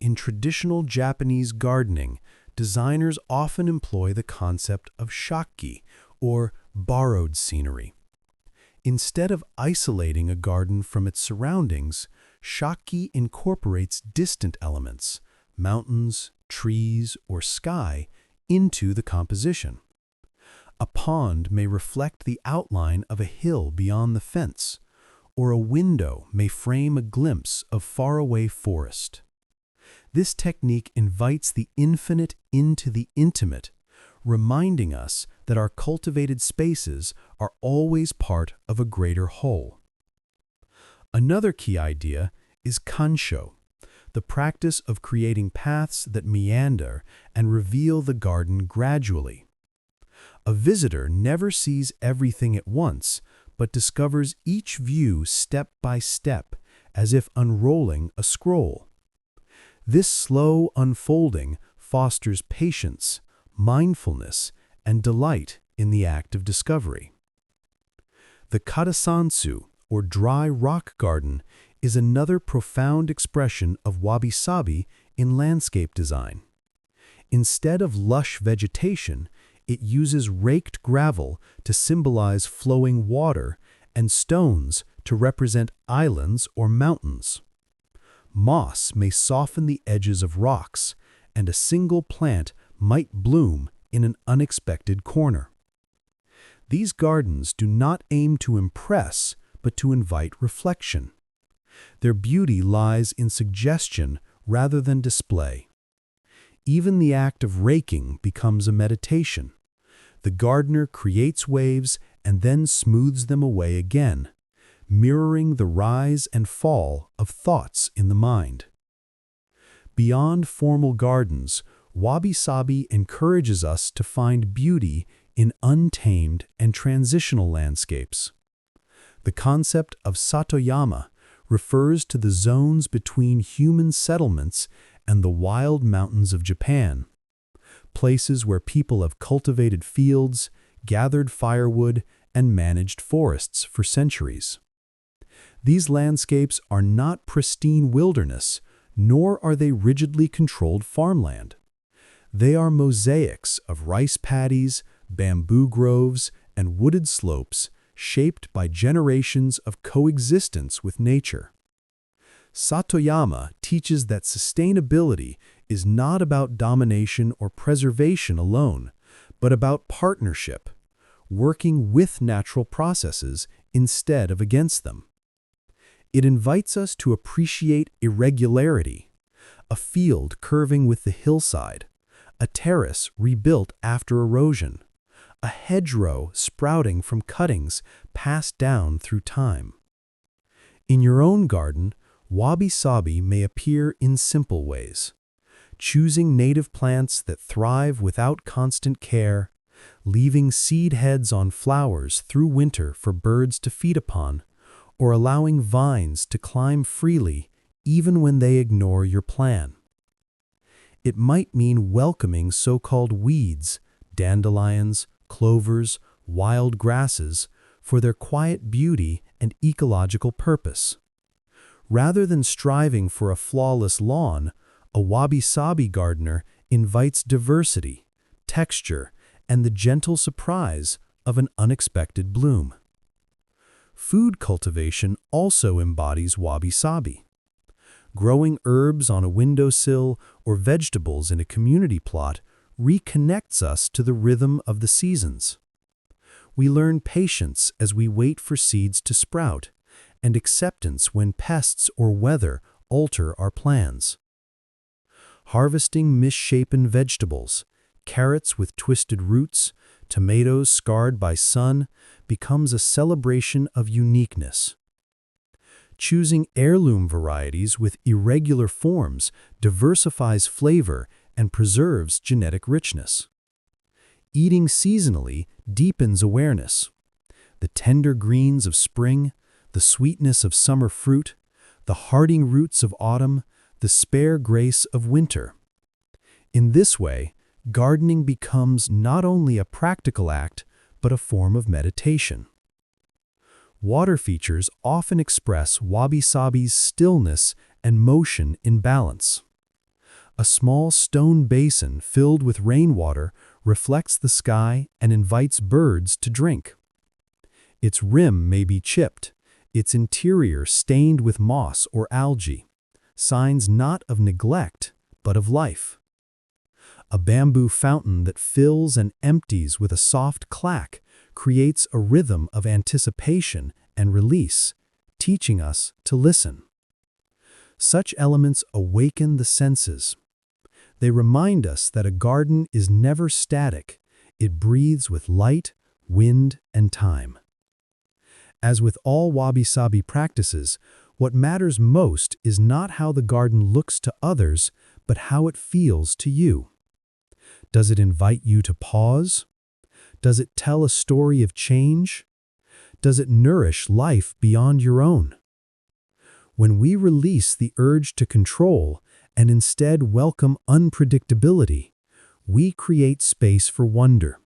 In traditional Japanese gardening, designers often employ the concept of shakki, or borrowed scenery. Instead of isolating a garden from its surroundings, shakki incorporates distant elements, mountains, trees, or sky, into the composition. A pond may reflect the outline of a hill beyond the fence, or a window may frame a glimpse of faraway forest. This technique invites the infinite into the intimate, reminding us that our cultivated spaces are always part of a greater whole. Another key idea is kansho, the practice of creating paths that meander and reveal the garden gradually. A visitor never sees everything at once, but discovers each view step by step, as if unrolling a scroll. This slow unfolding fosters patience, mindfulness, and delight in the act of discovery. The katasansu, or dry rock garden, is another profound expression of Wabi Sabi in landscape design. Instead of lush vegetation, it uses raked gravel to symbolize flowing water and stones to represent islands or mountains. Moss may soften the edges of rocks, and a single plant might bloom in an unexpected corner. These gardens do not aim to impress, but to invite reflection. Their beauty lies in suggestion rather than display. Even the act of raking becomes a meditation. The gardener creates waves and then smooths them away again, mirroring the rise and fall of thoughts in the mind. Beyond formal gardens, Wabi Sabi encourages us to find beauty in untamed and transitional landscapes. The concept of Satoyama refers to the zones between human settlements and the wild mountains of Japan, places where people have cultivated fields, gathered firewood, and managed forests for centuries. These landscapes are not pristine wilderness, nor are they rigidly controlled farmland. They are mosaics of rice paddies, bamboo groves, and wooded slopes shaped by generations of coexistence with nature. Satoyama teaches that sustainability is not about domination or preservation alone, but about partnership, working with natural processes instead of against them. It invites us to appreciate irregularity, a field curving with the hillside, a terrace rebuilt after erosion, a hedgerow sprouting from cuttings passed down through time. In your own garden, Wabi Sabi may appear in simple ways, choosing native plants that thrive without constant care, leaving seed heads on flowers through winter for birds to feed upon, or allowing vines to climb freely even when they ignore your plan. It might mean welcoming so-called weeds, dandelions, clovers, wild grasses, for their quiet beauty and ecological purpose. Rather than striving for a flawless lawn, a Wabi Sabi gardener invites diversity, texture, and the gentle surprise of an unexpected bloom. Food cultivation also embodies Wabi Sabi. Growing herbs on a windowsill or vegetables in a community plot reconnects us to the rhythm of the seasons. We learn patience as we wait for seeds to sprout, and acceptance when pests or weather alter our plans. Harvesting misshapen vegetables, carrots with twisted roots, tomatoes scarred by sun, becomes a celebration of uniqueness. Choosing heirloom varieties with irregular forms diversifies flavor and preserves genetic richness. Eating seasonally deepens awareness. The tender greens of spring, the sweetness of summer fruit, the hardy roots of autumn, the spare grace of winter. In this way, gardening becomes not only a practical act, but a form of meditation. Water features often express Wabi Sabi's stillness and motion in balance. A small stone basin filled with rainwater reflects the sky and invites birds to drink. Its rim may be chipped, its interior stained with moss or algae, signs not of neglect, but of life. A bamboo fountain that fills and empties with a soft clack creates a rhythm of anticipation and release, teaching us to listen. Such elements awaken the senses. They remind us that a garden is never static. It breathes with light, wind, and time. As with all Wabi Sabi practices, what matters most is not how the garden looks to others, but how it feels to you. Does it invite you to pause? Does it tell a story of change? Does it nourish life beyond your own? When we release the urge to control and instead welcome unpredictability, we create space for wonder.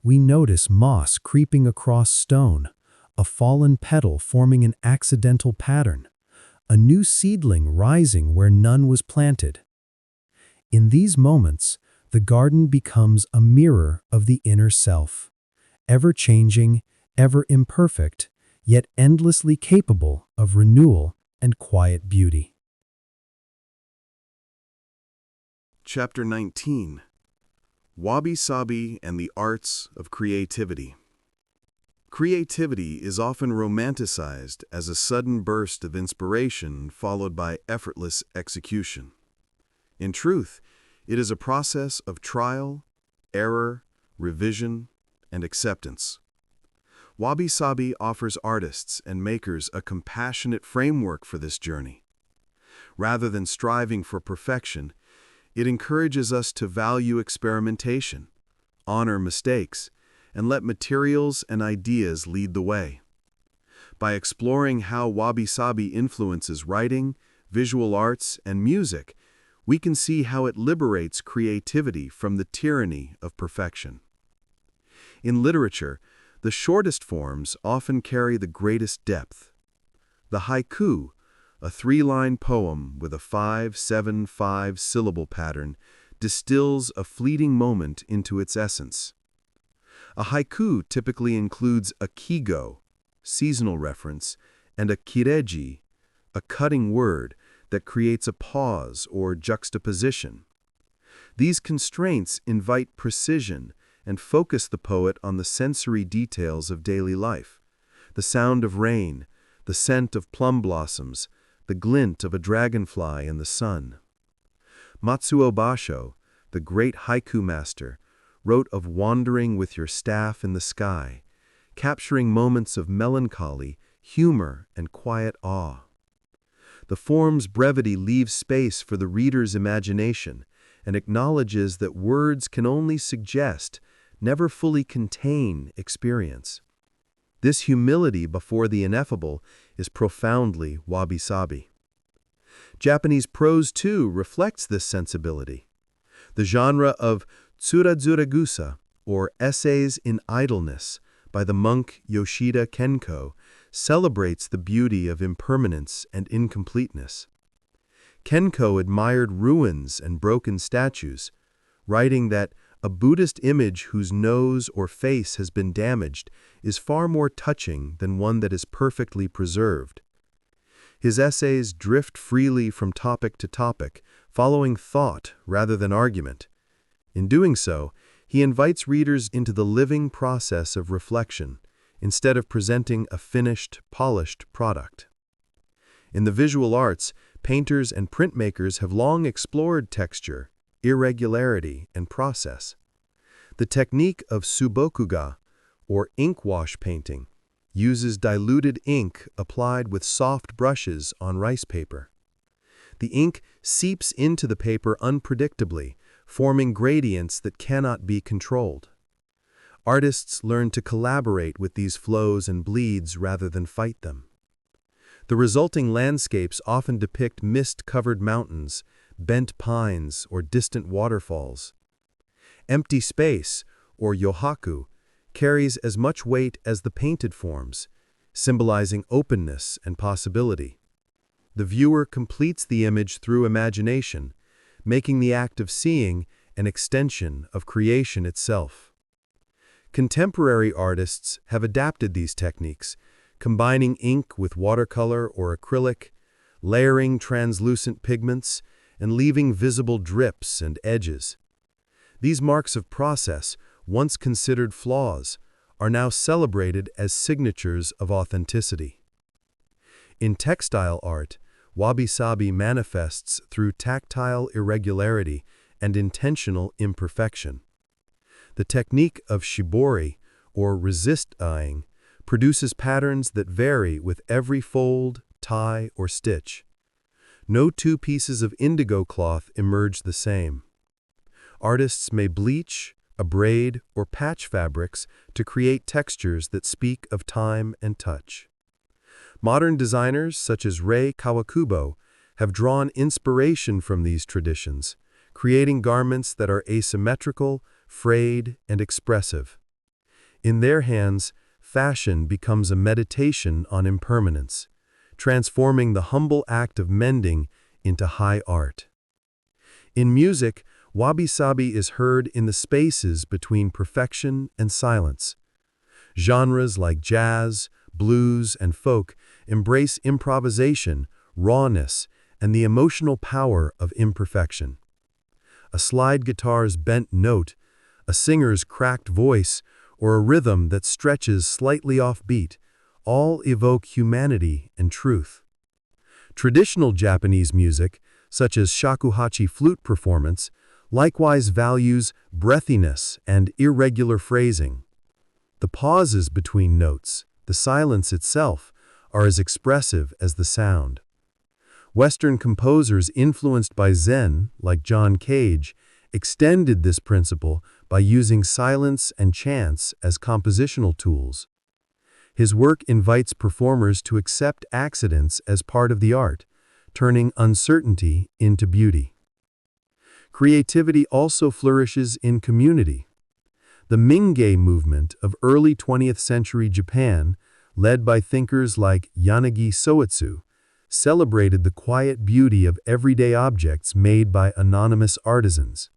We notice moss creeping across stone, a fallen petal forming an accidental pattern, a new seedling rising where none was planted. In these moments, the garden becomes a mirror of the inner self, ever-changing, ever-imperfect, yet endlessly capable of renewal and quiet beauty. Chapter 19. Wabi Sabi and the Arts of Creativity. Creativity is often romanticized as a sudden burst of inspiration followed by effortless execution. In truth, it is a process of trial, error, revision, and acceptance. Wabi Sabi offers artists and makers a compassionate framework for this journey. Rather than striving for perfection, it encourages us to value experimentation, honor mistakes, and let materials and ideas lead the way. By exploring how Wabi Sabi influences writing, visual arts, and music, we can see how it liberates creativity from the tyranny of perfection. In literature, the shortest forms often carry the greatest depth. The haiku, a 3-line poem with a 5-7-5 syllable pattern, distills a fleeting moment into its essence. A haiku typically includes a kigo, seasonal reference, and a kireji, a cutting word that creates a pause or juxtaposition. These constraints invite precision and focus the poet on the sensory details of daily life: the sound of rain, the scent of plum blossoms, the glint of a dragonfly in the sun. Matsuo Basho, the great haiku master, wrote of wandering with your staff in the sky, capturing moments of melancholy, humor, and quiet awe. The form's brevity leaves space for the reader's imagination and acknowledges that words can only suggest, never fully contain, experience. This humility before the ineffable is profoundly Wabi Sabi. Japanese prose, too, reflects this sensibility. The genre of Tsurazuragusa, or Essays in Idleness, by the monk Yoshida Kenko, celebrates the beauty of impermanence and incompleteness. Kenko admired ruins and broken statues, writing that a Buddhist image whose nose or face has been damaged is far more touching than one that is perfectly preserved. His essays drift freely from topic to topic, following thought rather than argument. In doing so, he invites readers into the living process of reflection, instead of presenting a finished, polished product. In the visual arts, painters and printmakers have long explored texture, irregularity, and process. The technique of tsubokuga, or ink wash painting, uses diluted ink applied with soft brushes on rice paper. The ink seeps into the paper unpredictably, forming gradients that cannot be controlled. Artists learn to collaborate with these flows and bleeds rather than fight them. The resulting landscapes often depict mist-covered mountains, bent pines, or distant waterfalls. Empty space, or yohaku, carries as much weight as the painted forms, symbolizing openness and possibility. The viewer completes the image through imagination, making the act of seeing an extension of creation itself. Contemporary artists have adapted these techniques, combining ink with watercolor or acrylic, layering translucent pigments, and leaving visible drips and edges. These marks of process, once considered flaws, are now celebrated as signatures of authenticity. In textile art, Wabi Sabi manifests through tactile irregularity and intentional imperfection. The technique of shibori, or resist dyeing, produces patterns that vary with every fold, tie, or stitch. No two pieces of indigo cloth emerge the same. Artists may bleach, abrade, or patch fabrics to create textures that speak of time and touch. Modern designers such as Rei Kawakubo have drawn inspiration from these traditions, creating garments that are asymmetrical, frayed, and expressive. In their hands, fashion becomes a meditation on impermanence, transforming the humble act of mending into high art. In music, Wabi Sabi is heard in the spaces between perfection and silence. Genres like jazz, blues, and folk embrace improvisation, rawness, and the emotional power of imperfection. A slide guitar's bent note, a singer's cracked voice, or a rhythm that stretches slightly off-beat, all evoke humanity and truth. Traditional Japanese music, such as shakuhachi flute performance, likewise values breathiness and irregular phrasing. The pauses between notes, the silence itself, are as expressive as the sound. Western composers influenced by Zen, like John Cage, extended this principle by using silence and chants as compositional tools. His work invites performers to accept accidents as part of the art, turning uncertainty into beauty. Creativity also flourishes in community. The Mingei movement of early 20th century Japan, led by thinkers like Yanagi Soetsu, celebrated the quiet beauty of everyday objects made by anonymous artisans.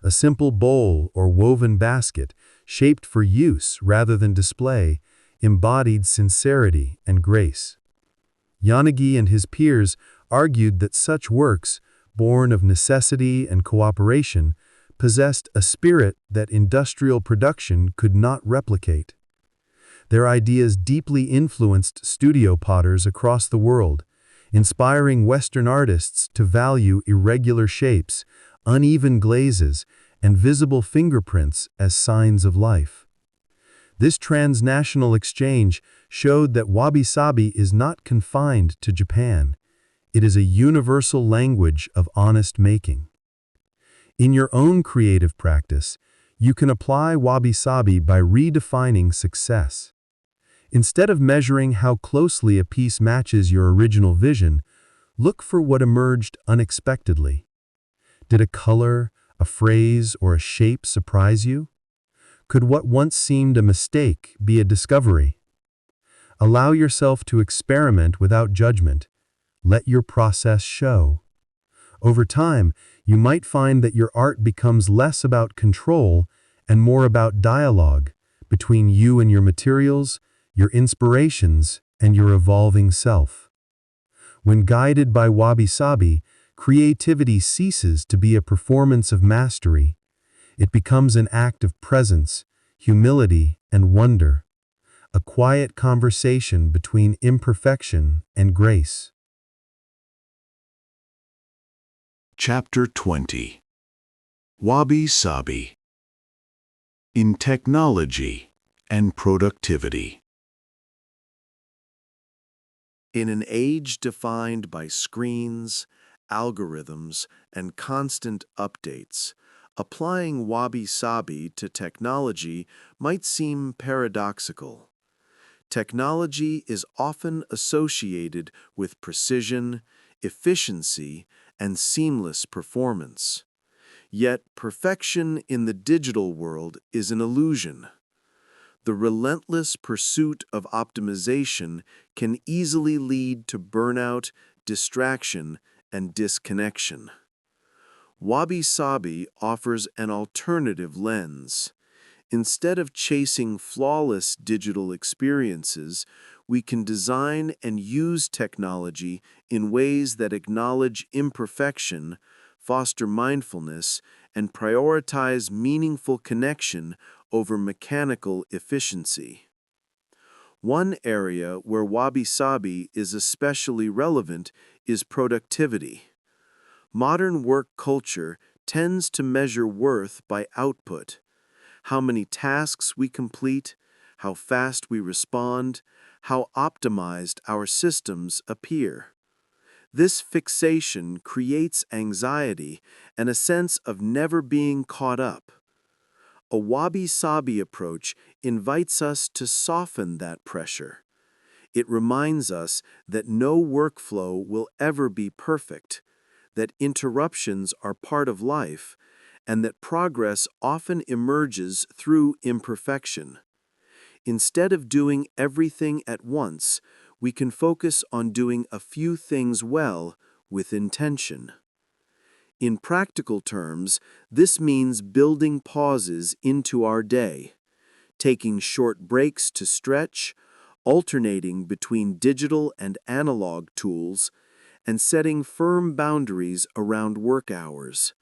A simple bowl or woven basket, shaped for use rather than display, embodied sincerity and grace. Yanagi and his peers argued that such works, born of necessity and cooperation, possessed a spirit that industrial production could not replicate. Their ideas deeply influenced studio potters across the world, inspiring Western artists to value irregular shapes, uneven glazes, and visible fingerprints as signs of life. This transnational exchange showed that Wabi Sabi is not confined to Japan. It is a universal language of honest making. In your own creative practice, you can apply Wabi Sabi by redefining success. Instead of measuring how closely a piece matches your original vision, look for what emerged unexpectedly. Did a color, a phrase, or a shape surprise you? Could what once seemed a mistake be a discovery? Allow yourself to experiment without judgment. Let your process show. Over time, you might find that your art becomes less about control and more about dialogue between you and your materials, your inspirations, and your evolving self. When guided by Wabi Sabi, creativity ceases to be a performance of mastery. It becomes an act of presence, humility, and wonder, a quiet conversation between imperfection and grace. Chapter 20. Wabi Sabi. In Technology and Productivity. In an age defined by screens, algorithms, and constant updates, applying Wabi Sabi to technology might seem paradoxical. Technology is often associated with precision, efficiency, and seamless performance. Yet, perfection in the digital world is an illusion. The relentless pursuit of optimization can easily lead to burnout, distraction, and disconnection. Wabi Sabi offers an alternative lens. Instead of chasing flawless digital experiences, we can design and use technology in ways that acknowledge imperfection, foster mindfulness, and prioritize meaningful connection over mechanical efficiency. One area where Wabi Sabi is especially relevant is productivity. Modern work culture tends to measure worth by output: how many tasks we complete, how fast we respond, how optimized our systems appear. This fixation creates anxiety and a sense of never being caught up. A wabi-sabi approach invites us to soften that pressure. It reminds us that no workflow will ever be perfect, that interruptions are part of life, and that progress often emerges through imperfection. Instead of doing everything at once, we can focus on doing a few things well with intention. In practical terms, this means building pauses into our day, taking short breaks to stretch, alternating between digital and analog tools, and setting firm boundaries around work hours.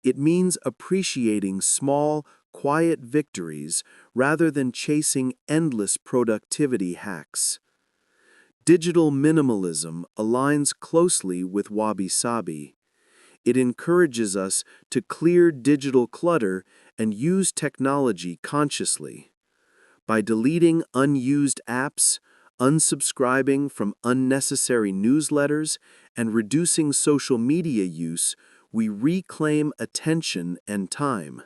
It means appreciating small, quiet victories rather than chasing endless productivity hacks. Digital minimalism aligns closely with Wabi Sabi. It encourages us to clear digital clutter and use technology consciously. By deleting unused apps, unsubscribing from unnecessary newsletters, and reducing social media use, we reclaim attention and time.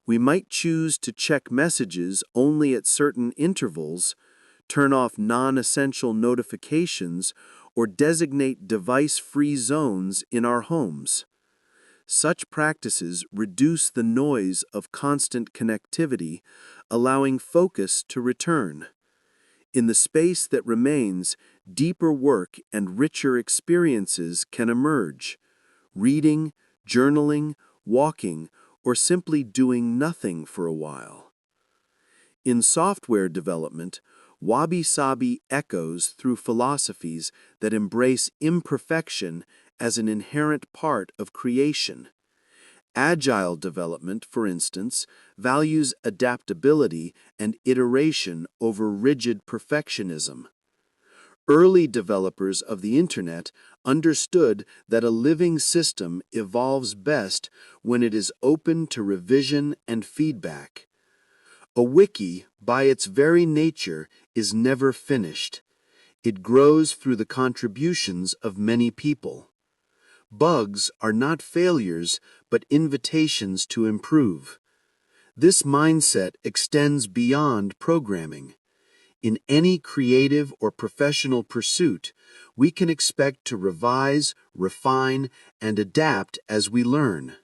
We might choose to check messages only at certain intervals, turn off non-essential notifications, or designate device-free zones in our homes. Such practices reduce the noise of constant connectivity, allowing focus to return. In the space that remains, deeper work and richer experiences can emerge. Reading, journaling, walking, or simply doing nothing for a while. In software development, Wabi Sabi echoes through philosophies that embrace imperfection as an inherent part of creation. Agile development, for instance, values adaptability and iteration over rigid perfectionism. Early developers of the Internet understood that a living system evolves best when it is open to revision and feedback. A wiki, by its very nature, is never finished. It grows through the contributions of many people. Bugs are not failures, but invitations to improve. This mindset extends beyond programming. In any creative or professional pursuit, we can expect to revise, refine, and adapt as we learn.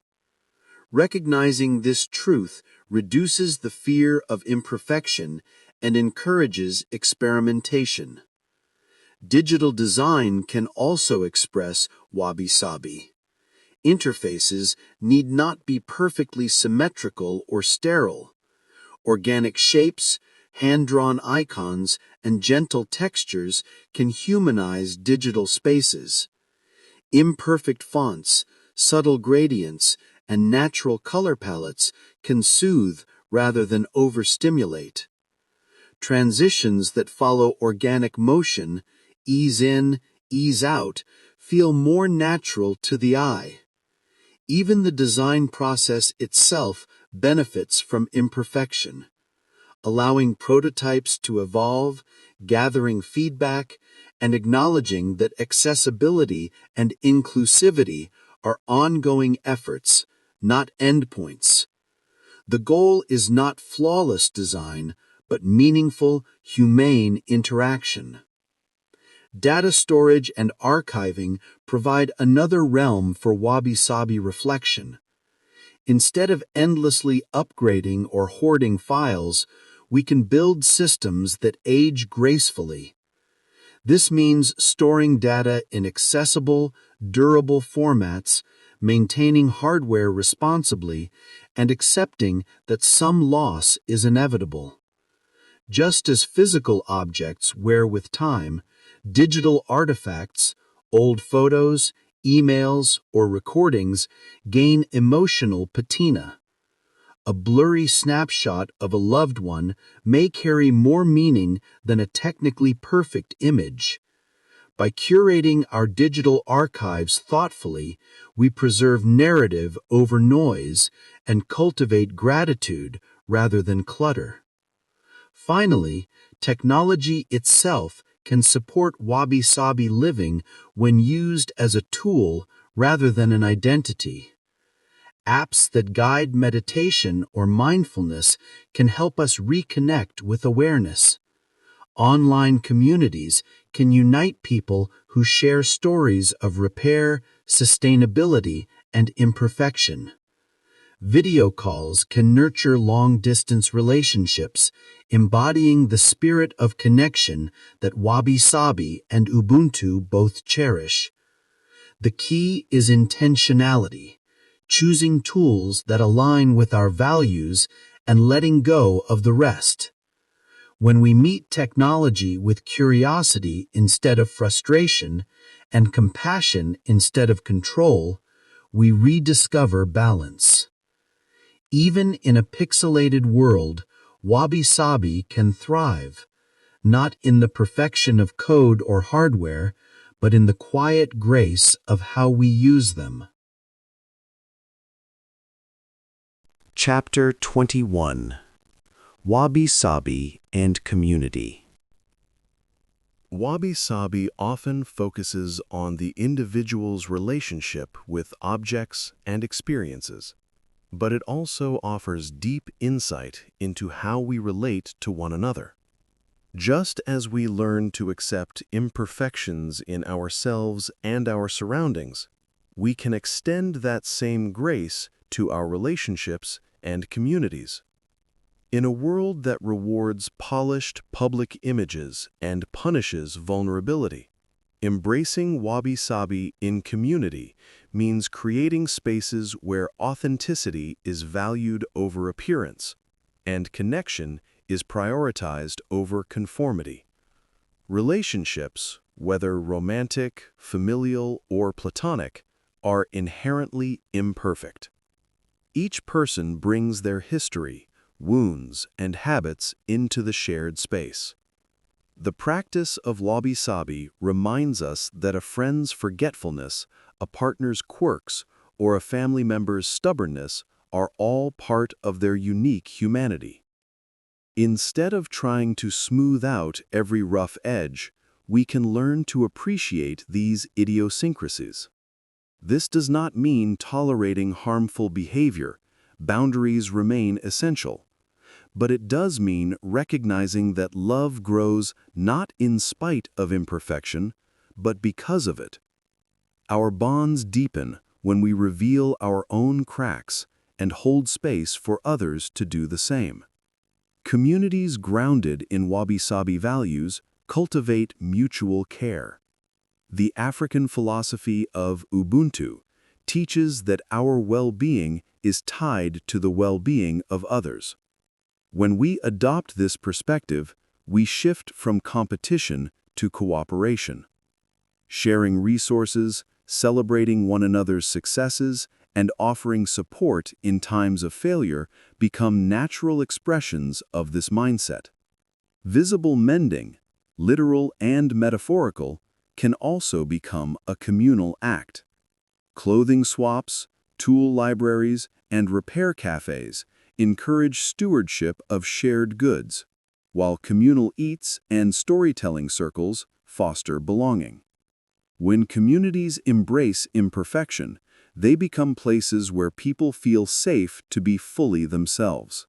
Recognizing this truth reduces the fear of imperfection and encourages experimentation. Digital design can also express wabi-sabi. Interfaces need not be perfectly symmetrical or sterile. Organic shapes, hand-drawn icons, and gentle textures can humanize digital spaces. Imperfect fonts, subtle gradients, and natural color palettes can soothe rather than overstimulate. Transitions that follow organic motion, ease in, ease out, feel more natural to the eye. Even the design process itself benefits from imperfection. Allowing prototypes to evolve, gathering feedback, and acknowledging that accessibility and inclusivity are ongoing efforts, not endpoints. The goal is not flawless design, but meaningful, humane interaction. Data storage and archiving provide another realm for wabi-sabi reflection. Instead of endlessly upgrading or hoarding files, we can build systems that age gracefully. This means storing data in accessible, durable formats, maintaining hardware responsibly, and accepting that some loss is inevitable. Just as physical objects wear with time, digital artifacts, old photos, emails, or recordings gain emotional patina. A blurry snapshot of a loved one may carry more meaning than a technically perfect image. By curating our digital archives thoughtfully, we preserve narrative over noise and cultivate gratitude rather than clutter. Finally, technology itself can support wabi-sabi living when used as a tool rather than an identity. Apps that guide meditation or mindfulness can help us reconnect with awareness. Online communities can unite people who share stories of repair, sustainability, and imperfection. Video calls can nurture long-distance relationships, embodying the spirit of connection that Wabi Sabi and Ubuntu both cherish. The key is intentionality, choosing tools that align with our values and letting go of the rest. When we meet technology with curiosity instead of frustration and compassion instead of control, we rediscover balance. Even in a pixelated world, Wabi Sabi can thrive, not in the perfection of code or hardware, but in the quiet grace of how we use them. Chapter 21: Wabi Sabi and Community. Wabi Sabi often focuses on the individual's relationship with objects and experiences, but it also offers deep insight into how we relate to one another. Just as we learn to accept imperfections in ourselves and our surroundings, we can extend that same grace to our relationships and communities. In a world that rewards polished public images and punishes vulnerability, embracing Wabi Sabi in community means creating spaces where authenticity is valued over appearance, and connection is prioritized over conformity. Relationships, whether romantic, familial, or platonic, are inherently imperfect. Each person brings their history, wounds, and habits into the shared space. The practice of Wabi Sabi reminds us that a friend's forgetfulness, a partner's quirks, or a family member's stubbornness are all part of their unique humanity. Instead of trying to smooth out every rough edge, we can learn to appreciate these idiosyncrasies. This does not mean tolerating harmful behavior. Boundaries remain essential. But it does mean recognizing that love grows not in spite of imperfection, but because of it. Our bonds deepen when we reveal our own cracks and hold space for others to do the same. Communities grounded in Wabi Sabi values cultivate mutual care. The African philosophy of Ubuntu teaches that our well-being is tied to the well-being of others. When we adopt this perspective, we shift from competition to cooperation. Sharing resources, celebrating one another's successes, and offering support in times of failure become natural expressions of this mindset. Visible mending, literal and metaphorical, can also become a communal act. Clothing swaps, tool libraries, and repair cafes encourage stewardship of shared goods, while communal eats and storytelling circles foster belonging. When communities embrace imperfection, they become places where people feel safe to be fully themselves.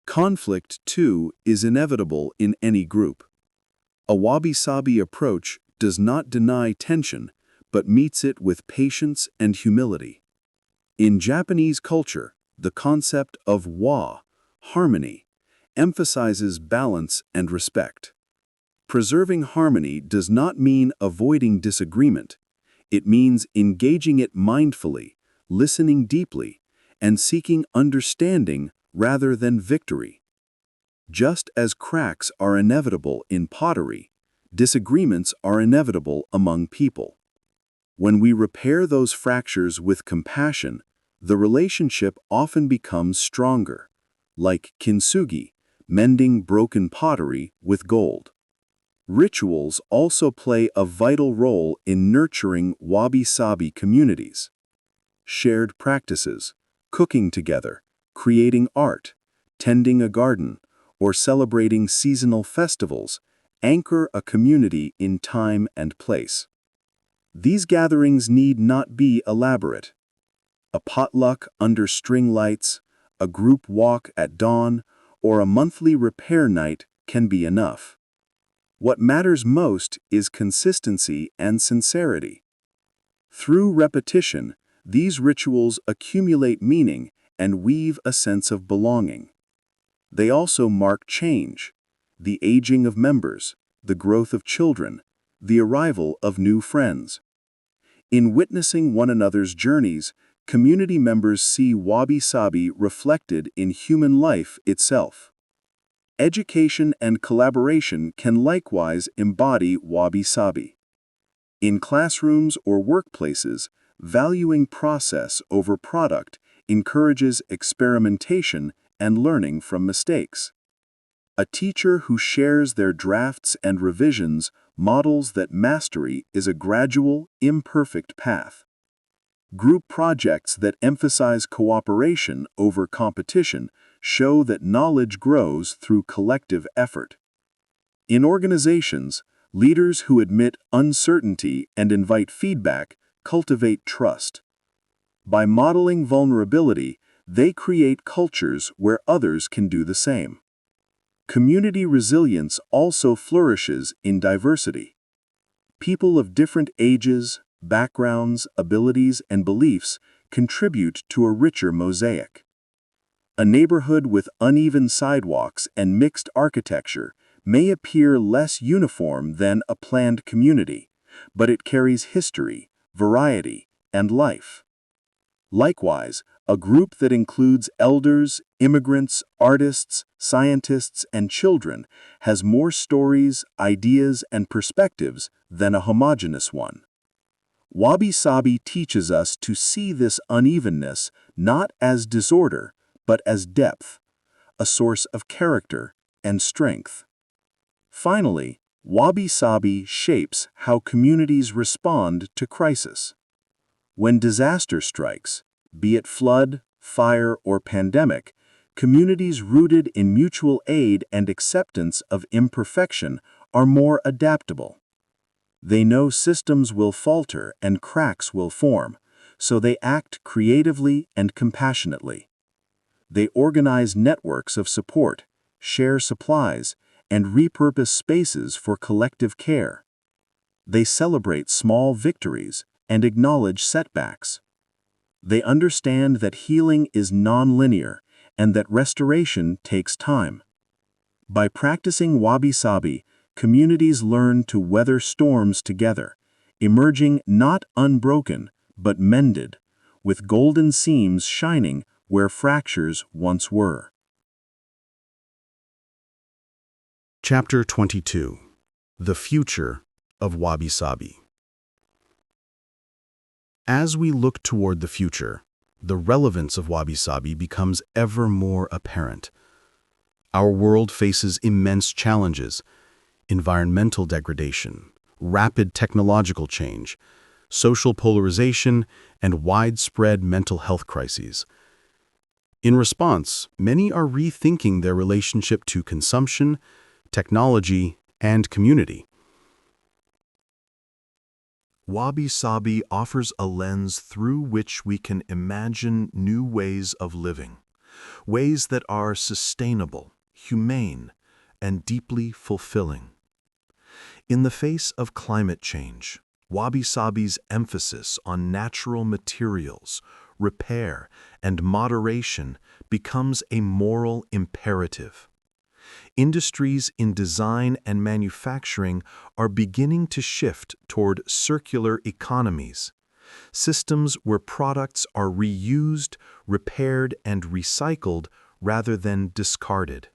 Conflict, too, is inevitable in any group. A Wabi Sabi approach does not deny tension, but meets it with patience and humility. In Japanese culture, the concept of wa, harmony, emphasizes balance and respect. Preserving harmony does not mean avoiding disagreement. It means engaging it mindfully, listening deeply, and seeking understanding rather than victory. Just as cracks are inevitable in pottery, disagreements are inevitable among people. When we repair those fractures with compassion, the relationship often becomes stronger, like kintsugi, mending broken pottery with gold. Rituals also play a vital role in nurturing Wabi Sabi communities. Shared practices, cooking together, creating art, tending a garden, or celebrating seasonal festivals, anchor a community in time and place. These gatherings need not be elaborate. A potluck under string lights, a group walk at dawn, or a monthly repair night can be enough. What matters most is consistency and sincerity. Through repetition, these rituals accumulate meaning and weave a sense of belonging. They also mark change, the aging of members, the growth of children, the arrival of new friends. In witnessing one another's journeys, community members see Wabi Sabi reflected in human life itself. Education and collaboration can likewise embody Wabi Sabi. In classrooms or workplaces, valuing process over product encourages experimentation and learning from mistakes. A teacher who shares their drafts and revisions models that mastery is a gradual, imperfect path. Group projects that emphasize cooperation over competition show that knowledge grows through collective effort. In organizations, leaders who admit uncertainty and invite feedback cultivate trust. By modeling vulnerability, they create cultures where others can do the same. Community resilience also flourishes in diversity. People of different ages, backgrounds, abilities, and beliefs contribute to a richer mosaic. A neighborhood with uneven sidewalks and mixed architecture may appear less uniform than a planned community, but it carries history, variety, and life. Likewise, a group that includes elders, immigrants, artists, scientists, and children has more stories, ideas, and perspectives than a homogeneous one. Wabi Sabi teaches us to see this unevenness not as disorder, but as depth, a source of character and strength. Finally, Wabi Sabi shapes how communities respond to crisis. When disaster strikes, be it flood, fire, or pandemic, communities rooted in mutual aid and acceptance of imperfection are more adaptable. They know systems will falter and cracks will form, so they act creatively and compassionately. They organize networks of support, share supplies, and repurpose spaces for collective care. They celebrate small victories and acknowledge setbacks. They understand that healing is non-linear and that restoration takes time. By practicing Wabi Sabi, communities learn to weather storms together, emerging not unbroken, but mended, with golden seams shining where fractures once were. Chapter 22. The Future of Wabi Sabi. As we look toward the future, the relevance of Wabi Sabi becomes ever more apparent. Our world faces immense challenges: environmental degradation, rapid technological change, social polarization, and widespread mental health crises. In response, many are rethinking their relationship to consumption, technology, and community. Wabi Sabi offers a lens through which we can imagine new ways of living, ways that are sustainable, humane, and deeply fulfilling. In the face of climate change, Wabi Sabi's emphasis on natural materials, repair, and moderation becomes a moral imperative. Industries in design and manufacturing are beginning to shift toward circular economies, systems where products are reused, repaired, and recycled rather than discarded.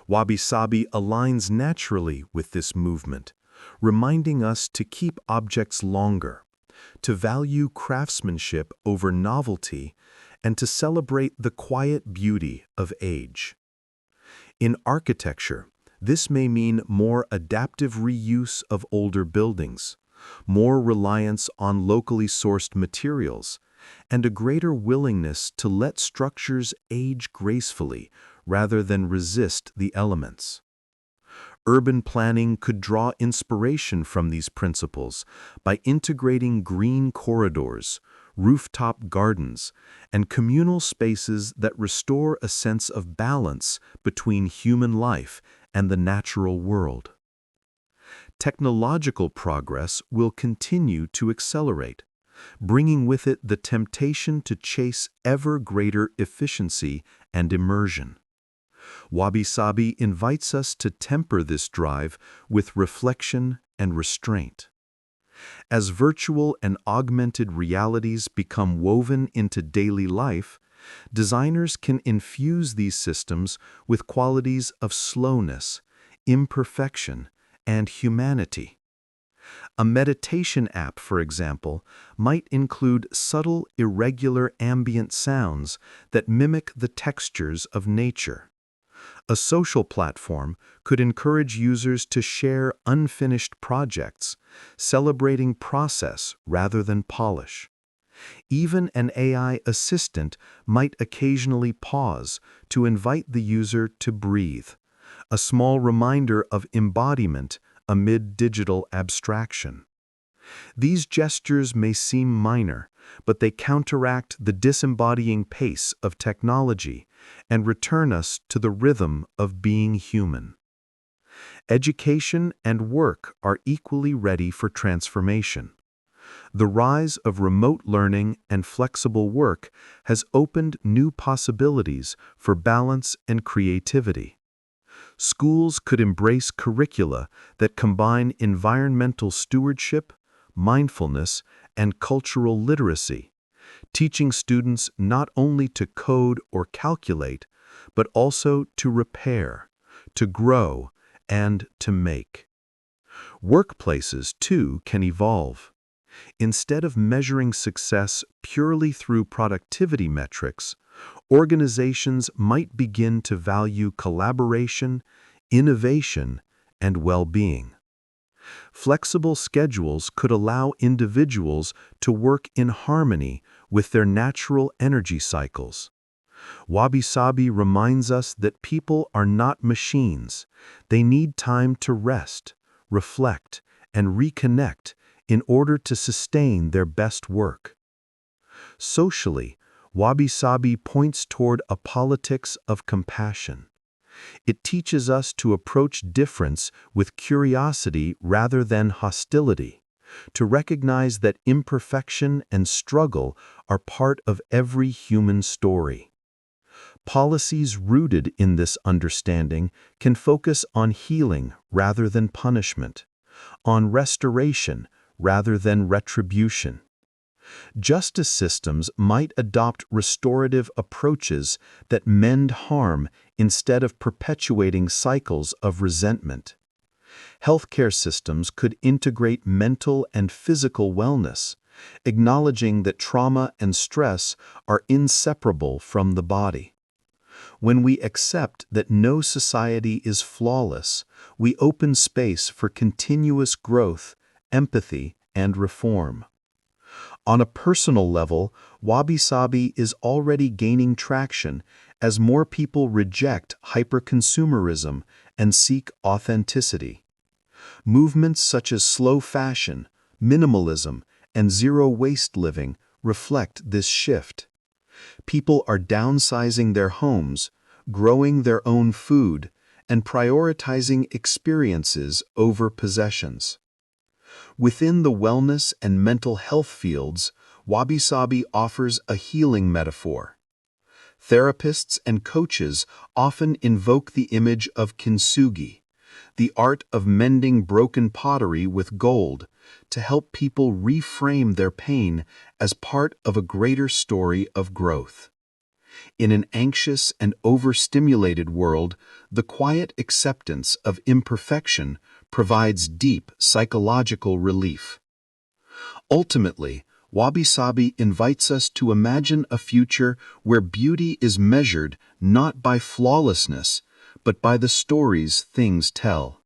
Wabi Sabi aligns naturally with this movement, reminding us to keep objects longer, to value craftsmanship over novelty, and to celebrate the quiet beauty of age. In architecture, this may mean more adaptive reuse of older buildings, more reliance on locally sourced materials, and a greater willingness to let structures age gracefully rather than resist the elements. Urban planning could draw inspiration from these principles by integrating green corridors, rooftop gardens, and communal spaces that restore a sense of balance between human life and the natural world. Technological progress will continue to accelerate, bringing with it the temptation to chase ever greater efficiency and immersion. Wabi Sabi invites us to temper this drive with reflection and restraint. As virtual and augmented realities become woven into daily life, designers can infuse these systems with qualities of slowness, imperfection, and humanity. A meditation app, for example, might include subtle, irregular ambient sounds that mimic the textures of nature. A social platform could encourage users to share unfinished projects, celebrating process rather than polish. Even an AI assistant might occasionally pause to invite the user to breathe, a small reminder of embodiment amid digital abstraction. These gestures may seem minor, but they counteract the disembodying pace of technology and return us to the rhythm of being human. Education and work are equally ready for transformation. The rise of remote learning and flexible work has opened new possibilities for balance and creativity. Schools could embrace curricula that combine environmental stewardship, mindfulness, and cultural literacy, teaching students not only to code or calculate, but also to repair, to grow, and to make. Workplaces, too, can evolve. Instead of measuring success purely through productivity metrics, organizations might begin to value collaboration, innovation, and well-being. Flexible schedules could allow individuals to work in harmony with their natural energy cycles. Wabi Sabi reminds us that people are not machines. They need time to rest, reflect, and reconnect in order to sustain their best work. Socially, Wabi Sabi points toward a politics of compassion. It teaches us to approach difference with curiosity rather than hostility, to recognize that imperfection and struggle are part of every human story. Policies rooted in this understanding can focus on healing rather than punishment, on restoration rather than retribution. Justice systems might adopt restorative approaches that mend harm instead of perpetuating cycles of resentment. Healthcare systems could integrate mental and physical wellness, acknowledging that trauma and stress are inseparable from the body. When we accept that no society is flawless, we open space for continuous growth, empathy, and reform. On a personal level, Wabi Sabi is already gaining traction as more people reject hyperconsumerism and seek authenticity. Movements such as slow fashion, minimalism, and zero-waste living reflect this shift. People are downsizing their homes, growing their own food, and prioritizing experiences over possessions. Within the wellness and mental health fields, Wabi Sabi offers a healing metaphor. Therapists and coaches often invoke the image of Kintsugi, the art of mending broken pottery with gold, to help people reframe their pain as part of a greater story of growth. In an anxious and overstimulated world, the quiet acceptance of imperfection provides deep psychological relief. Ultimately, Wabi Sabi invites us to imagine a future where beauty is measured not by flawlessness, but by the stories things tell.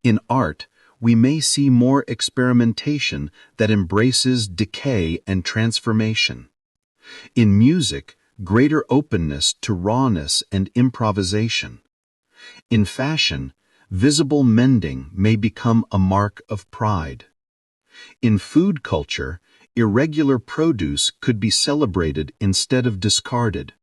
In art, we may see more experimentation that embraces decay and transformation. In music, greater openness to rawness and improvisation. In fashion, visible mending may become a mark of pride. In food culture, irregular produce could be celebrated instead of discarded.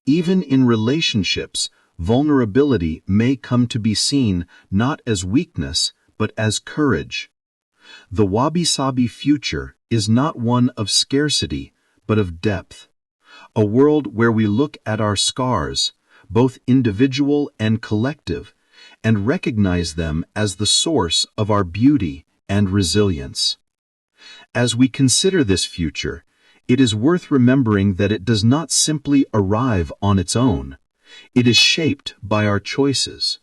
Even in relationships, vulnerability may come to be seen not as weakness, but as courage. The Wabi Sabi future is not one of scarcity, but of depth. A world where we look at our scars, both individual and collective, and recognize them as the source of our beauty and resilience. As we consider this future, it is worth remembering that it does not simply arrive on its own. It is shaped by our choices.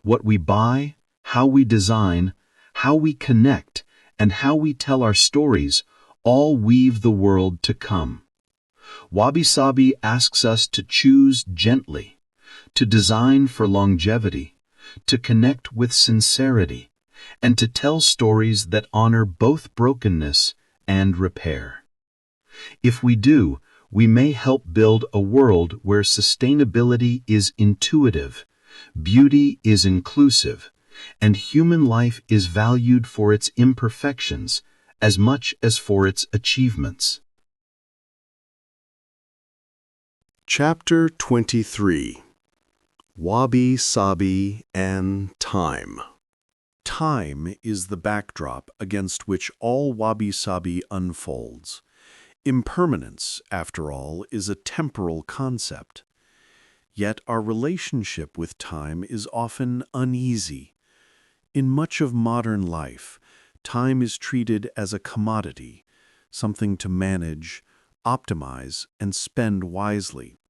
What we buy, how we design, how we connect, and how we tell our stories all weave the world to come. Wabi Sabi asks us to choose gently, to design for longevity, to connect with sincerity, and to tell stories that honor both brokenness and repair. If we do, we may help build a world where sustainability is intuitive, beauty is inclusive, and human life is valued for its imperfections as much as for its achievements. Chapter 23. Wabi Sabi and Time. Time is the backdrop against which all Wabi Sabi unfolds. Impermanence, after all, is a temporal concept. Yet our relationship with time is often uneasy. In much of modern life, time is treated as a commodity, something to manage, optimize, and spend wisely.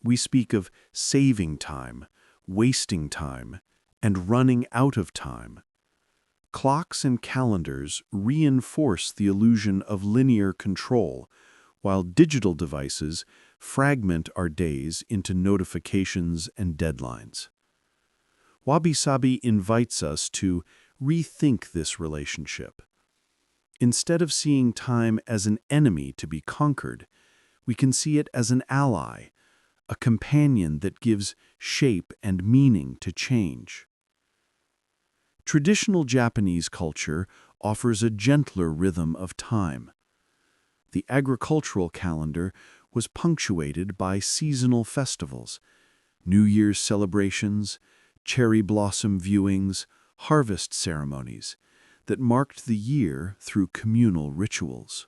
We speak of saving time, wasting time, and running out of time. Clocks and calendars reinforce the illusion of linear control, while digital devices fragment our days into notifications and deadlines. Wabi Sabi invites us to rethink this relationship. Instead of seeing time as an enemy to be conquered, we can see it as an ally, a companion that gives shape and meaning to change. Traditional Japanese culture offers a gentler rhythm of time. The agricultural calendar was punctuated by seasonal festivals, New Year's celebrations, cherry blossom viewings, harvest ceremonies that marked the year through communal rituals.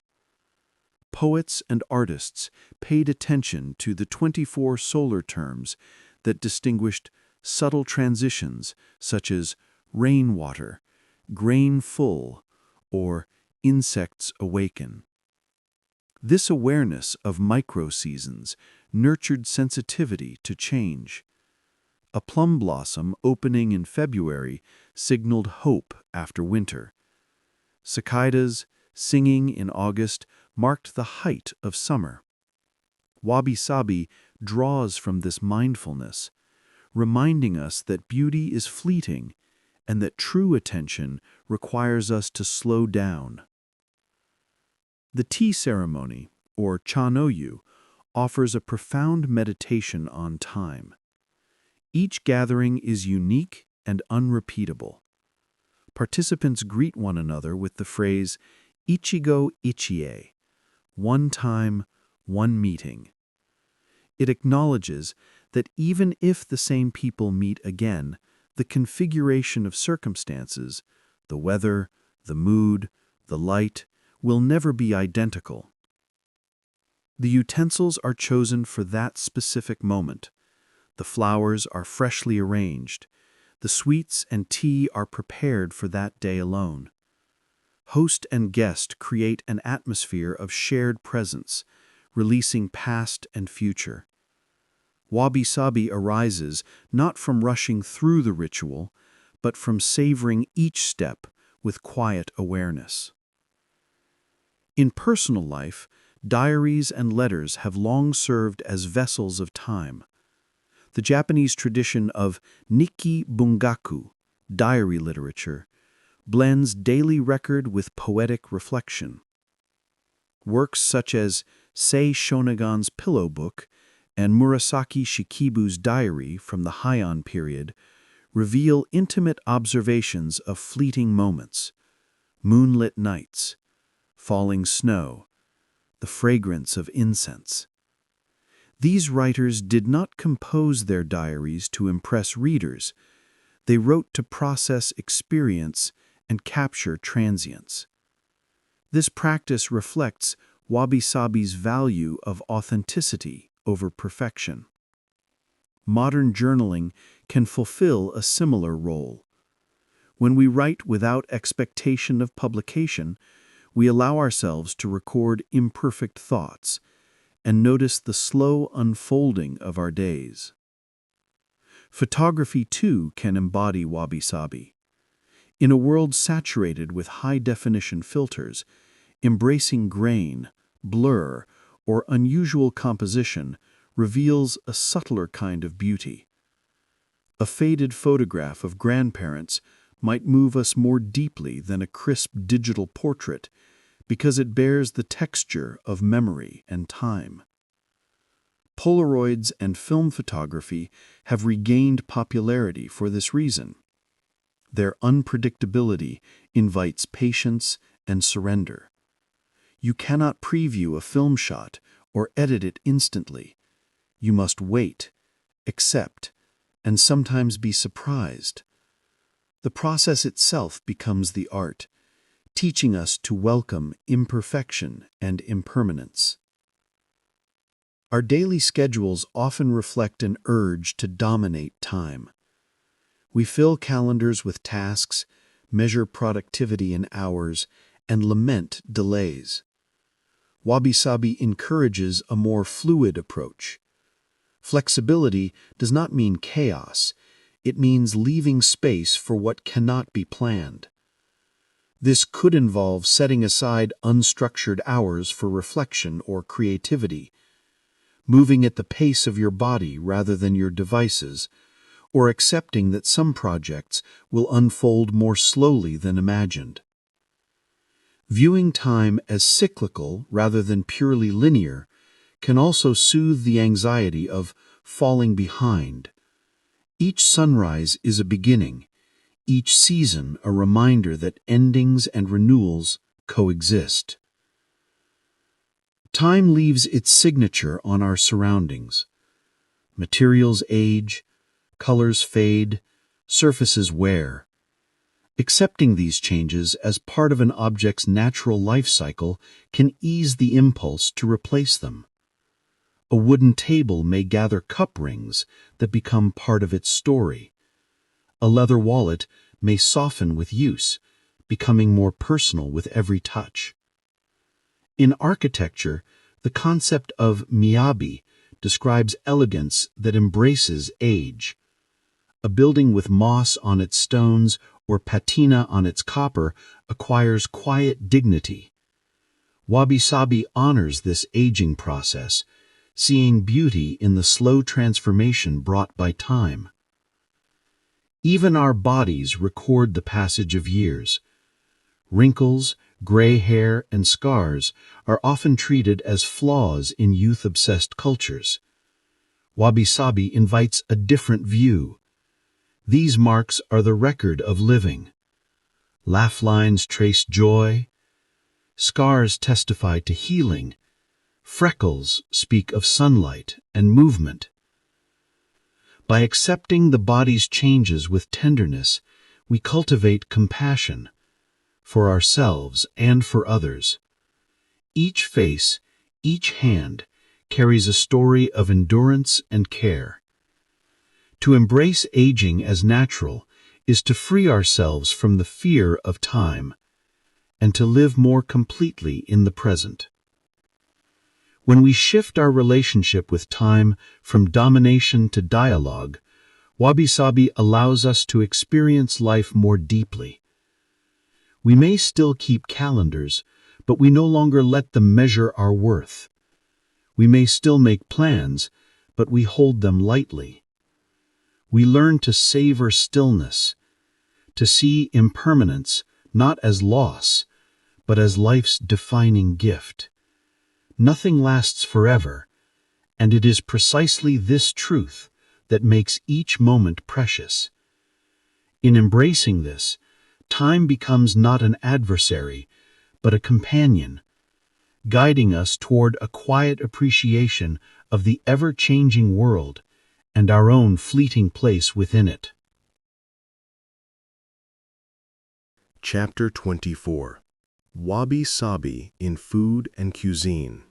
Poets and artists paid attention to the 24 solar terms that distinguished subtle transitions such as rainwater, grain full, or insects awaken. This awareness of micro-seasons nurtured sensitivity to change. A plum blossom opening in February signaled hope after winter. Cicadas singing in August marked the height of summer. Wabi Sabi draws from this mindfulness, reminding us that beauty is fleeting and that true attention requires us to slow down. The tea ceremony, or cha-no-yu, offers a profound meditation on time. Each gathering is unique and unrepeatable. Participants greet one another with the phrase Ichigo Ichie, one time, one meeting. It acknowledges that even if the same people meet again, the configuration of circumstances, the weather, the mood, the light, will never be identical. The utensils are chosen for that specific moment. The flowers are freshly arranged. The sweets and tea are prepared for that day alone. Host and guest create an atmosphere of shared presence, releasing past and future. Wabi Sabi arises not from rushing through the ritual, but from savoring each step with quiet awareness. In personal life, diaries and letters have long served as vessels of time. The Japanese tradition of Nikki Bungaku, diary literature, blends daily record with poetic reflection. Works such as Sei Shonagon's Pillow Book and Murasaki Shikibu's diary from the Heian period reveal intimate observations of fleeting moments, moonlit nights, falling snow, the fragrance of incense. These writers did not compose their diaries to impress readers. They wrote to process experience and capture transience. This practice reflects Wabi Sabi's value of authenticity over perfection. Modern journaling can fulfill a similar role. When we write without expectation of publication, we allow ourselves to record imperfect thoughts and notice the slow unfolding of our days. Photography, too, can embody Wabi Sabi. In a world saturated with high-definition filters, embracing grain, blur, or unusual composition reveals a subtler kind of beauty. A faded photograph of grandparents might move us more deeply than a crisp digital portrait because it bears the texture of memory and time. Polaroids and film photography have regained popularity for this reason. Their unpredictability invites patience and surrender. You cannot preview a film shot or edit it instantly. You must wait, accept, and sometimes be surprised. The process itself becomes the art, teaching us to welcome imperfection and impermanence. Our daily schedules often reflect an urge to dominate time. We fill calendars with tasks, measure productivity in hours, and lament delays. Wabi Sabi encourages a more fluid approach. Flexibility does not mean chaos. It means leaving space for what cannot be planned. This could involve setting aside unstructured hours for reflection or creativity, moving at the pace of your body rather than your devices, or accepting that some projects will unfold more slowly than imagined. Viewing time as cyclical rather than purely linear can also soothe the anxiety of falling behind. Each sunrise is a beginning, each season a reminder that endings and renewals coexist. Time leaves its signature on our surroundings. Materials age, colors fade, surfaces wear. Accepting these changes as part of an object's natural life cycle can ease the impulse to replace them. A wooden table may gather cup rings that become part of its story. A leather wallet may soften with use, becoming more personal with every touch. In architecture, the concept of miyabi describes elegance that embraces age. A building with moss on its stones or patina on its copper acquires quiet dignity. Wabi Sabi honors this aging process, seeing beauty in the slow transformation brought by time. Even our bodies record the passage of years. Wrinkles, gray hair, and scars are often treated as flaws in youth-obsessed cultures. Wabi Sabi invites a different view. These marks are the record of living. Laugh lines trace joy. Scars testify to healing. Freckles speak of sunlight and movement. By accepting the body's changes with tenderness, we cultivate compassion for ourselves and for others. Each face, each hand, carries a story of endurance and care. To embrace aging as natural is to free ourselves from the fear of time and to live more completely in the present. When we shift our relationship with time from domination to dialogue, Wabi Sabi allows us to experience life more deeply. We may still keep calendars, but we no longer let them measure our worth. We may still make plans, but we hold them lightly. We learn to savor stillness, to see impermanence not as loss, but as life's defining gift. Nothing lasts forever, and it is precisely this truth that makes each moment precious. In embracing this, time becomes not an adversary, but a companion, guiding us toward a quiet appreciation of the ever-changing world and our own fleeting place within it. Chapter 24. Wabi Sabi in Food and Cuisine.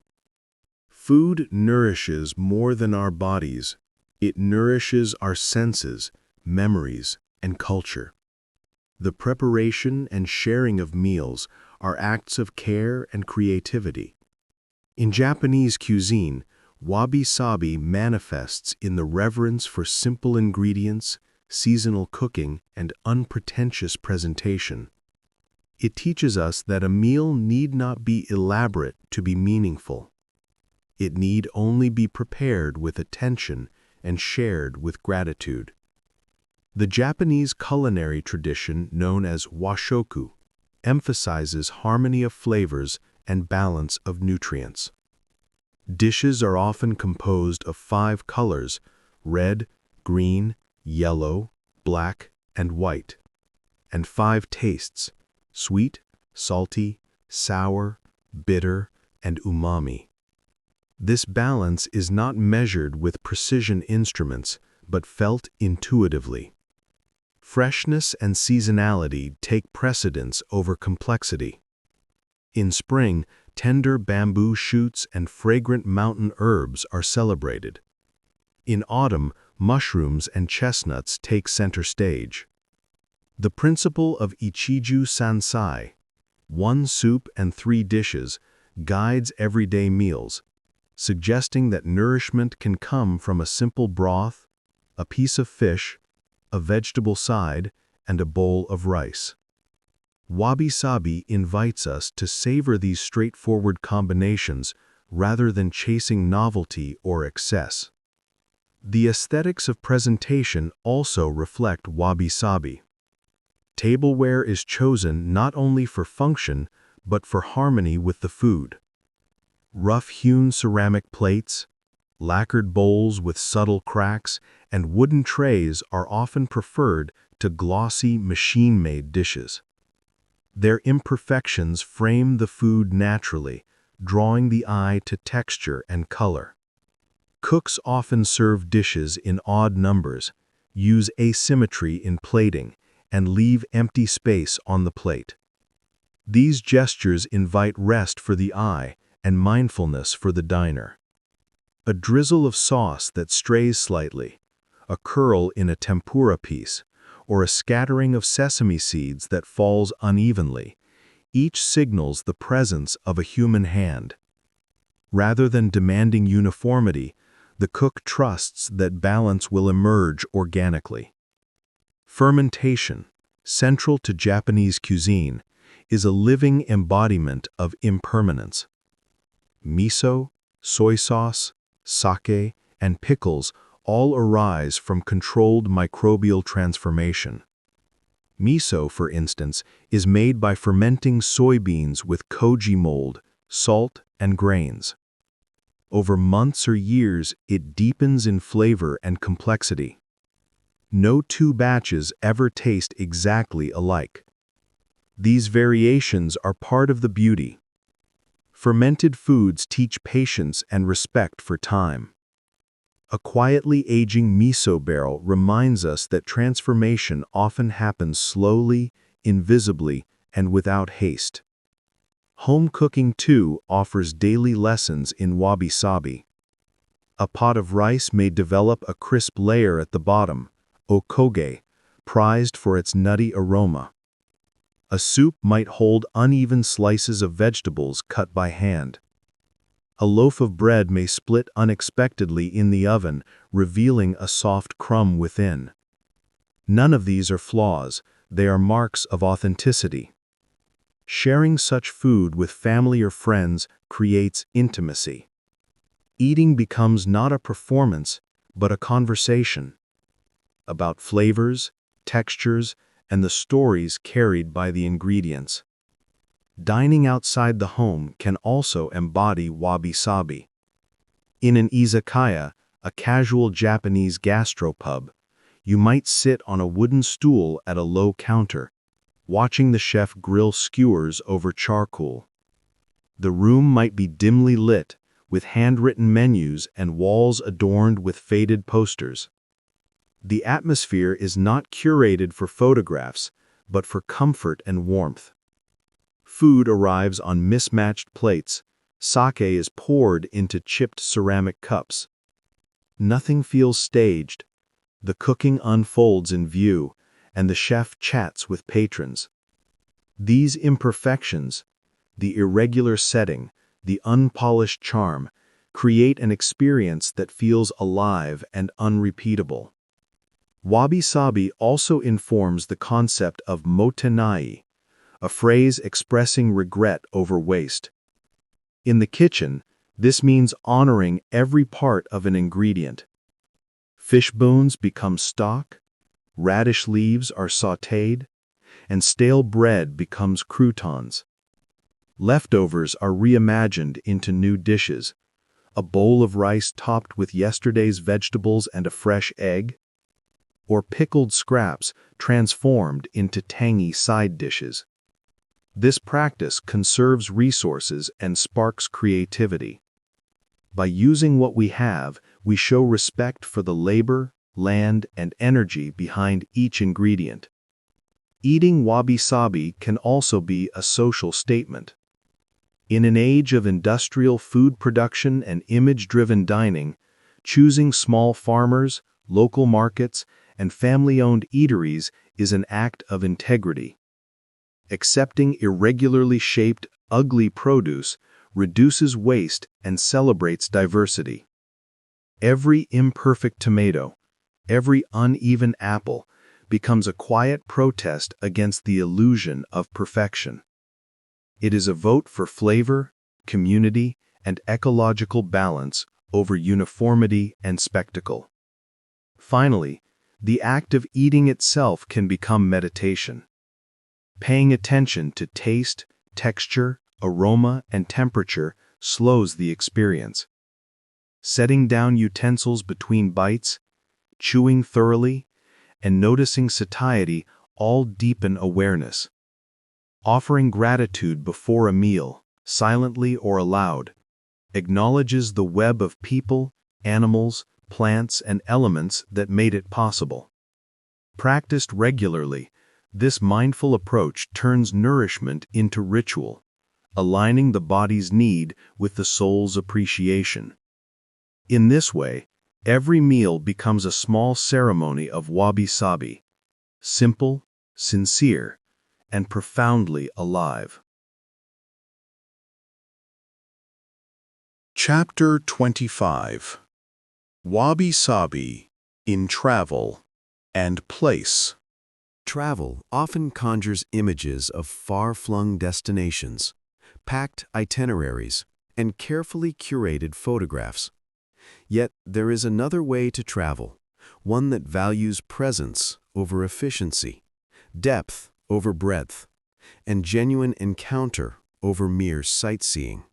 Food nourishes more than our bodies. It nourishes our senses, memories, and culture. The preparation and sharing of meals are acts of care and creativity. In Japanese cuisine, Wabi Sabi manifests in the reverence for simple ingredients, seasonal cooking, and unpretentious presentation. It teaches us that a meal need not be elaborate to be meaningful. It need only be prepared with attention and shared with gratitude. The Japanese culinary tradition known as washoku emphasizes harmony of flavors and balance of nutrients. Dishes are often composed of 5 colors: red, green, yellow, black, and white, and 5 tastes: sweet, salty, sour, bitter, and umami. This balance is not measured with precision instruments, but felt intuitively. Freshness and seasonality take precedence over complexity. In spring, tender bamboo shoots and fragrant mountain herbs are celebrated. In autumn, mushrooms and chestnuts take center stage. The principle of Ichiju Sansai, 1 soup and 3 dishes, guides everyday meals, suggesting that nourishment can come from a simple broth, a piece of fish, a vegetable side, and a bowl of rice. Wabi Sabi invites us to savor these straightforward combinations rather than chasing novelty or excess. The aesthetics of presentation also reflect Wabi Sabi. Tableware is chosen not only for function, but for harmony with the food. Rough-hewn ceramic plates, lacquered bowls with subtle cracks, and wooden trays are often preferred to glossy, machine-made dishes. Their imperfections frame the food naturally, drawing the eye to texture and color. Cooks often serve dishes in odd numbers, use asymmetry in plating, and leave empty space on the plate. These gestures invite rest for the eye and mindfulness for the diner. A drizzle of sauce that strays slightly, a curl in a tempura piece, or a scattering of sesame seeds that falls unevenly, each signals the presence of a human hand. Rather than demanding uniformity, the cook trusts that balance will emerge organically. Fermentation, central to Japanese cuisine, is a living embodiment of impermanence. Miso, soy sauce, sake, and pickles all arise from controlled microbial transformation. Miso, for instance, is made by fermenting soybeans with koji mold, salt, and grains. Over months or years, it deepens in flavor and complexity. No 2 batches ever taste exactly alike. These variations are part of the beauty. Fermented foods teach patience and respect for time. A quietly aging miso barrel reminds us that transformation often happens slowly, invisibly, and without haste. Home cooking, too, offers daily lessons in Wabi Sabi. A pot of rice may develop a crisp layer at the bottom, okoge, prized for its nutty aroma. A soup might hold uneven slices of vegetables cut by hand. A loaf of bread may split unexpectedly in the oven, revealing a soft crumb within. None of these are flaws, they are marks of authenticity. Sharing such food with family or friends creates intimacy. Eating becomes not a performance, but a conversation about flavors, textures, and the stories carried by the ingredients. Dining outside the home can also embody Wabi Sabi. In an izakaya, a casual Japanese gastropub, you might sit on a wooden stool at a low counter, watching the chef grill skewers over charcoal. The room might be dimly lit, with handwritten menus and walls adorned with faded posters. The atmosphere is not curated for photographs, but for comfort and warmth. Food arrives on mismatched plates, sake is poured into chipped ceramic cups. Nothing feels staged. The cooking unfolds in view, and the chef chats with patrons. These imperfections, the irregular setting, the unpolished charm, create an experience that feels alive and unrepeatable. Wabi Sabi also informs the concept of motenai, a phrase expressing regret over waste. In the kitchen, this means honoring every part of an ingredient. Fish bones become stock, radish leaves are sautéed, and stale bread becomes croutons. Leftovers are reimagined into new dishes, a bowl of rice topped with yesterday's vegetables and a fresh egg, or pickled scraps transformed into tangy side dishes. This practice conserves resources and sparks creativity. By using what we have, we show respect for the labor, land, and energy behind each ingredient. Eating Wabi Sabi can also be a social statement. In an age of industrial food production and image-driven dining, choosing small farmers, local markets, and family-owned eateries is an act of integrity. Accepting irregularly shaped, ugly produce reduces waste and celebrates diversity. Every imperfect tomato, every uneven apple, becomes a quiet protest against the illusion of perfection. It is a vote for flavor, community, and ecological balance over uniformity and spectacle. Finally, the act of eating itself can become meditation. Paying attention to taste, texture, aroma, and temperature slows the experience. Setting down utensils between bites, chewing thoroughly, and noticing satiety all deepen awareness. Offering gratitude before a meal, silently or aloud, acknowledges the web of people, animals, plants, and elements that made it possible. Practiced regularly, this mindful approach turns nourishment into ritual, aligning the body's need with the soul's appreciation. In this way, every meal becomes a small ceremony of Wabi Sabi, simple, sincere, and profoundly alive. Chapter 25. Wabi Sabi in Travel and Place. Travel often conjures images of far-flung destinations, packed itineraries, and carefully curated photographs. Yet there is another way to travel, one that values presence over efficiency, depth over breadth, and genuine encounter over mere sightseeing.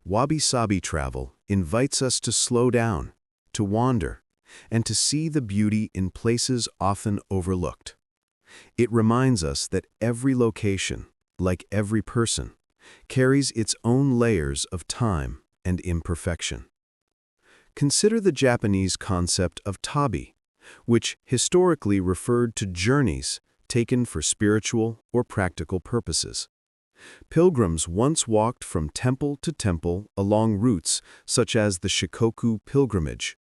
Wabi Sabi travel invites us to slow down, to wander, and to see the beauty in places often overlooked. It reminds us that every location, like every person, carries its own layers of time and imperfection. Consider the Japanese concept of tabi, which historically referred to journeys taken for spiritual or practical purposes. Pilgrims once walked from temple to temple along routes such as the Shikoku pilgrimage,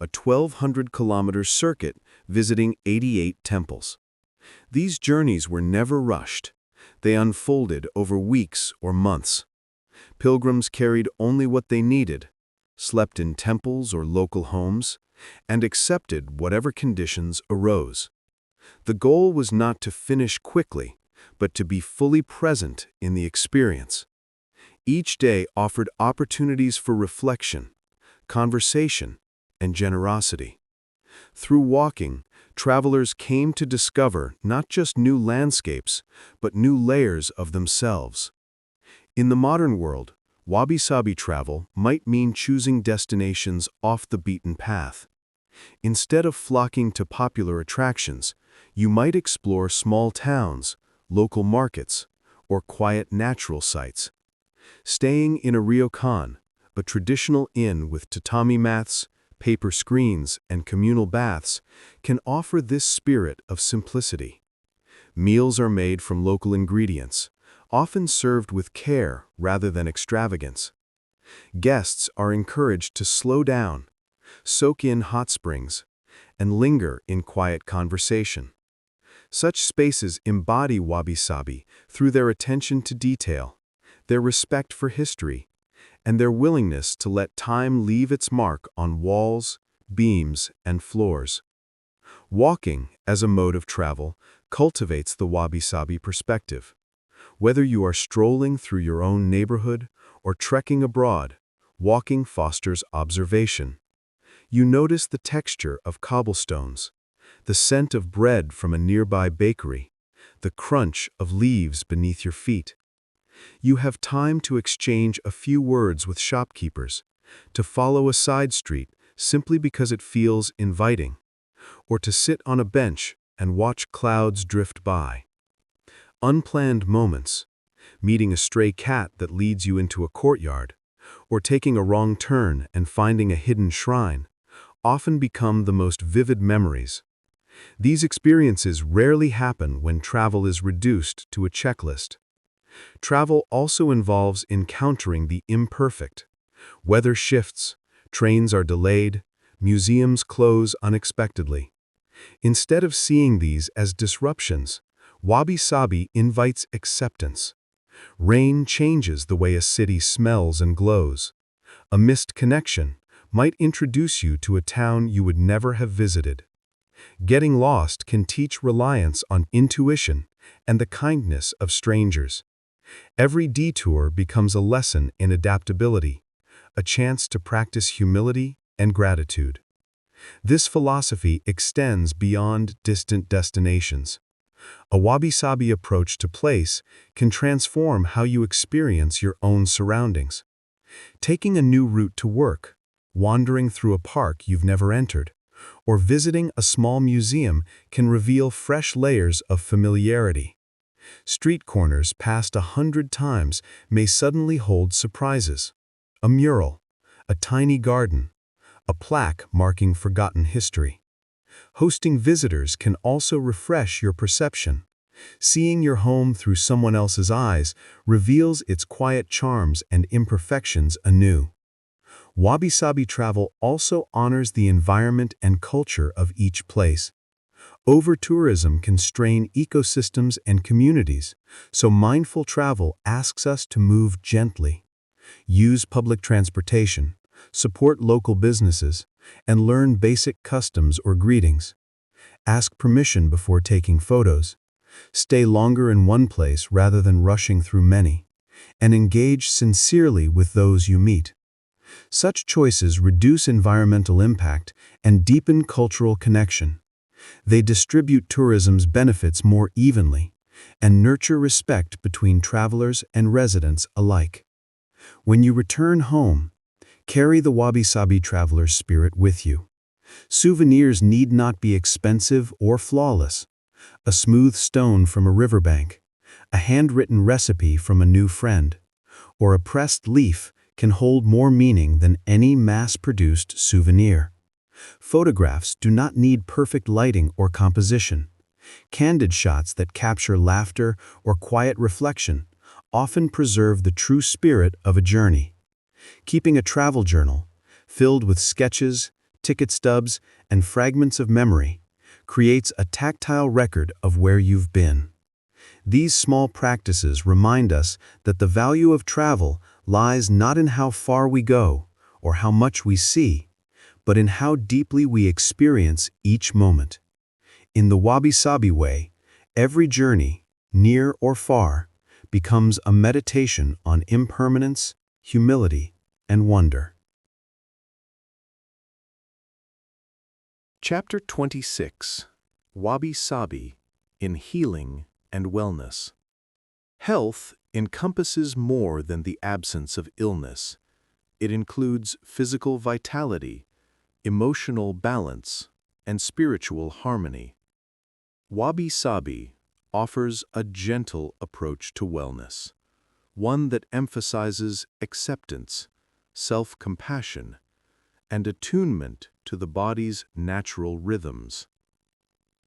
a 1,200-kilometer circuit visiting 88 temples. These journeys were never rushed. They unfolded over weeks or months. Pilgrims carried only what they needed, slept in temples or local homes, and accepted whatever conditions arose. The goal was not to finish quickly, but to be fully present in the experience. Each day offered opportunities for reflection, conversation, and generosity. Through walking, travelers came to discover not just new landscapes, but new layers of themselves. In the modern world, Wabi Sabi travel might mean choosing destinations off the beaten path. Instead of flocking to popular attractions, you might explore small towns, local markets, or quiet natural sites. Staying in a ryokan, a traditional inn with tatami mats, paper screens, and communal baths, can offer this spirit of simplicity. Meals are made from local ingredients, often served with care rather than extravagance. Guests are encouraged to slow down, soak in hot springs, and linger in quiet conversation. Such spaces embody wabi-sabi through their attention to detail, their respect for history, and their willingness to let time leave its mark on walls, beams, and floors. Walking, as a mode of travel, cultivates the wabi-sabi perspective. Whether you are strolling through your own neighborhood or trekking abroad, walking fosters observation. You notice the texture of cobblestones, the scent of bread from a nearby bakery, the crunch of leaves beneath your feet. You have time to exchange a few words with shopkeepers, to follow a side street simply because it feels inviting, or to sit on a bench and watch clouds drift by. Unplanned moments, meeting a stray cat that leads you into a courtyard, or taking a wrong turn and finding a hidden shrine, often become the most vivid memories. These experiences rarely happen when travel is reduced to a checklist. Travel also involves encountering the imperfect. Weather shifts, trains are delayed, museums close unexpectedly. Instead of seeing these as disruptions, Wabi Sabi invites acceptance. Rain changes the way a city smells and glows. A missed connection might introduce you to a town you would never have visited. Getting lost can teach reliance on intuition and the kindness of strangers. Every detour becomes a lesson in adaptability, a chance to practice humility and gratitude. This philosophy extends beyond distant destinations. A wabi-sabi approach to place can transform how you experience your own surroundings. Taking a new route to work, wandering through a park you've never entered, or visiting a small museum can reveal fresh layers of familiarity. Street corners passed 100 times may suddenly hold surprises. A mural, a tiny garden, a plaque marking forgotten history. Hosting visitors can also refresh your perception. Seeing your home through someone else's eyes reveals its quiet charms and imperfections anew. Wabi Sabi travel also honors the environment and culture of each place. Over-tourism can strain ecosystems and communities, so mindful travel asks us to move gently. Use public transportation, support local businesses, and learn basic customs or greetings. Ask permission before taking photos. Stay longer in one place rather than rushing through many, and engage sincerely with those you meet. Such choices reduce environmental impact and deepen cultural connection. They distribute tourism's benefits more evenly and nurture respect between travelers and residents alike. When you return home, carry the Wabi Sabi traveler's spirit with you. Souvenirs need not be expensive or flawless. A smooth stone from a riverbank, a handwritten recipe from a new friend, or a pressed leaf can hold more meaning than any mass-produced souvenir. Photographs do not need perfect lighting or composition. Candid shots that capture laughter or quiet reflection often preserve the true spirit of a journey. Keeping a travel journal, filled with sketches, ticket stubs, and fragments of memory, creates a tactile record of where you've been. These small practices remind us that the value of travel lies not in how far we go or how much we see, but in how deeply we experience each moment. In the Wabi Sabi way, every journey, near or far, becomes a meditation on impermanence, humility, and wonder. Chapter 26. Wabi Sabi in Healing and Wellness. Health encompasses more than the absence of illness. It includes physical vitality, emotional balance, and spiritual harmony. Wabi Sabi offers a gentle approach to wellness, one that emphasizes acceptance, self-compassion, and attunement to the body's natural rhythms.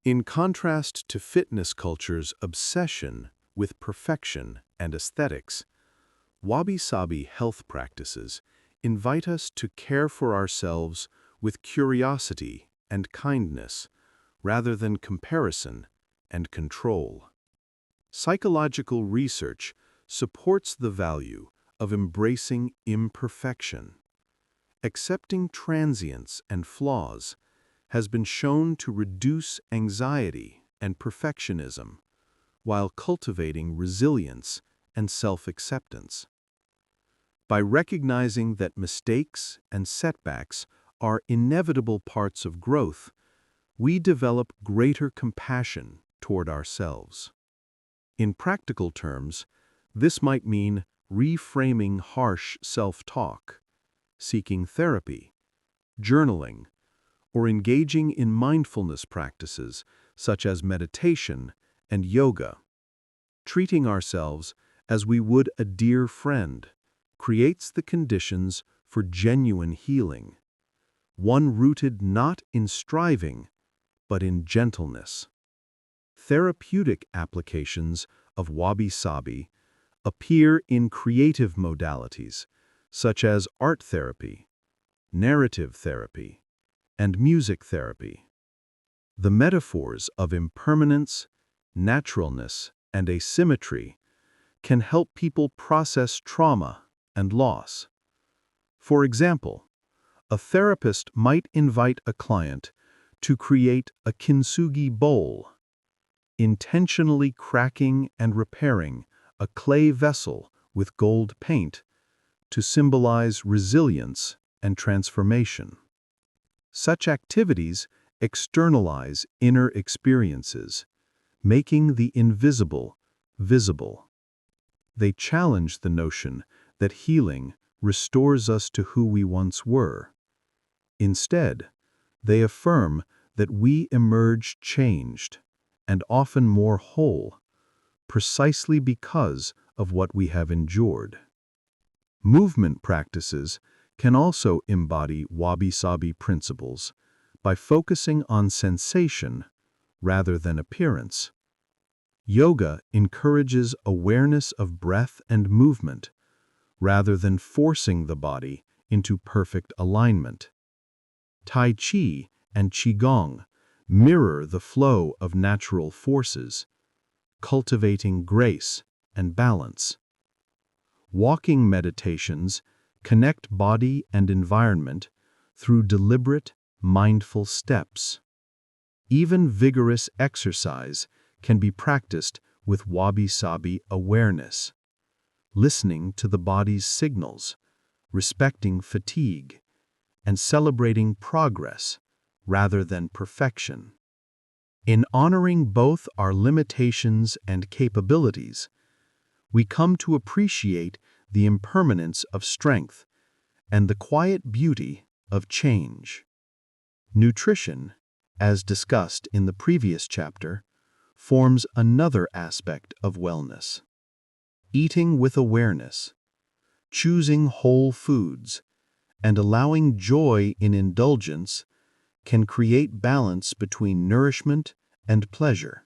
In contrast to fitness culture's obsession with perfection and aesthetics, Wabi Sabi health practices invite us to care for ourselves with curiosity and kindness, rather than comparison and control. Psychological research supports the value of embracing imperfection. Accepting transience and flaws has been shown to reduce anxiety and perfectionism, while cultivating resilience and self-acceptance. By recognizing that mistakes and setbacks are inevitable parts of growth, we develop greater compassion toward ourselves. In practical terms, this might mean reframing harsh self-talk, seeking therapy, journaling, or engaging in mindfulness practices such as meditation and yoga. Treating ourselves as we would a dear friend creates the conditions for genuine healing, one rooted not in striving, but in gentleness. Therapeutic applications of Wabi Sabi appear in creative modalities such as art therapy, narrative therapy, and music therapy. The metaphors of impermanence, naturalness, and asymmetry can help people process trauma and loss. For example, a therapist might invite a client to create a Kintsugi bowl, intentionally cracking and repairing a clay vessel with gold paint to symbolize resilience and transformation. Such activities externalize inner experiences, making the invisible visible. They challenge the notion that healing restores us to who we once were. Instead, they affirm that we emerge changed and often more whole, precisely because of what we have endured. Movement practices can also embody Wabi Sabi principles by focusing on sensation rather than appearance. Yoga encourages awareness of breath and movement rather than forcing the body into perfect alignment. Tai Chi and Qigong mirror the flow of natural forces, cultivating grace and balance. Walking meditations connect body and environment through deliberate, mindful steps. Even vigorous exercise can be practiced with Wabi Sabi awareness, listening to the body's signals, respecting fatigue, and celebrating progress rather than perfection. In honoring both our limitations and capabilities, we come to appreciate the impermanence of strength and the quiet beauty of change. Nutrition, as discussed in the previous chapter, forms another aspect of wellness. Eating with awareness, choosing whole foods, and allowing joy in indulgence can create balance between nourishment and pleasure.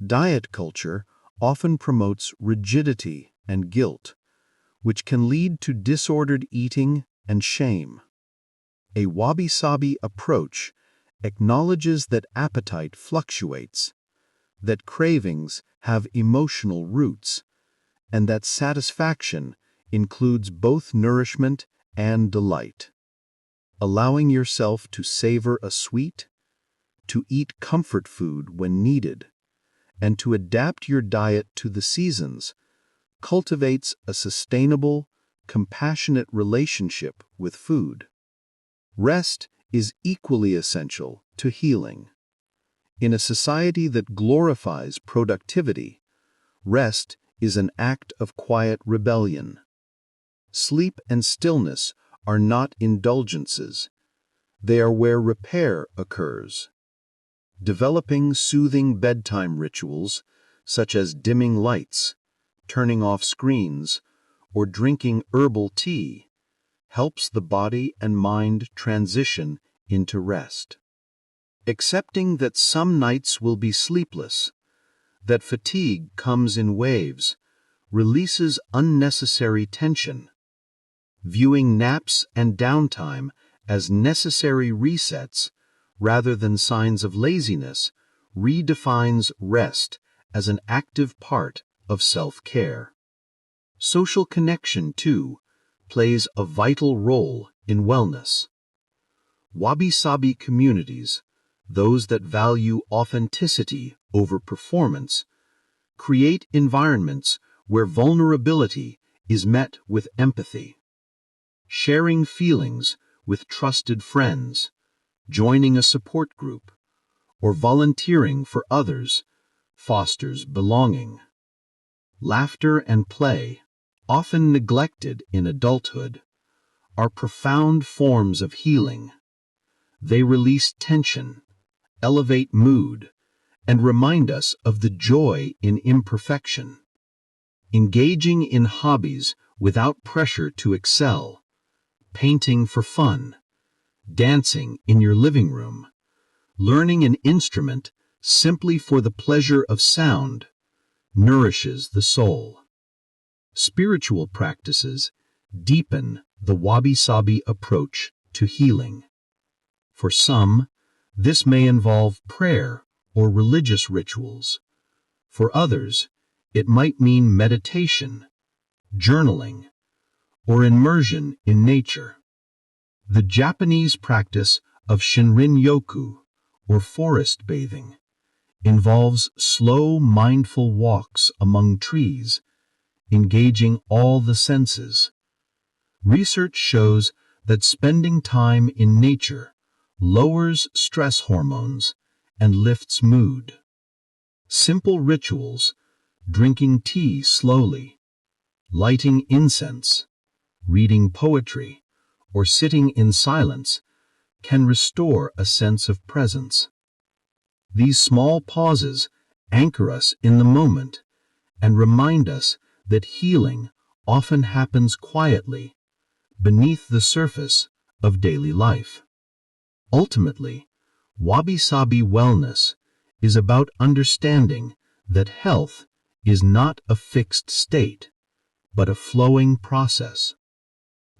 Diet culture often promotes rigidity and guilt, which can lead to disordered eating and shame. A Wabi Sabi approach acknowledges that appetite fluctuates, that cravings have emotional roots, and that satisfaction includes both nourishment and delight. Allowing yourself to savor a sweet, to eat comfort food when needed, and to adapt your diet to the seasons cultivates a sustainable, compassionate relationship with food. Rest is equally essential to healing. In a society that glorifies productivity, rest is an act of quiet rebellion. Sleep and stillness are not indulgences. They are where repair occurs. Developing soothing bedtime rituals, such as dimming lights, turning off screens, or drinking herbal tea, helps the body and mind transition into rest. Accepting that some nights will be sleepless, that fatigue comes in waves, releases unnecessary tension. Viewing naps and downtime as necessary resets rather than signs of laziness redefines rest as an active part of self-care. Social connection, too, plays a vital role in wellness. Wabi Sabi communities, those that value authenticity over performance, create environments where vulnerability is met with empathy. Sharing feelings with trusted friends, joining a support group, or volunteering for others fosters belonging. Laughter and play, often neglected in adulthood, are profound forms of healing. They release tension, elevate mood, and remind us of the joy in imperfection. Engaging in hobbies without pressure to excel, painting for fun, dancing in your living room, learning an instrument simply for the pleasure of sound, nourishes the soul. Spiritual practices deepen the Wabi Sabi approach to healing. For some, this may involve prayer or religious rituals. For others, it might mean meditation, journaling, or immersion in nature. The Japanese practice of Shinrin-yoku, or forest bathing, involves slow, mindful walks among trees, engaging all the senses. Research shows that spending time in nature lowers stress hormones and lifts mood. Simple rituals, drinking tea slowly, lighting incense, reading poetry, or sitting in silence, can restore a sense of presence. These small pauses anchor us in the moment and remind us that healing often happens quietly, beneath the surface of daily life. Ultimately, Wabi Sabi wellness is about understanding that health is not a fixed state, but a flowing process.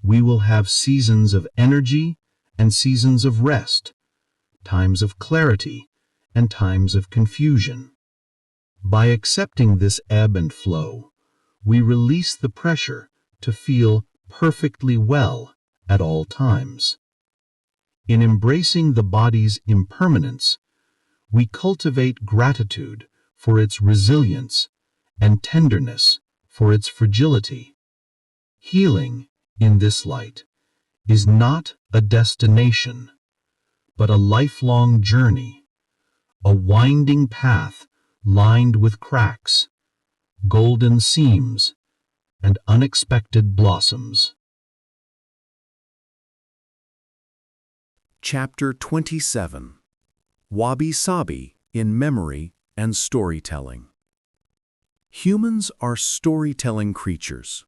We will have seasons of energy and seasons of rest, times of clarity and times of confusion. By accepting this ebb and flow, we release the pressure to feel perfectly well at all times. In embracing the body's impermanence, we cultivate gratitude for its resilience and tenderness for its fragility. Healing, in this light, is not a destination, but a lifelong journey, a winding path lined with cracks, golden seams, and unexpected blossoms. Chapter 27. Wabi Sabi in Memory and Storytelling. Humans are storytelling creatures.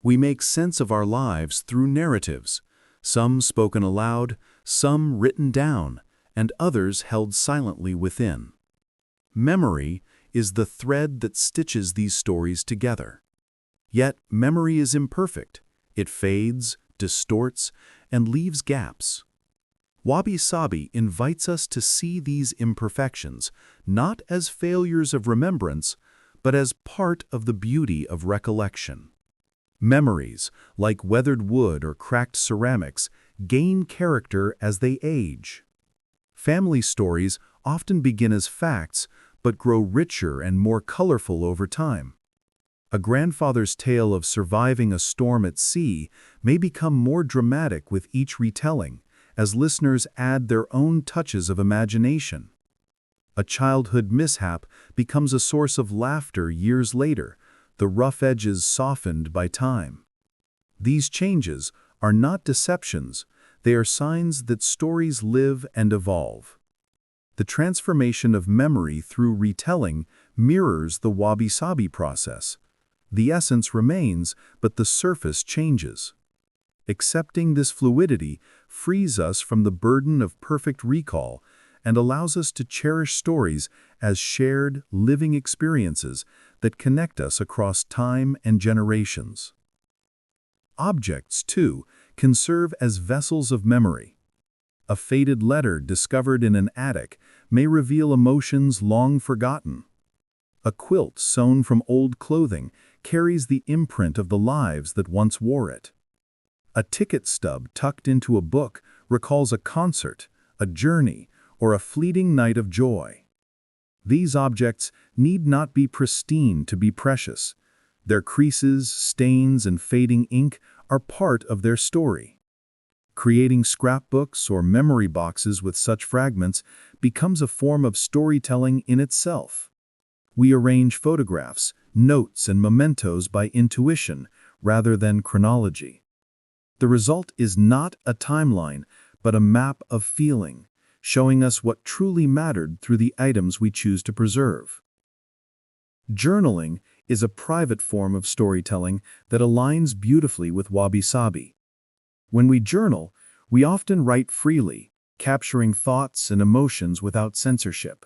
We make sense of our lives through narratives, some spoken aloud, some written down, and others held silently within. Memory is the thread that stitches these stories together. Yet memory is imperfect. It fades, distorts, and leaves gaps. Wabi Sabi invites us to see these imperfections not as failures of remembrance, but as part of the beauty of recollection. Memories, like weathered wood or cracked ceramics, gain character as they age. Family stories often begin as facts, but grow richer and more colorful over time. A grandfather's tale of surviving a storm at sea may become more dramatic with each retelling, as listeners add their own touches of imagination. A childhood mishap becomes a source of laughter years later, the rough edges softened by time. These changes are not deceptions, they are signs that stories live and evolve. The transformation of memory through retelling mirrors the Wabi Sabi process. The essence remains, but the surface changes. Accepting this fluidity frees us from the burden of perfect recall and allows us to cherish stories as shared, living experiences that connect us across time and generations. Objects, too, can serve as vessels of memory. A faded letter discovered in an attic may reveal emotions long forgotten. A quilt sewn from old clothing carries the imprint of the lives that once wore it. A ticket stub tucked into a book recalls a concert, a journey, or a fleeting night of joy. These objects need not be pristine to be precious. Their creases, stains, and fading ink are part of their story. Creating scrapbooks or memory boxes with such fragments becomes a form of storytelling in itself. We arrange photographs, notes, and mementos by intuition rather than chronology. The result is not a timeline, but a map of feeling, showing us what truly mattered through the items we choose to preserve. Journaling is a private form of storytelling that aligns beautifully with Wabi Sabi. When we journal, we often write freely, capturing thoughts and emotions without censorship.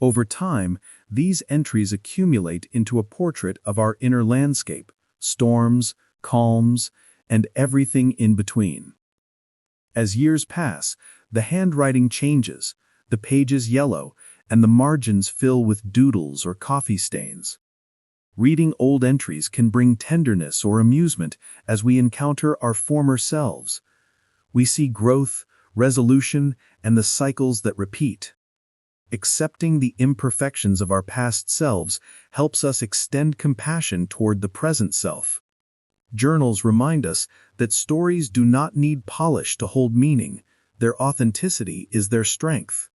Over time, these entries accumulate into a portrait of our inner landscape, storms, calms, and everything in between. As years pass, the handwriting changes, the pages yellow, and the margins fill with doodles or coffee stains. Reading old entries can bring tenderness or amusement as we encounter our former selves. We see growth, resolution, and the cycles that repeat. Accepting the imperfections of our past selves helps us extend compassion toward the present self. Journals remind us that stories do not need polish to hold meaning. Their authenticity is their strength.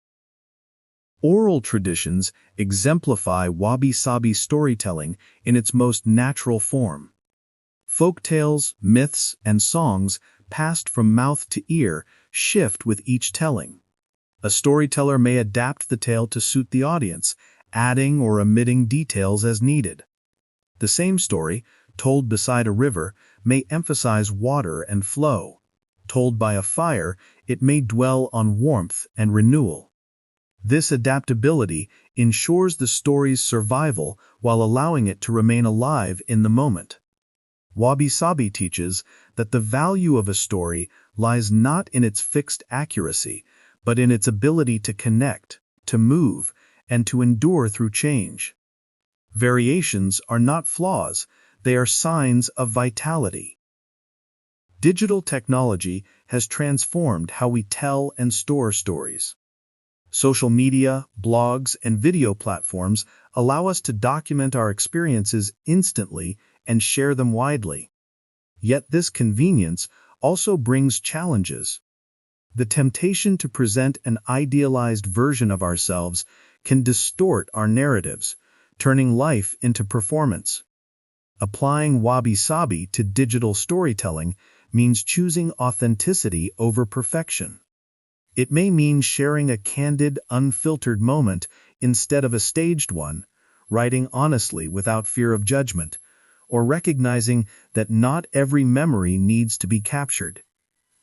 Oral traditions exemplify Wabi Sabi storytelling in its most natural form. Folk tales, myths, and songs passed from mouth to ear shift with each telling. A storyteller may adapt the tale to suit the audience, adding or omitting details as needed. The same story, told beside a river, may emphasize water and flow. Told by a fire, it may dwell on warmth and renewal. This adaptability ensures the story's survival while allowing it to remain alive in the moment. Wabi Sabi teaches that the value of a story lies not in its fixed accuracy, but in its ability to connect, to move, and to endure through change. Variations are not flaws, they are signs of vitality. Digital technology has transformed how we tell and store stories. Social media, blogs, and video platforms allow us to document our experiences instantly and share them widely. Yet this convenience also brings challenges. The temptation to present an idealized version of ourselves can distort our narratives, turning life into performance. Applying Wabi Sabi to digital storytelling means choosing authenticity over perfection. It may mean sharing a candid, unfiltered moment instead of a staged one, writing honestly without fear of judgment, or recognizing that not every memory needs to be captured.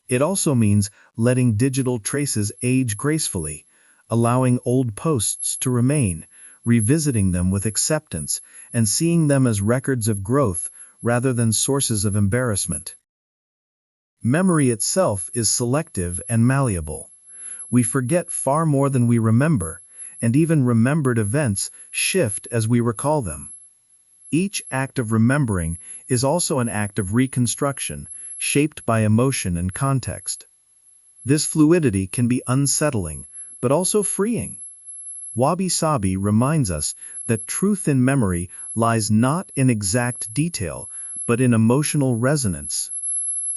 It also means letting digital traces age gracefully, allowing old posts to remain, revisiting them with acceptance, and seeing them as records of growth rather than sources of embarrassment. Memory itself is selective and malleable. We forget far more than we remember, and even remembered events shift as we recall them. Each act of remembering is also an act of reconstruction, shaped by emotion and context. This fluidity can be unsettling, but also freeing. Wabi Sabi reminds us that truth in memory lies not in exact detail, but in emotional resonance.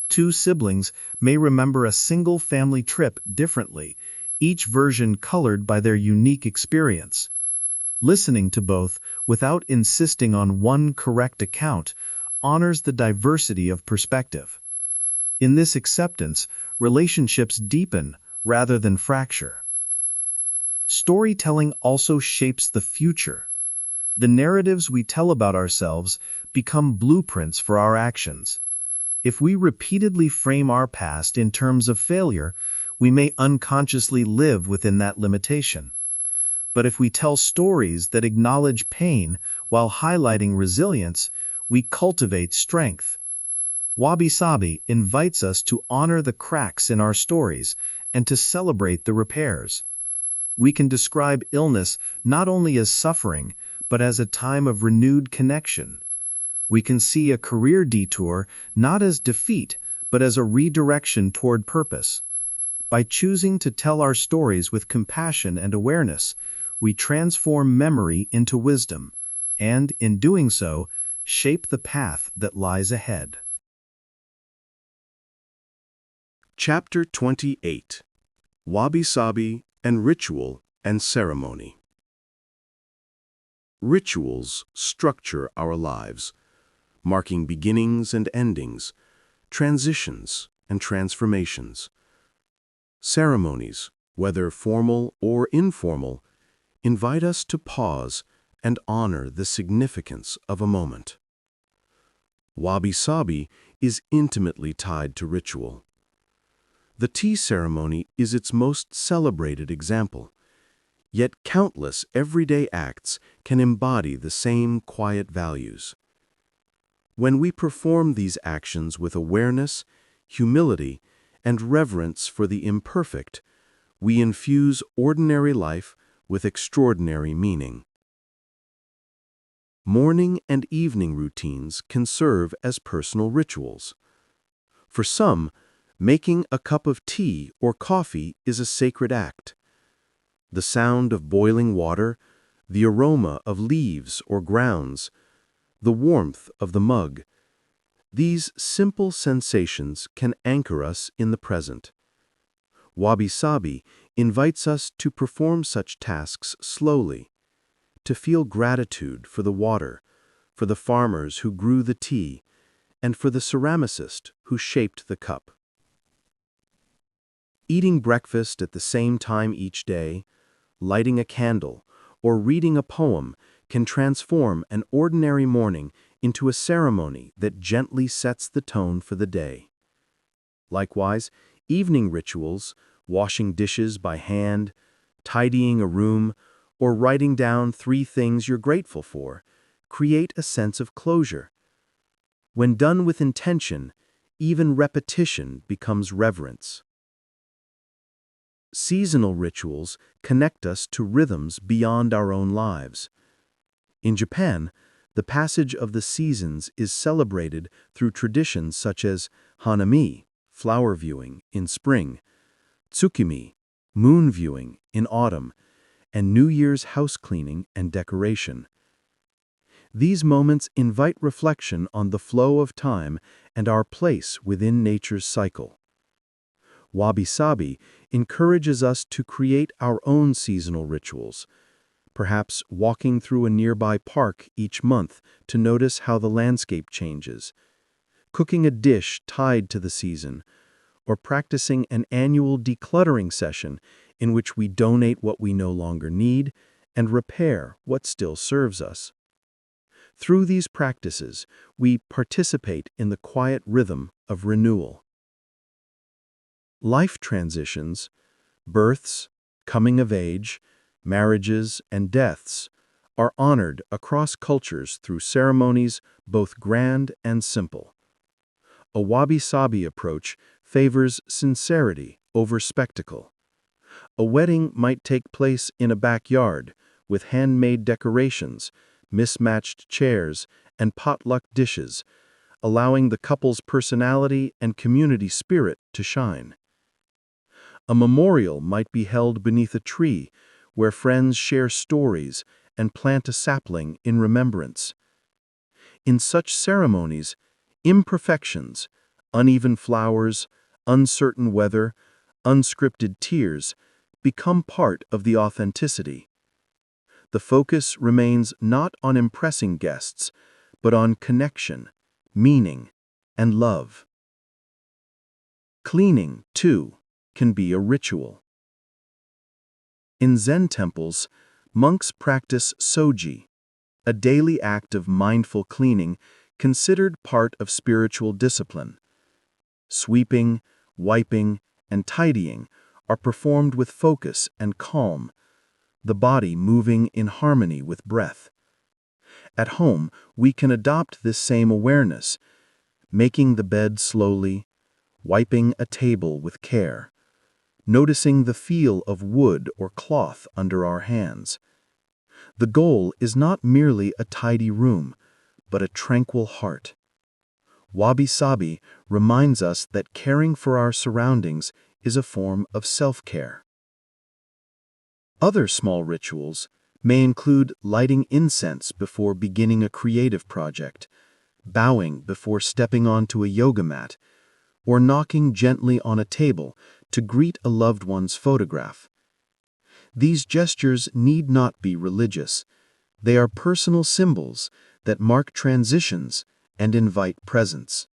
Two siblings may remember a single family trip differently, each version colored by their unique experience. Listening to both, without insisting on one correct account, honors the diversity of perspective. In this acceptance, relationships deepen rather than fracture. Storytelling also shapes the future. The narratives we tell about ourselves become blueprints for our actions. If we repeatedly frame our past in terms of failure, we may unconsciously live within that limitation. But if we tell stories that acknowledge pain while highlighting resilience, we cultivate strength. Wabi Sabi invites us to honor the cracks in our stories and to celebrate the repairs. We can describe illness not only as suffering, but as a time of renewed connection. We can see a career detour not as defeat, but as a redirection toward purpose. By choosing to tell our stories with compassion and awareness, we transform memory into wisdom, and, in doing so, shape the path that lies ahead. Chapter 28: Wabi Sabi and Ritual and Ceremony. Rituals structure our lives, marking beginnings and endings, transitions and transformations. Ceremonies, whether formal or informal, invite us to pause and honor the significance of a moment. Wabi Sabi is intimately tied to ritual. The tea ceremony is its most celebrated example, yet countless everyday acts can embody the same quiet values. When we perform these actions with awareness, humility, and reverence for the imperfect, we infuse ordinary life with extraordinary meaning. Morning and evening routines can serve as personal rituals. For some, making a cup of tea or coffee is a sacred act. The sound of boiling water, the aroma of leaves or grounds, the warmth of the mug. These simple sensations can anchor us in the present. Wabi Sabi invites us to perform such tasks slowly, to feel gratitude for the water, for the farmers who grew the tea, and for the ceramicist who shaped the cup. Eating breakfast at the same time each day, lighting a candle, or reading a poem can transform an ordinary morning into a ceremony that gently sets the tone for the day. Likewise, evening rituals, washing dishes by hand, tidying a room, or writing down 3 things you're grateful for, create a sense of closure. When done with intention, even repetition becomes reverence. Seasonal rituals connect us to rhythms beyond our own lives. In Japan, the passage of the seasons is celebrated through traditions such as hanami, flower viewing, in spring, tsukimi, moon viewing, in autumn, and New Year's house cleaning and decoration. These moments invite reflection on the flow of time and our place within nature's cycle. Wabi Sabi encourages us to create our own seasonal rituals, perhaps walking through a nearby park each month to notice how the landscape changes, cooking a dish tied to the season, or practicing an annual decluttering session in which we donate what we no longer need and repair what still serves us. Through these practices, we participate in the quiet rhythm of renewal. Life transitions, births, coming of age, marriages, and deaths are honored across cultures through ceremonies both grand and simple. A Wabi Sabi approach favors sincerity over spectacle. A wedding might take place in a backyard with handmade decorations, mismatched chairs, and potluck dishes, allowing the couple's personality and community spirit to shine. A memorial might be held beneath a tree where friends share stories and plant a sapling in remembrance. In such ceremonies, imperfections, uneven flowers, uncertain weather, unscripted tears, become part of the authenticity. The focus remains not on impressing guests, but on connection, meaning, and love. Cleaning, too, can be a ritual. In Zen temples, monks practice soji, a daily act of mindful cleaning considered part of spiritual discipline. Sweeping, wiping, and tidying are performed with focus and calm, the body moving in harmony with breath. At home, we can adopt this same awareness, making the bed slowly, wiping a table with care, noticing the feel of wood or cloth under our hands. The goal is not merely a tidy room, but a tranquil heart. Wabi Sabi reminds us that caring for our surroundings is a form of self-care. Other small rituals may include lighting incense before beginning a creative project, bowing before stepping onto a yoga mat, or knocking gently on a table to greet a loved one's photograph. These gestures need not be religious. They are personal symbols that mark transitions and invite presence.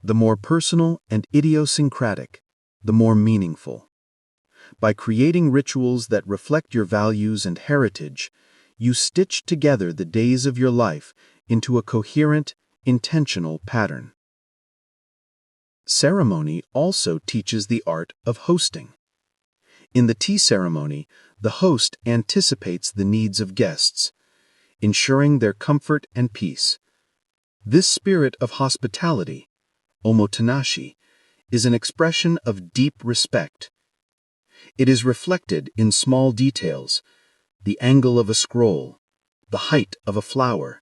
The more personal and idiosyncratic, the more meaningful. By creating rituals that reflect your values and heritage, you stitch together the days of your life into a coherent, intentional pattern. Ceremony also teaches the art of hosting. In the tea ceremony, the host anticipates the needs of guests, ensuring their comfort and peace. This spirit of hospitality, omotenashi, is an expression of deep respect. It is reflected in small details: the angle of a scroll, the height of a flower,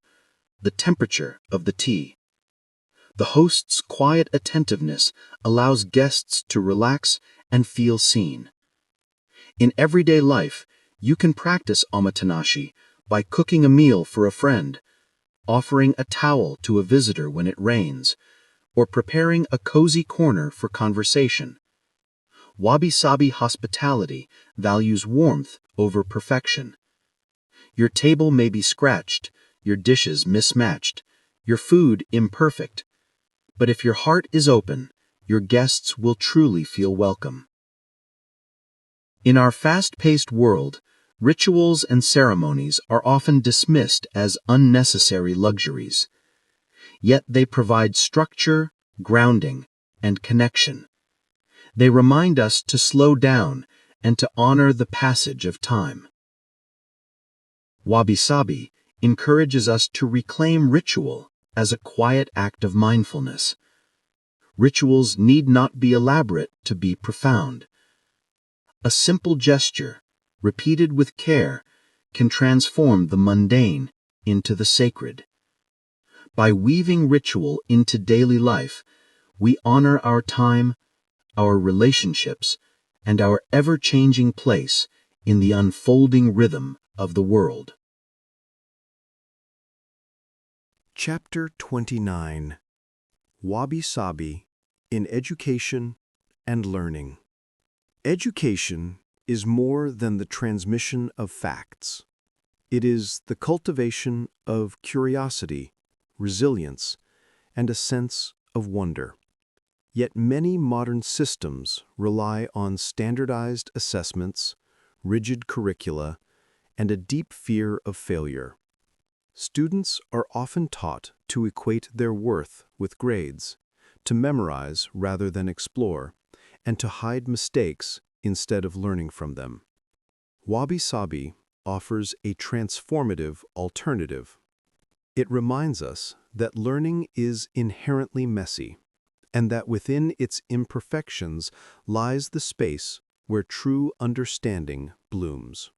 the temperature of the tea. The host's quiet attentiveness allows guests to relax and feel seen. In everyday life, you can practice omotenashi by cooking a meal for a friend, offering a towel to a visitor when it rains, or preparing a cozy corner for conversation. Wabi Sabi hospitality values warmth over perfection. Your table may be scratched, your dishes mismatched, your food imperfect, but if your heart is open, your guests will truly feel welcome. In our fast-paced world, rituals and ceremonies are often dismissed as unnecessary luxuries. Yet they provide structure, grounding, and connection. They remind us to slow down and to honor the passage of time. Wabi Sabi encourages us to reclaim ritual as a quiet act of mindfulness. Rituals need not be elaborate to be profound. A simple gesture, repeated with care, can transform the mundane into the sacred. By weaving ritual into daily life, we honor our time, our relationships, and our ever-changing place in the unfolding rhythm of the world. Chapter 29. Wabi Sabi in Education and Learning. Education is more than the transmission of facts. It is the cultivation of curiosity, resilience, and a sense of wonder. Yet many modern systems rely on standardized assessments, rigid curricula, and a deep fear of failure. Students are often taught to equate their worth with grades, to memorize rather than explore, and to hide mistakes instead of learning from them. Wabi Sabi offers a transformative alternative. It reminds us that learning is inherently messy, and that within its imperfections lies the space where true understanding blooms.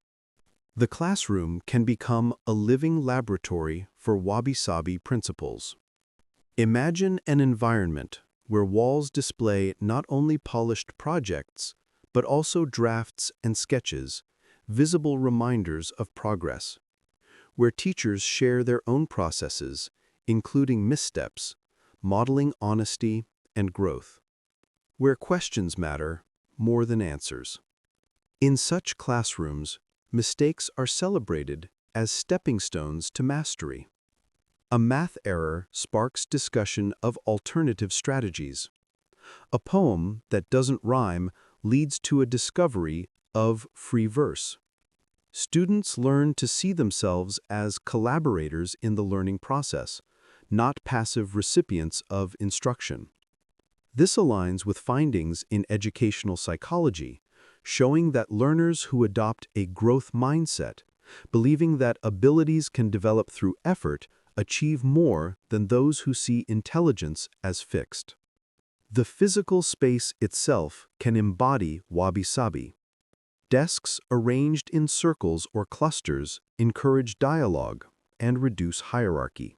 The classroom can become a living laboratory for Wabi Sabi principles. Imagine an environment where walls display not only polished projects, but also drafts and sketches, visible reminders of progress, where teachers share their own processes, including missteps, modeling honesty and growth, where questions matter more than answers. In such classrooms, mistakes are celebrated as stepping stones to mastery. A math error sparks discussion of alternative strategies. A poem that doesn't rhyme leads to a discovery of free verse. Students learn to see themselves as collaborators in the learning process, not passive recipients of instruction. This aligns with findings in educational psychology, showing that learners who adopt a growth mindset, believing that abilities can develop through effort, achieve more than those who see intelligence as fixed. The physical space itself can embody Wabi Sabi. Desks arranged in circles or clusters encourage dialogue and reduce hierarchy.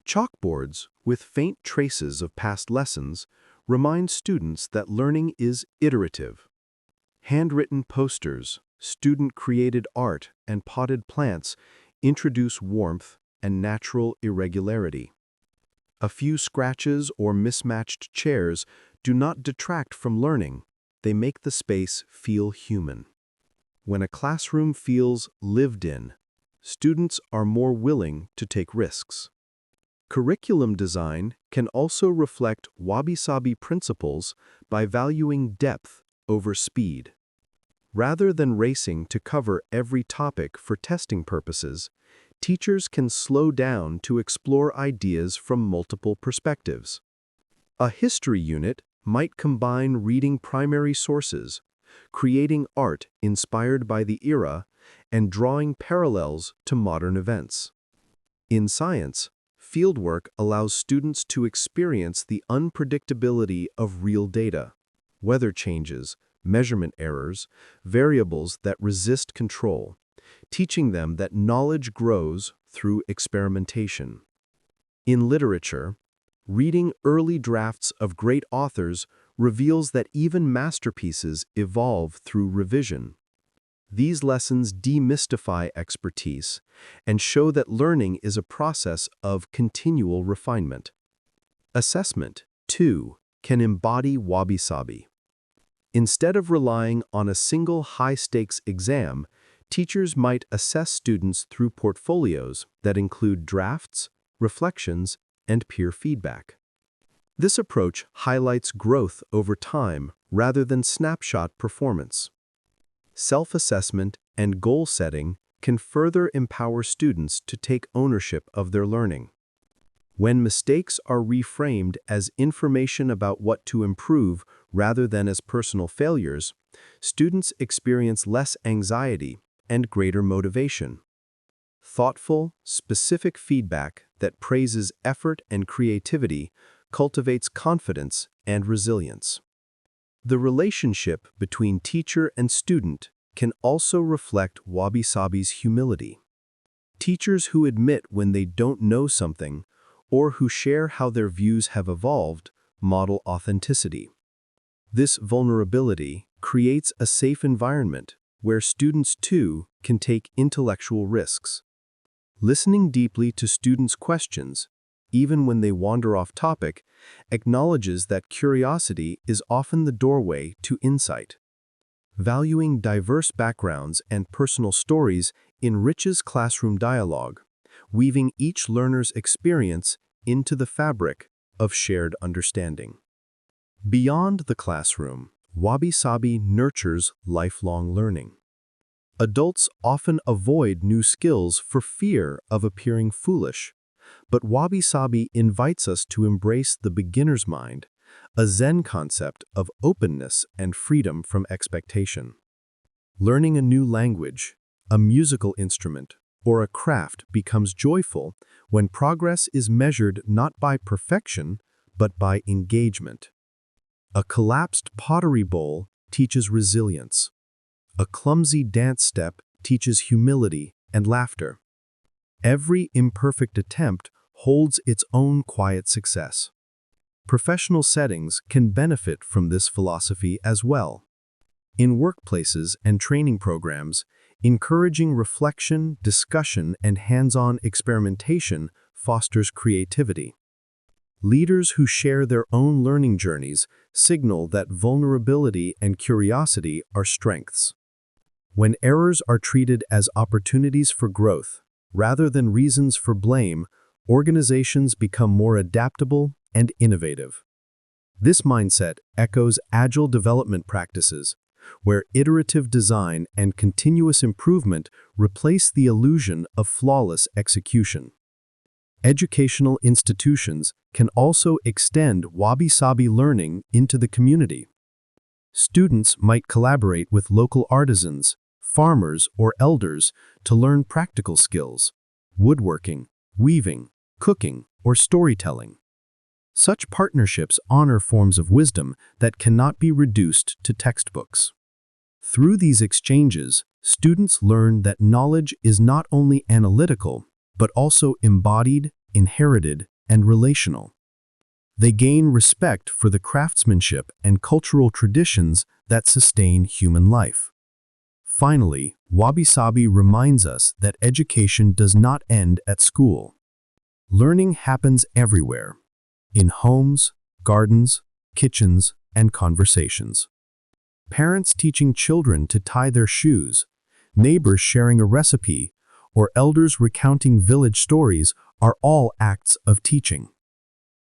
Chalkboards, with faint traces of past lessons, remind students that learning is iterative. Handwritten posters, student-created art, and potted plants introduce warmth and natural irregularity. A few scratches or mismatched chairs do not detract from learning, they make the space feel human. When a classroom feels lived in, students are more willing to take risks. Curriculum design can also reflect Wabi Sabi principles by valuing depth over speed. Rather than racing to cover every topic for testing purposes, teachers can slow down to explore ideas from multiple perspectives. A history unit might combine reading primary sources, creating art inspired by the era, and drawing parallels to modern events. In science, fieldwork allows students to experience the unpredictability of real data, weather changes, measurement errors, variables that resist control, teaching them that knowledge grows through experimentation. In literature, reading early drafts of great authors reveals that even masterpieces evolve through revision. These lessons demystify expertise and show that learning is a process of continual refinement. Assessment, too, can embody Wabi Sabi. Instead of relying on a single high-stakes exam, teachers might assess students through portfolios that include drafts, reflections, and peer feedback. This approach highlights growth over time rather than snapshot performance. Self-assessment and goal setting can further empower students to take ownership of their learning. When mistakes are reframed as information about what to improve rather than as personal failures, students experience less anxiety and greater motivation. Thoughtful, specific feedback that praises effort and creativity cultivates confidence and resilience. The relationship between teacher and student can also reflect Wabi Sabi's humility. Teachers who admit when they don't know something or who share how their views have evolved model authenticity. This vulnerability creates a safe environment where students too can take intellectual risks. Listening deeply to students' questions, even when they wander off topic, acknowledges that curiosity is often the doorway to insight. Valuing diverse backgrounds and personal stories enriches classroom dialogue, weaving each learner's experience into the fabric of shared understanding. Beyond the classroom, Wabi Sabi nurtures lifelong learning. Adults often avoid new skills for fear of appearing foolish, but Wabi Sabi invites us to embrace the beginner's mind, a Zen concept of openness and freedom from expectation. Learning a new language, a musical instrument, or a craft becomes joyful when progress is measured not by perfection, but by engagement. A collapsed pottery bowl teaches resilience. A clumsy dance step teaches humility and laughter. Every imperfect attempt holds its own quiet success. Professional settings can benefit from this philosophy as well. In workplaces and training programs, encouraging reflection, discussion, and hands-on experimentation fosters creativity. Leaders who share their own learning journeys signal that vulnerability and curiosity are strengths. When errors are treated as opportunities for growth, rather than reasons for blame, organizations become more adaptable and innovative. This mindset echoes agile development practices, where iterative design and continuous improvement replace the illusion of flawless execution. Educational institutions can also extend wabi-sabi learning into the community. Students might collaborate with local artisans, farmers, or elders to learn practical skills: woodworking, weaving, cooking, or storytelling. Such partnerships honor forms of wisdom that cannot be reduced to textbooks. Through these exchanges, students learn that knowledge is not only analytical, but also embodied, inherited, and relational. They gain respect for the craftsmanship and cultural traditions that sustain human life. Finally, Wabi Sabi reminds us that education does not end at school. Learning happens everywhere, in homes, gardens, kitchens, and conversations. Parents teaching children to tie their shoes, neighbors sharing a recipe, or elders recounting village stories are all acts of teaching.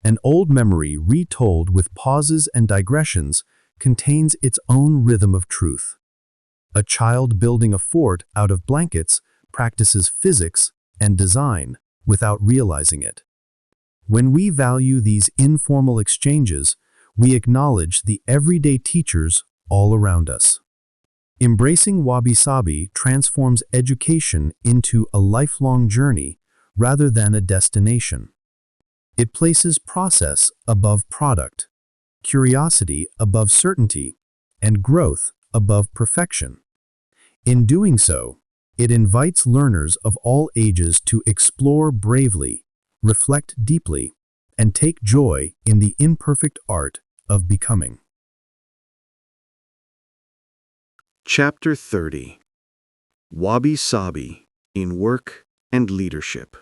An old memory retold with pauses and digressions contains its own rhythm of truth. A child building a fort out of blankets practices physics and design without realizing it. When we value these informal exchanges, we acknowledge the everyday teachers all around us. Embracing Wabi Sabi transforms education into a lifelong journey rather than a destination. It places process above product, curiosity above certainty, and growth above perfection. In doing so, it invites learners of all ages to explore bravely, reflect deeply, and take joy in the imperfect art of becoming. Chapter 30. Wabi Sabi in Work and Leadership.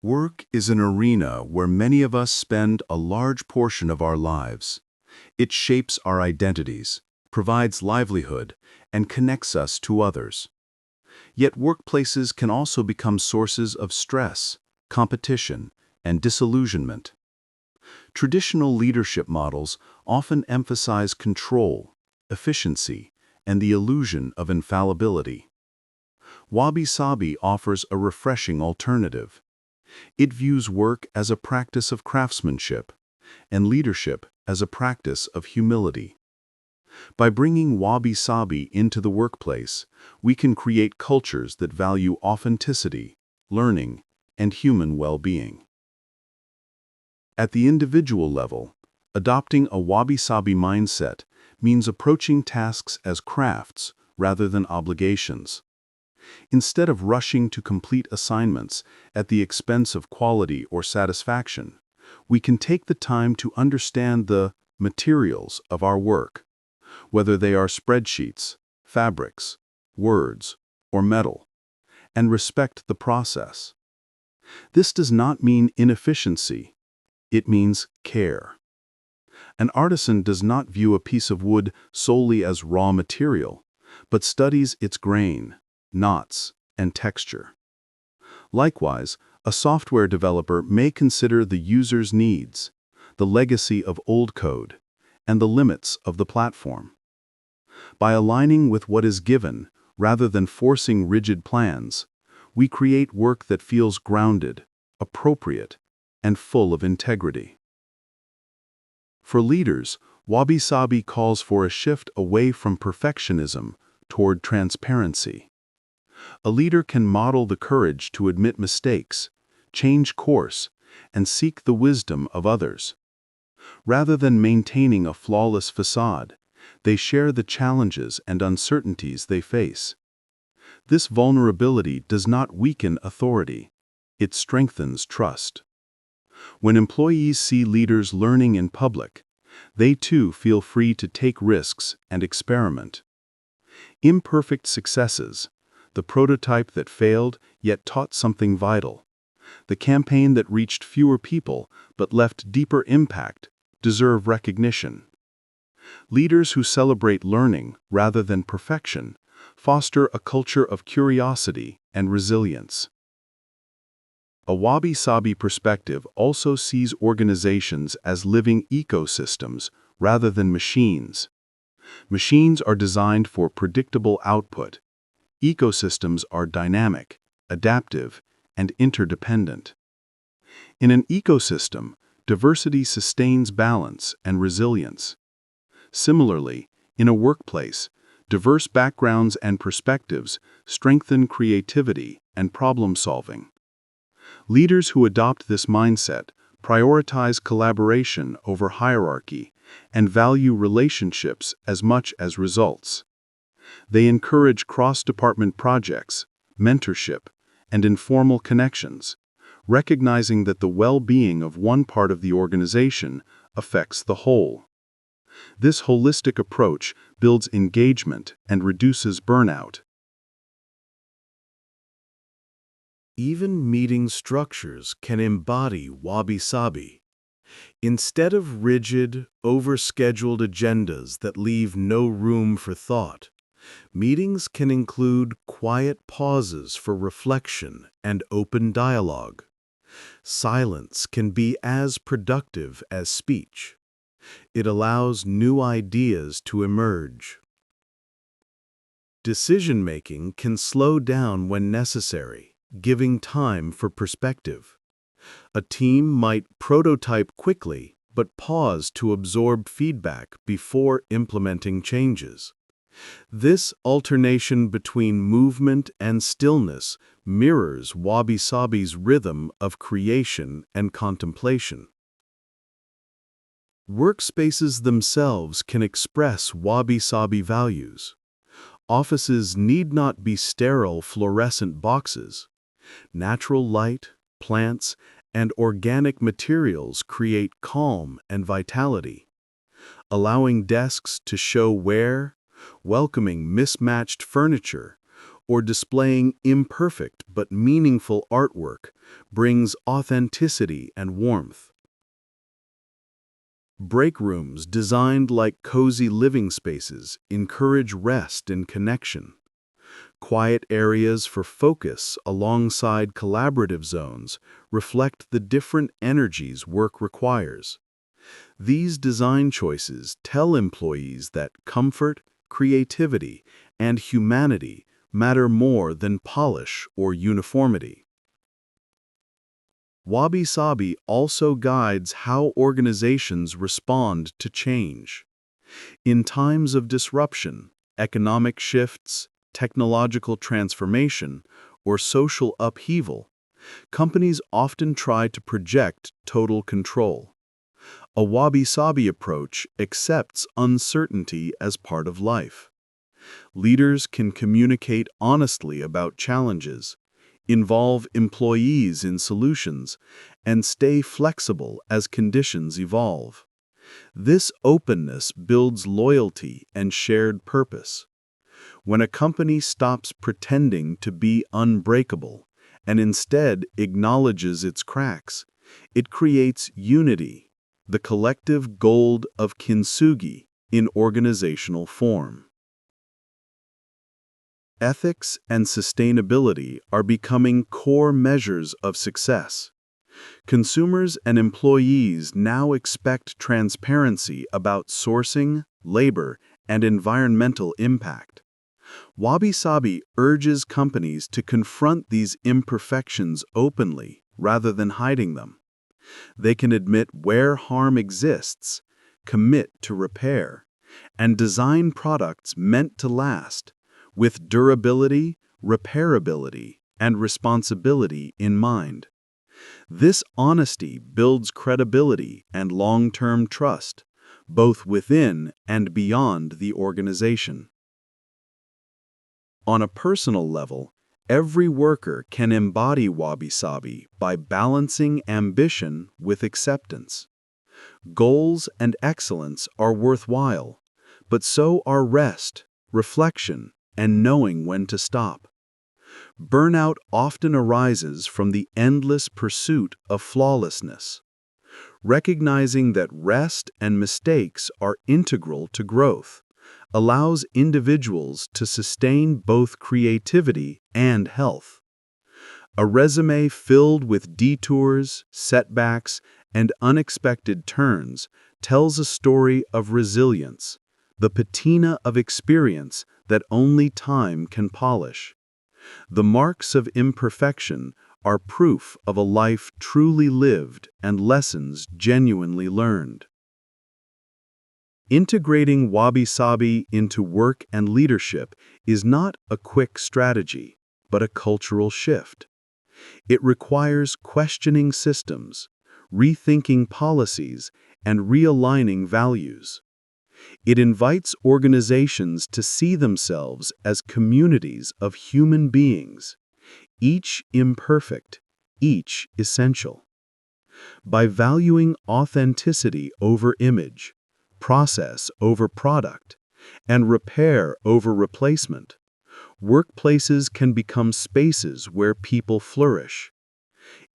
Work is an arena where many of us spend a large portion of our lives. It shapes our identities, provides livelihood, and connects us to others. Yet workplaces can also become sources of stress, competition, and disillusionment. Traditional leadership models often emphasize control, efficiency, and the illusion of infallibility. Wabi Sabi offers a refreshing alternative. It views work as a practice of craftsmanship, and leadership as a practice of humility. By bringing Wabi Sabi into the workplace, we can create cultures that value authenticity, learning, and human well-being. At the individual level, adopting a Wabi Sabi mindset means approaching tasks as crafts rather than obligations. Instead of rushing to complete assignments at the expense of quality or satisfaction, we can take the time to understand the materials of our work, whether they are spreadsheets, fabrics, words, or metal, and respect the process. This does not mean inefficiency. It means care. An artisan does not view a piece of wood solely as raw material, but studies its grain, knots, and texture. Likewise, a software developer may consider the user's needs, the legacy of old code, and the limits of the platform. By aligning with what is given, rather than forcing rigid plans, we create work that feels grounded, appropriate, and full of integrity. For leaders, Wabi Sabi calls for a shift away from perfectionism toward transparency. A leader can model the courage to admit mistakes, change course, and seek the wisdom of others. Rather than maintaining a flawless facade, they share the challenges and uncertainties they face. This vulnerability does not weaken authority, it strengthens trust. When employees see leaders learning in public, they too feel free to take risks and experiment. Imperfect successes, the prototype that failed yet taught something vital, the campaign that reached fewer people but left deeper impact, deserve recognition. Leaders who celebrate learning rather than perfection foster a culture of curiosity and resilience. A Wabi Sabi perspective also sees organizations as living ecosystems rather than machines. Machines are designed for predictable output. Ecosystems are dynamic, adaptive, and interdependent. In an ecosystem, diversity sustains balance and resilience. Similarly, in a workplace, diverse backgrounds and perspectives strengthen creativity and problem-solving. Leaders who adopt this mindset prioritize collaboration over hierarchy and value relationships as much as results. They encourage cross-department projects, mentorship, and informal connections, recognizing that the well-being of one part of the organization affects the whole. This holistic approach builds engagement and reduces burnout. Even meeting structures can embody Wabi Sabi. Instead of rigid, overscheduled agendas that leave no room for thought, meetings can include quiet pauses for reflection and open dialogue. Silence can be as productive as speech. It allows new ideas to emerge. Decision-making can slow down when necessary, giving time for perspective. A team might prototype quickly, but pause to absorb feedback before implementing changes. This alternation between movement and stillness mirrors Wabi Sabi's rhythm of creation and contemplation. Workspaces themselves can express Wabi Sabi values. Offices need not be sterile fluorescent boxes. Natural light, plants, and organic materials create calm and vitality. Allowing desks to show wear, welcoming mismatched furniture, or displaying imperfect but meaningful artwork brings authenticity and warmth. Break rooms designed like cozy living spaces encourage rest and connection. Quiet areas for focus alongside collaborative zones reflect the different energies work requires. These design choices tell employees that comfort, creativity, and humanity matter more than polish or uniformity. Wabi Sabi also guides how organizations respond to change. In times of disruption, economic shifts, technological transformation, or social upheaval, companies often try to project total control. A Wabi Sabi approach accepts uncertainty as part of life. Leaders can communicate honestly about challenges, involve employees in solutions, and stay flexible as conditions evolve. This openness builds loyalty and shared purpose. When a company stops pretending to be unbreakable and instead acknowledges its cracks, it creates unity, the collective gold of Kintsugi in organizational form. Ethics and sustainability are becoming core measures of success. Consumers and employees now expect transparency about sourcing, labor, and environmental impact. Wabi Sabi urges companies to confront these imperfections openly rather than hiding them. They can admit where harm exists, commit to repair, and design products meant to last, with durability, repairability, and responsibility in mind. This honesty builds credibility and long-term trust, both within and beyond the organization. On a personal level, every worker can embody Wabi Sabi by balancing ambition with acceptance. Goals and excellence are worthwhile, but so are rest, reflection, and knowing when to stop. Burnout often arises from the endless pursuit of flawlessness. Recognizing that rest and mistakes are integral to growth allows individuals to sustain both creativity and health. A resume filled with detours, setbacks, and unexpected turns tells a story of resilience, the patina of experience that only time can polish. The marks of imperfection are proof of a life truly lived and lessons genuinely learned. Integrating Wabi Sabi into work and leadership is not a quick strategy, but a cultural shift. It requires questioning systems, rethinking policies, and realigning values. It invites organizations to see themselves as communities of human beings, each imperfect, each essential. By valuing authenticity over image, process over product, and repair over replacement, workplaces can become spaces where people flourish.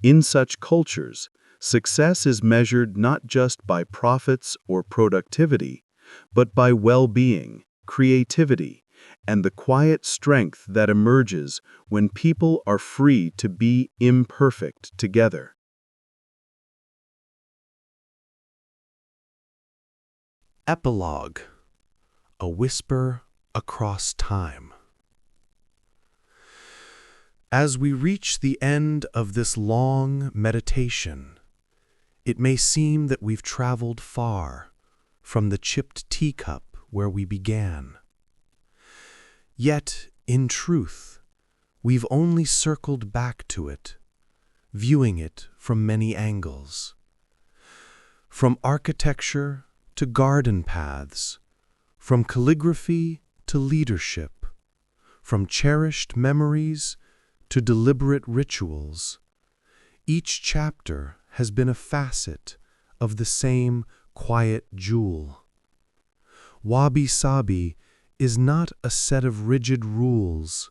In such cultures, success is measured not just by profits or productivity, but by well-being, creativity, and the quiet strength that emerges when people are free to be imperfect together. Epilogue, a whisper across time. As we reach the end of this long meditation, it may seem that we've traveled far from the chipped teacup where we began. Yet, in truth, we've only circled back to it, viewing it from many angles. From architecture to garden paths, from calligraphy to leadership, from cherished memories to deliberate rituals, each chapter has been a facet of the same quiet jewel. Wabi Sabi is not a set of rigid rules.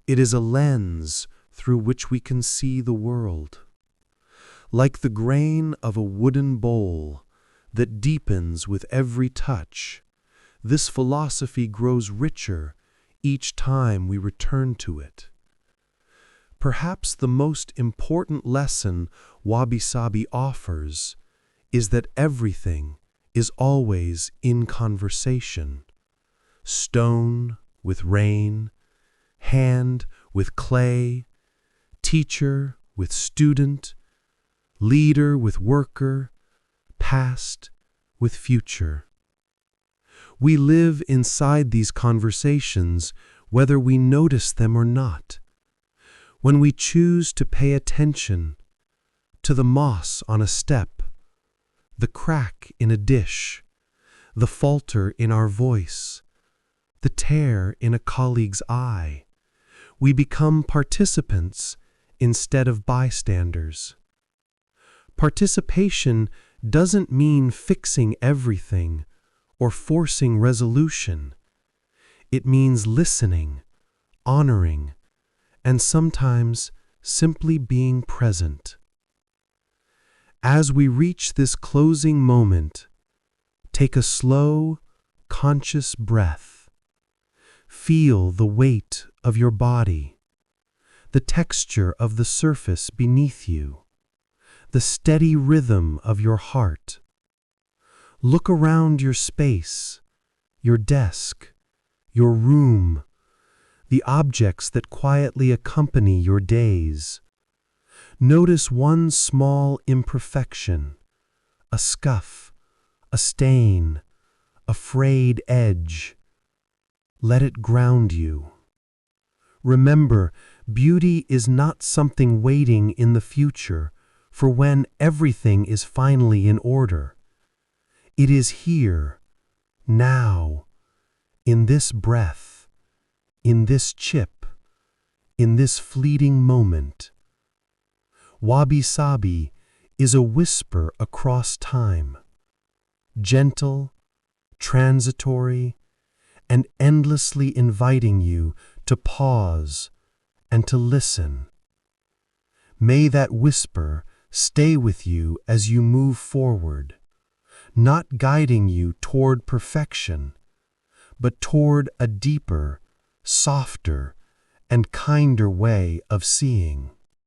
It is a lens through which we can see the world. Like the grain of a wooden bowl that deepens with every touch, this philosophy grows richer each time we return to it. Perhaps the most important lesson Wabi Sabi offers is that everything is always in conversation. Stone with rain, hand with clay, teacher with student, leader with worker, past with future. We live inside these conversations whether we notice them or not. When we choose to pay attention to the moss on a step, the crack in a dish, the falter in our voice, the tear in a colleague's eye, we become participants instead of bystanders. Participation doesn't mean fixing everything or forcing resolution. It means listening, honoring, and sometimes simply being present. As we reach this closing moment, take a slow, conscious breath. Feel the weight of your body, the texture of the surface beneath you, the steady rhythm of your heart. Look around your space, your desk, your room, the objects that quietly accompany your days. Notice one small imperfection, a scuff, a stain, a frayed edge. Let it ground you. Remember, beauty is not something waiting in the future for when everything is finally in order. It is here, now, in this breath, in this chip, in this fleeting moment. Wabi Sabi is a whisper across time, gentle, transitory, and endlessly inviting you to pause and to listen. May that whisper stay with you as you move forward, not guiding you toward perfection, but toward a deeper, softer, and kinder way of seeing.